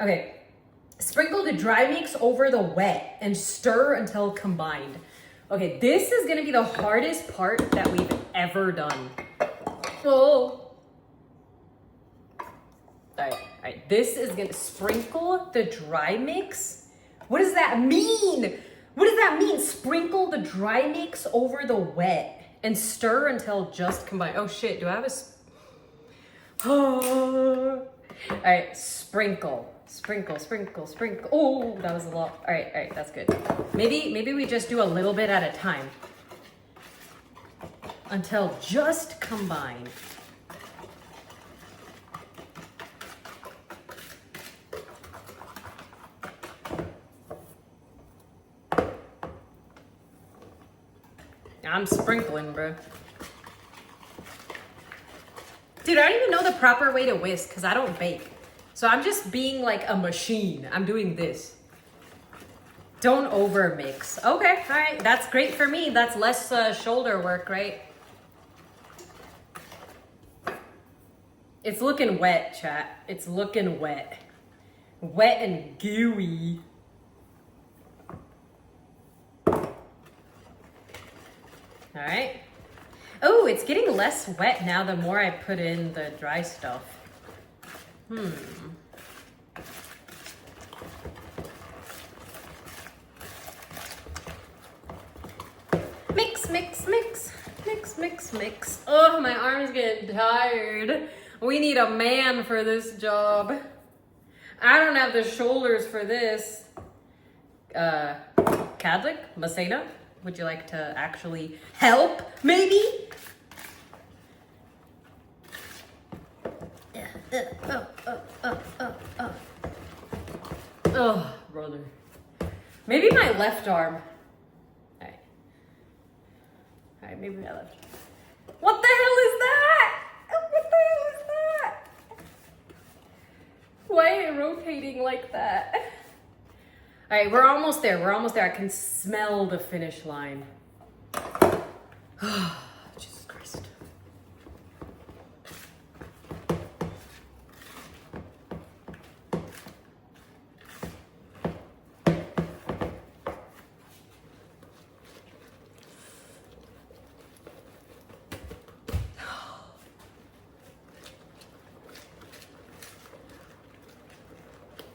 Okay. Sprinkle the dry mix over the wet and stir until combined. Okay, this is gonna be the hardest part that we've ever done. Oh. All right, this is gonna sprinkle the dry mix. What does that mean? What does that mean? Sprinkle the dry mix over the wet and stir until just combined. Oh shit, do I have a... Oh. All right, sprinkle. Oh, that was a lot. All right, that's good. Maybe we just do a little bit at a time until just combined. I'm sprinkling, bro. Dude, I don't even know the proper way to whisk because I don't bake. So I'm just being like a machine. I'm doing this. Don't over mix. Okay, all right. That's great for me. That's less shoulder work, right? It's looking wet, chat. It's looking wet. Wet and gooey. All right. Oh, it's getting less wet now the more I put in the dry stuff. Mix. Oh, my arm's getting tired. We need a man for this job. I don't have the shoulders for this. Kadlik? Masena? Would you like to actually help, maybe? Oh, brother. Maybe my left arm. Alright. Alright, maybe my left. What the hell is that? What the hell is that? Why are you rotating like that? Alright, we're almost there. We're almost there. I can smell the finish line. Jesus Christ.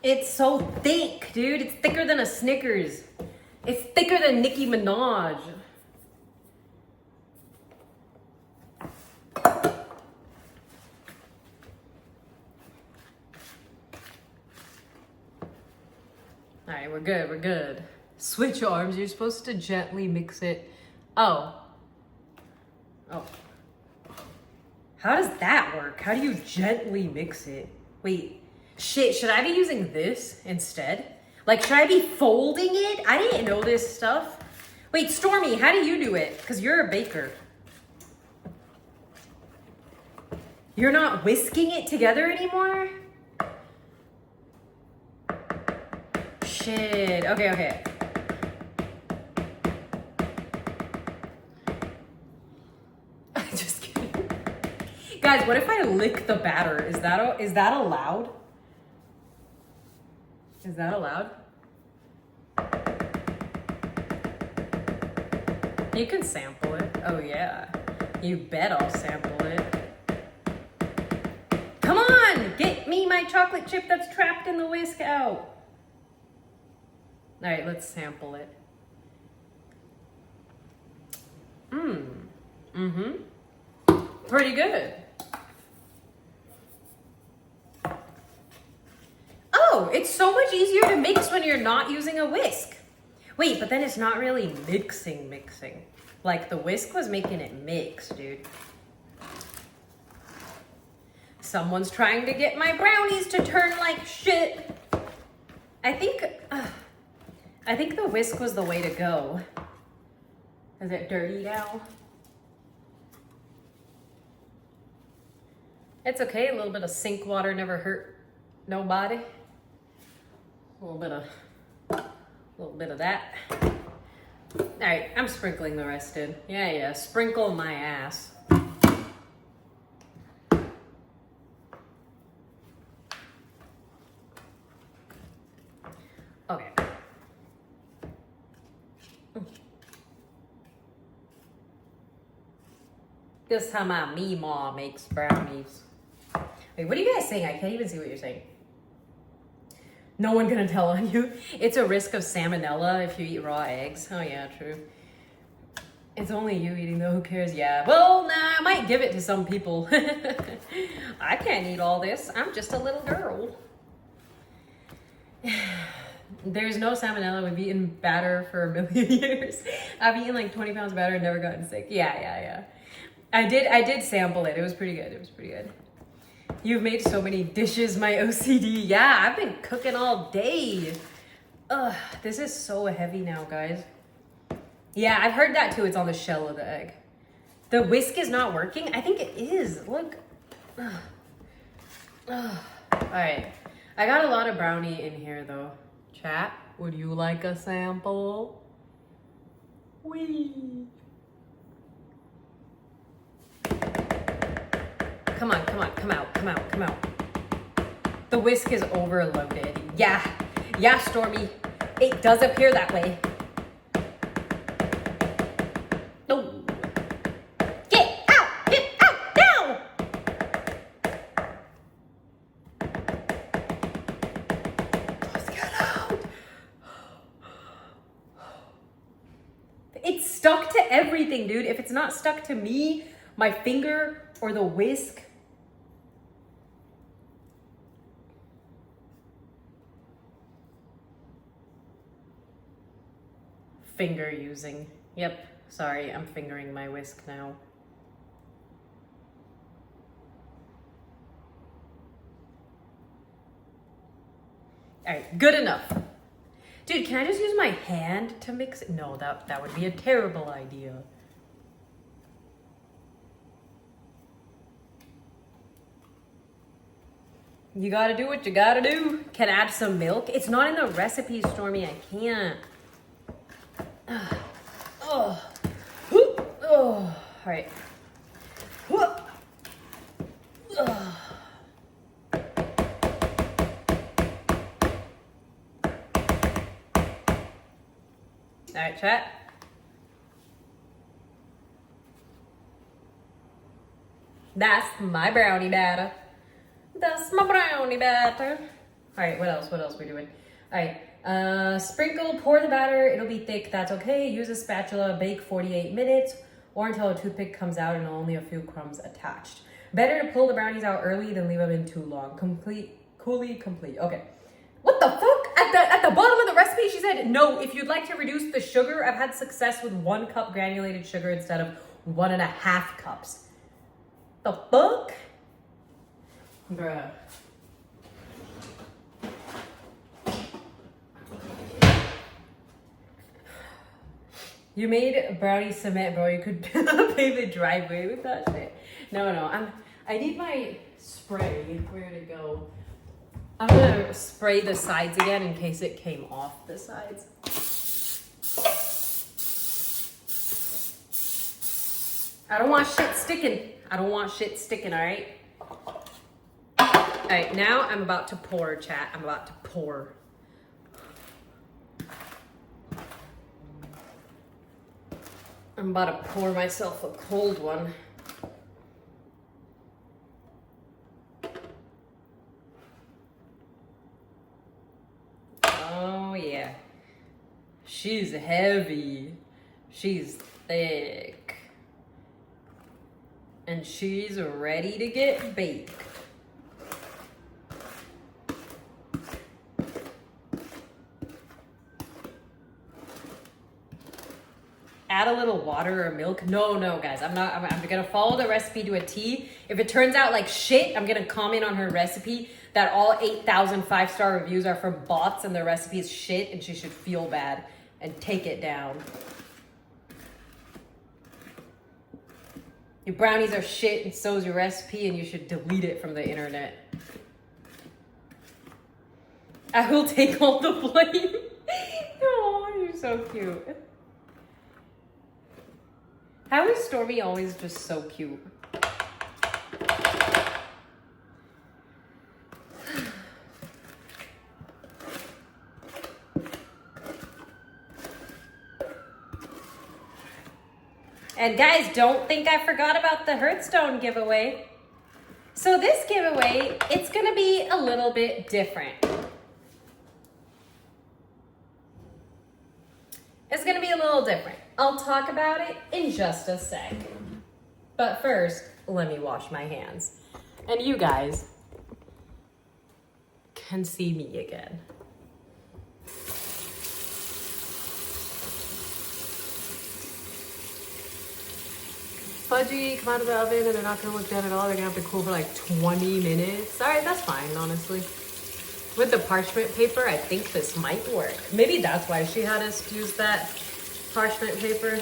It's so thick, dude. It's thicker than a Snickers. It's thicker than Nicki Minaj. Alright, we're good, we're good. Switch arms. You're supposed to gently mix it. Oh. Oh. How does that work? How do you gently mix it? Wait. Shit, should I be using this instead? Like, should I be folding it? I didn't know this stuff. Wait, Stormy, how do you do it? Because you're a baker. You're not whisking it together anymore? Shit, okay. Just kidding. Guys, what if I lick the batter? Is that allowed? Is that allowed? You can sample it. Oh yeah. You bet I'll sample it. Come on! Get me my chocolate chip that's trapped in the whisk out. Alright, let's sample it. Pretty good. Oh, it's so much easier to mix when you're not using a whisk. Wait, but then it's not really mixing. Like the whisk was making it mix, dude. Someone's trying to get my brownies to turn like shit. I think the whisk was the way to go. Is it dirty now? It's okay, a little bit of sink water never hurt nobody. A little bit of that. All right, I'm sprinkling the rest in. Yeah, sprinkle my ass. Okay. This is how my Meemaw makes brownies. Wait, what are you guys saying? I can't even see what you're saying. No one gonna tell on you. It's a risk of salmonella if you eat raw eggs. Oh yeah, true. It's only you eating though, who cares? Yeah, well, nah, I might give it to some people. I can't eat all this. I'm just a little girl. There's no salmonella. We've eaten batter for a million years. I've eaten like 20 pounds of batter and never gotten sick. Yeah. I did sample it. It was pretty good. You've made so many dishes, my OCD. Yeah, I've been cooking all day. Ugh, this is so heavy now, guys. Yeah, I've heard that too. It's on the shell of the egg. The whisk is not working? I think it is. Look. Ugh. Ugh. All right. I got a lot of brownie in here, though. Chat, would you like a sample? Wee. Come on, come out. The whisk is overloaded. Yeah, Stormy. It does appear that way. No. Get out now! Let's get out. It's stuck to everything, dude. If it's not stuck to me, my finger, or the whisk, finger using. Yep, sorry, I'm fingering my whisk now. All right, good enough. Dude, can I just use my hand to mix it? No, that would be a terrible idea. You gotta do what you gotta do. Can I add some milk? It's not in the recipe, Stormy. I can't. Oh. Oh. All right. All right, chat. That's my brownie batter. That's my brownie batter. All right, what else? What else we doing? All right, sprinkle, pour the batter. It'll be thick. That's okay. Use a spatula. Bake 48 minutes or until a toothpick comes out and only a few crumbs attached. Better to pull the brownies out early than leave them in too long. Coolly complete. Okay. What the fuck? At the bottom of the recipe, she said, no, if you'd like to reduce the sugar, I've had success with 1 cup granulated sugar instead of 1.5 cups. The fuck? Bruh. You made brownie cement, bro. You could pave the driveway with that shit. No. I need my spray. Where'd it go? I'm gonna spray the sides again in case it came off the sides. I don't want shit sticking. All right? All right, now I'm about to pour, chat. I'm about to pour. I'm about to pour myself a cold one. Oh, yeah. She's heavy. She's thick. And she's ready to get baked. Add a little water or milk. No, guys, I'm gonna follow the recipe to a T. If it turns out like shit, I'm gonna comment on her recipe that all 8,000 5-star reviews are from bots and the recipe is shit and she should feel bad and take it down. Your brownies are shit and so is your recipe and you should delete it from the internet. I will take all the blame. Oh, you're so cute. How is Stormy always just so cute? And guys, don't think I forgot about the Hearthstone giveaway. So this giveaway, it's gonna be a little bit different. It's gonna be a little different. I'll talk about it in just a sec. But first, let me wash my hands. And you guys can see me again. Fudgy come out of the oven and they're not gonna look dead at all. They're gonna have to cool for like 20 minutes. All right, that's fine, honestly. With the parchment paper, I think this might work. Maybe that's why she had us use that parchment paper.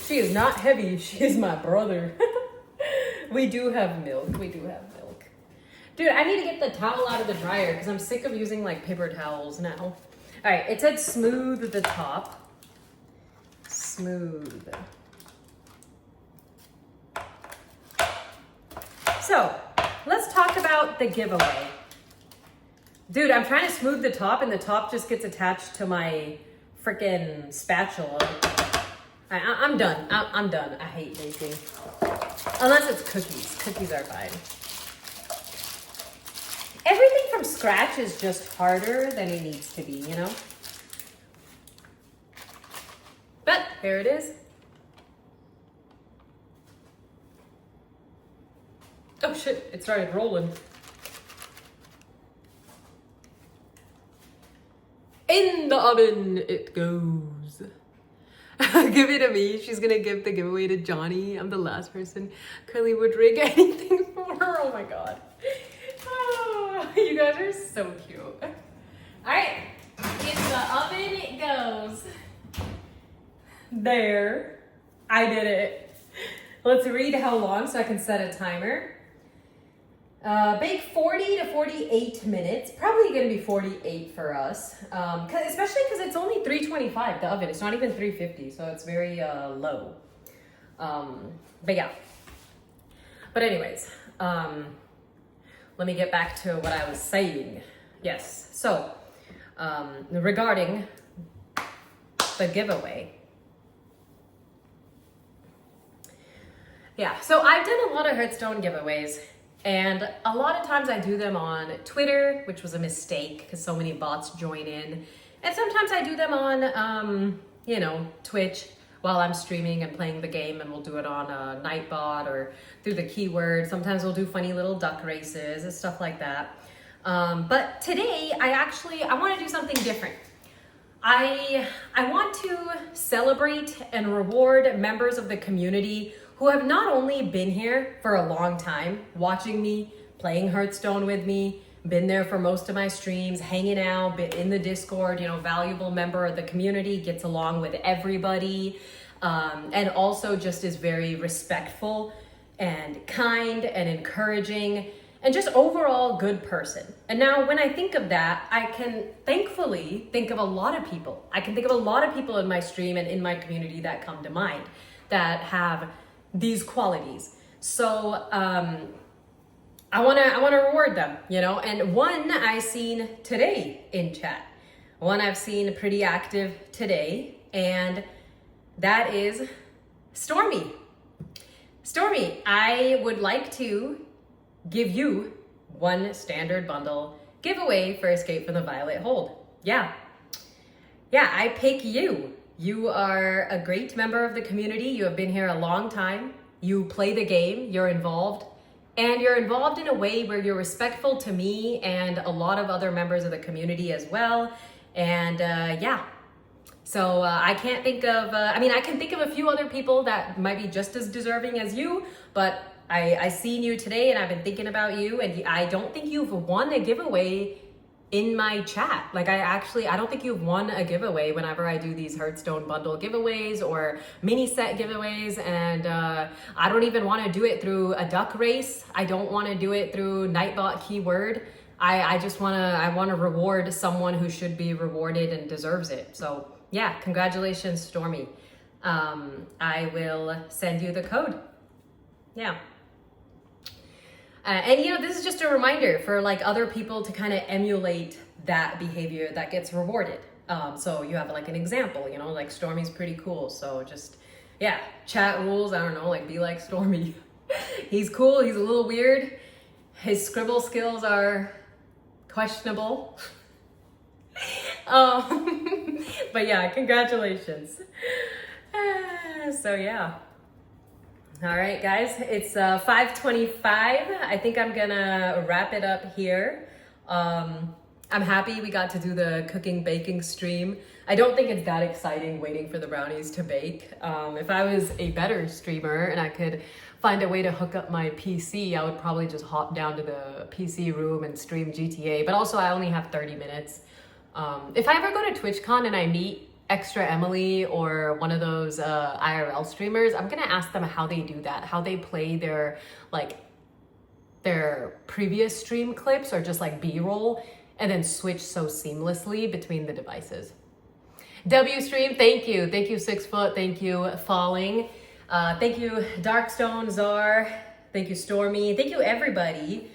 She is not heavy. She is my brother. We do have milk. Dude, I need to get the towel out of the dryer because I'm sick of using like paper towels now. All right, it said smooth the top. Smooth. So, let's talk about the giveaway. Dude, I'm trying to smooth the top and the top just gets attached to my freaking spatula. I'm done. I'm done. I hate baking. Unless it's cookies. Cookies are fine. Everything from scratch is just harder than it needs to be, you know? But here it is. Oh shit, it started rolling. In the oven it goes. Give it to me. She's gonna give the giveaway to Johnny. I'm the last person Curly would rig anything for her. Oh my god. Oh, you guys are so cute. Alright, in the oven it goes. There. I did it. Let's read how long so I can set a timer. Bake 40 to 48 minutes. Probably gonna be 48 for us. Especially because it's only 325, the oven. It's not even 350, so it's very low. But yeah. But anyways, let me get back to what I was saying. Yes, so regarding the giveaway. Yeah, so I've done a lot of Hearthstone giveaways, and a lot of times I do them on Twitter, which was a mistake because so many bots join in. And sometimes I do them on, Twitch while I'm streaming and playing the game, and we'll do it on Nightbot or through the keyword. Sometimes we'll do funny little duck races and stuff like that. But today, I want to do something different. I want to celebrate and reward members of the community who have not only been here for a long time, watching me, playing Hearthstone with me, been there for most of my streams, hanging out, been in the Discord, valuable member of the community, gets along with everybody, and also just is very respectful and kind and encouraging and just overall good person. And now when I think of that, I can thankfully think of a lot of people. I can think of a lot of people in my stream and in my community that come to mind that have these qualities. So I wanna reward them, and one I seen today in chat. One I've seen pretty active today, and that is Stormy. Stormy, I would like to give you one standard bundle giveaway for Escape from the Violet Hold. Yeah, I pick you. You are a great member of the community. You have been here a long time. You play the game, you're involved, and you're involved in a way where you're respectful to me and a lot of other members of the community as well. And so I can't think of, I can think of a few other people that might be just as deserving as you, but I seen you today and I've been thinking about you, and I don't think you've won a giveaway in my chat. Like I don't think you've won a giveaway whenever I do these Hearthstone bundle giveaways or mini set giveaways, and I don't even want to do it through a duck race. I don't want to do it through Nightbot keyword. I want to reward someone who should be rewarded and deserves it. So yeah, congratulations, Stormy. I will send you the code. Yeah. And this is just a reminder for like other people to kind of emulate that behavior that gets rewarded. So you have like an example, like Stormy's pretty cool. So just, yeah, chat rules, I don't know, like be like Stormy. He's cool, he's a little weird. His scribble skills are questionable. But yeah, congratulations. So yeah. All right, guys, it's 5:25. I think I'm gonna wrap it up here. I'm happy we got to do the cooking baking stream. I don't think it's that exciting waiting for the brownies to bake. If I was a better streamer and I could find a way to hook up my PC, I would probably just hop down to the PC room and stream GTA. But also I only have 30 minutes. If I ever go to TwitchCon and I meet Extra Emily or one of those IRL streamers, I'm gonna ask them how they do that, how they play their previous stream clips or just like B-roll and then switch so seamlessly between the devices. W Stream, thank you 6 foot, thank you Falling, thank you Darkstone Czar, thank you Stormy, thank you everybody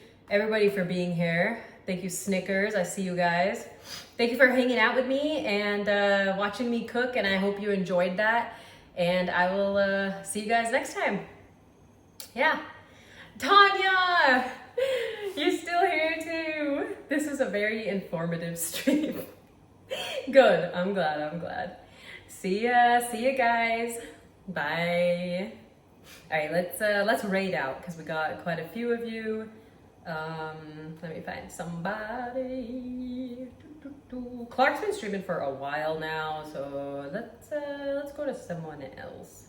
for being here. Thank you Snickers, I see you guys. Thank you for hanging out with me and watching me cook, and I hope you enjoyed that. And I will see you guys next time. Yeah. Tanya, you're still here too. This is a very informative stream. Good, I'm glad. See ya guys. Bye. All right, let's raid out because we got quite a few of you. Let me find somebody. Clark's been streaming for a while now, so let's go to someone else.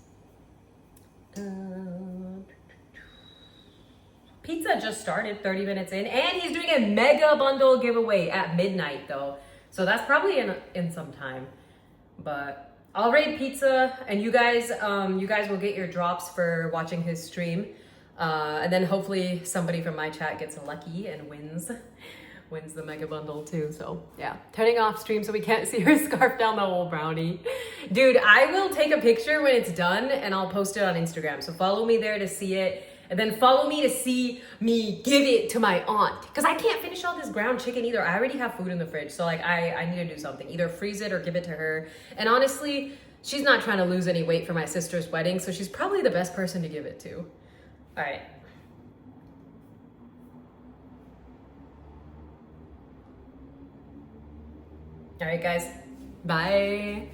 Pizza just started 30 minutes in, and he's doing a mega bundle giveaway at midnight though, so that's probably in some time. But I'll raid Pizza, and you guys will get your drops for watching his stream, and then hopefully somebody from my chat gets lucky and wins the mega bundle too. So yeah, turning off stream so we can't see her scarf down the whole brownie. Dude, I will take a picture when it's done and I'll post it on Instagram, so follow me there to see it, and then follow me to see me give it to my aunt, because I can't finish all this ground chicken either. I already have food in the fridge, so like I need to do something, either freeze it or give it to her. And honestly, she's not trying to lose any weight for my sister's wedding, so she's probably the best person to give it to. All right. All right, guys. Bye.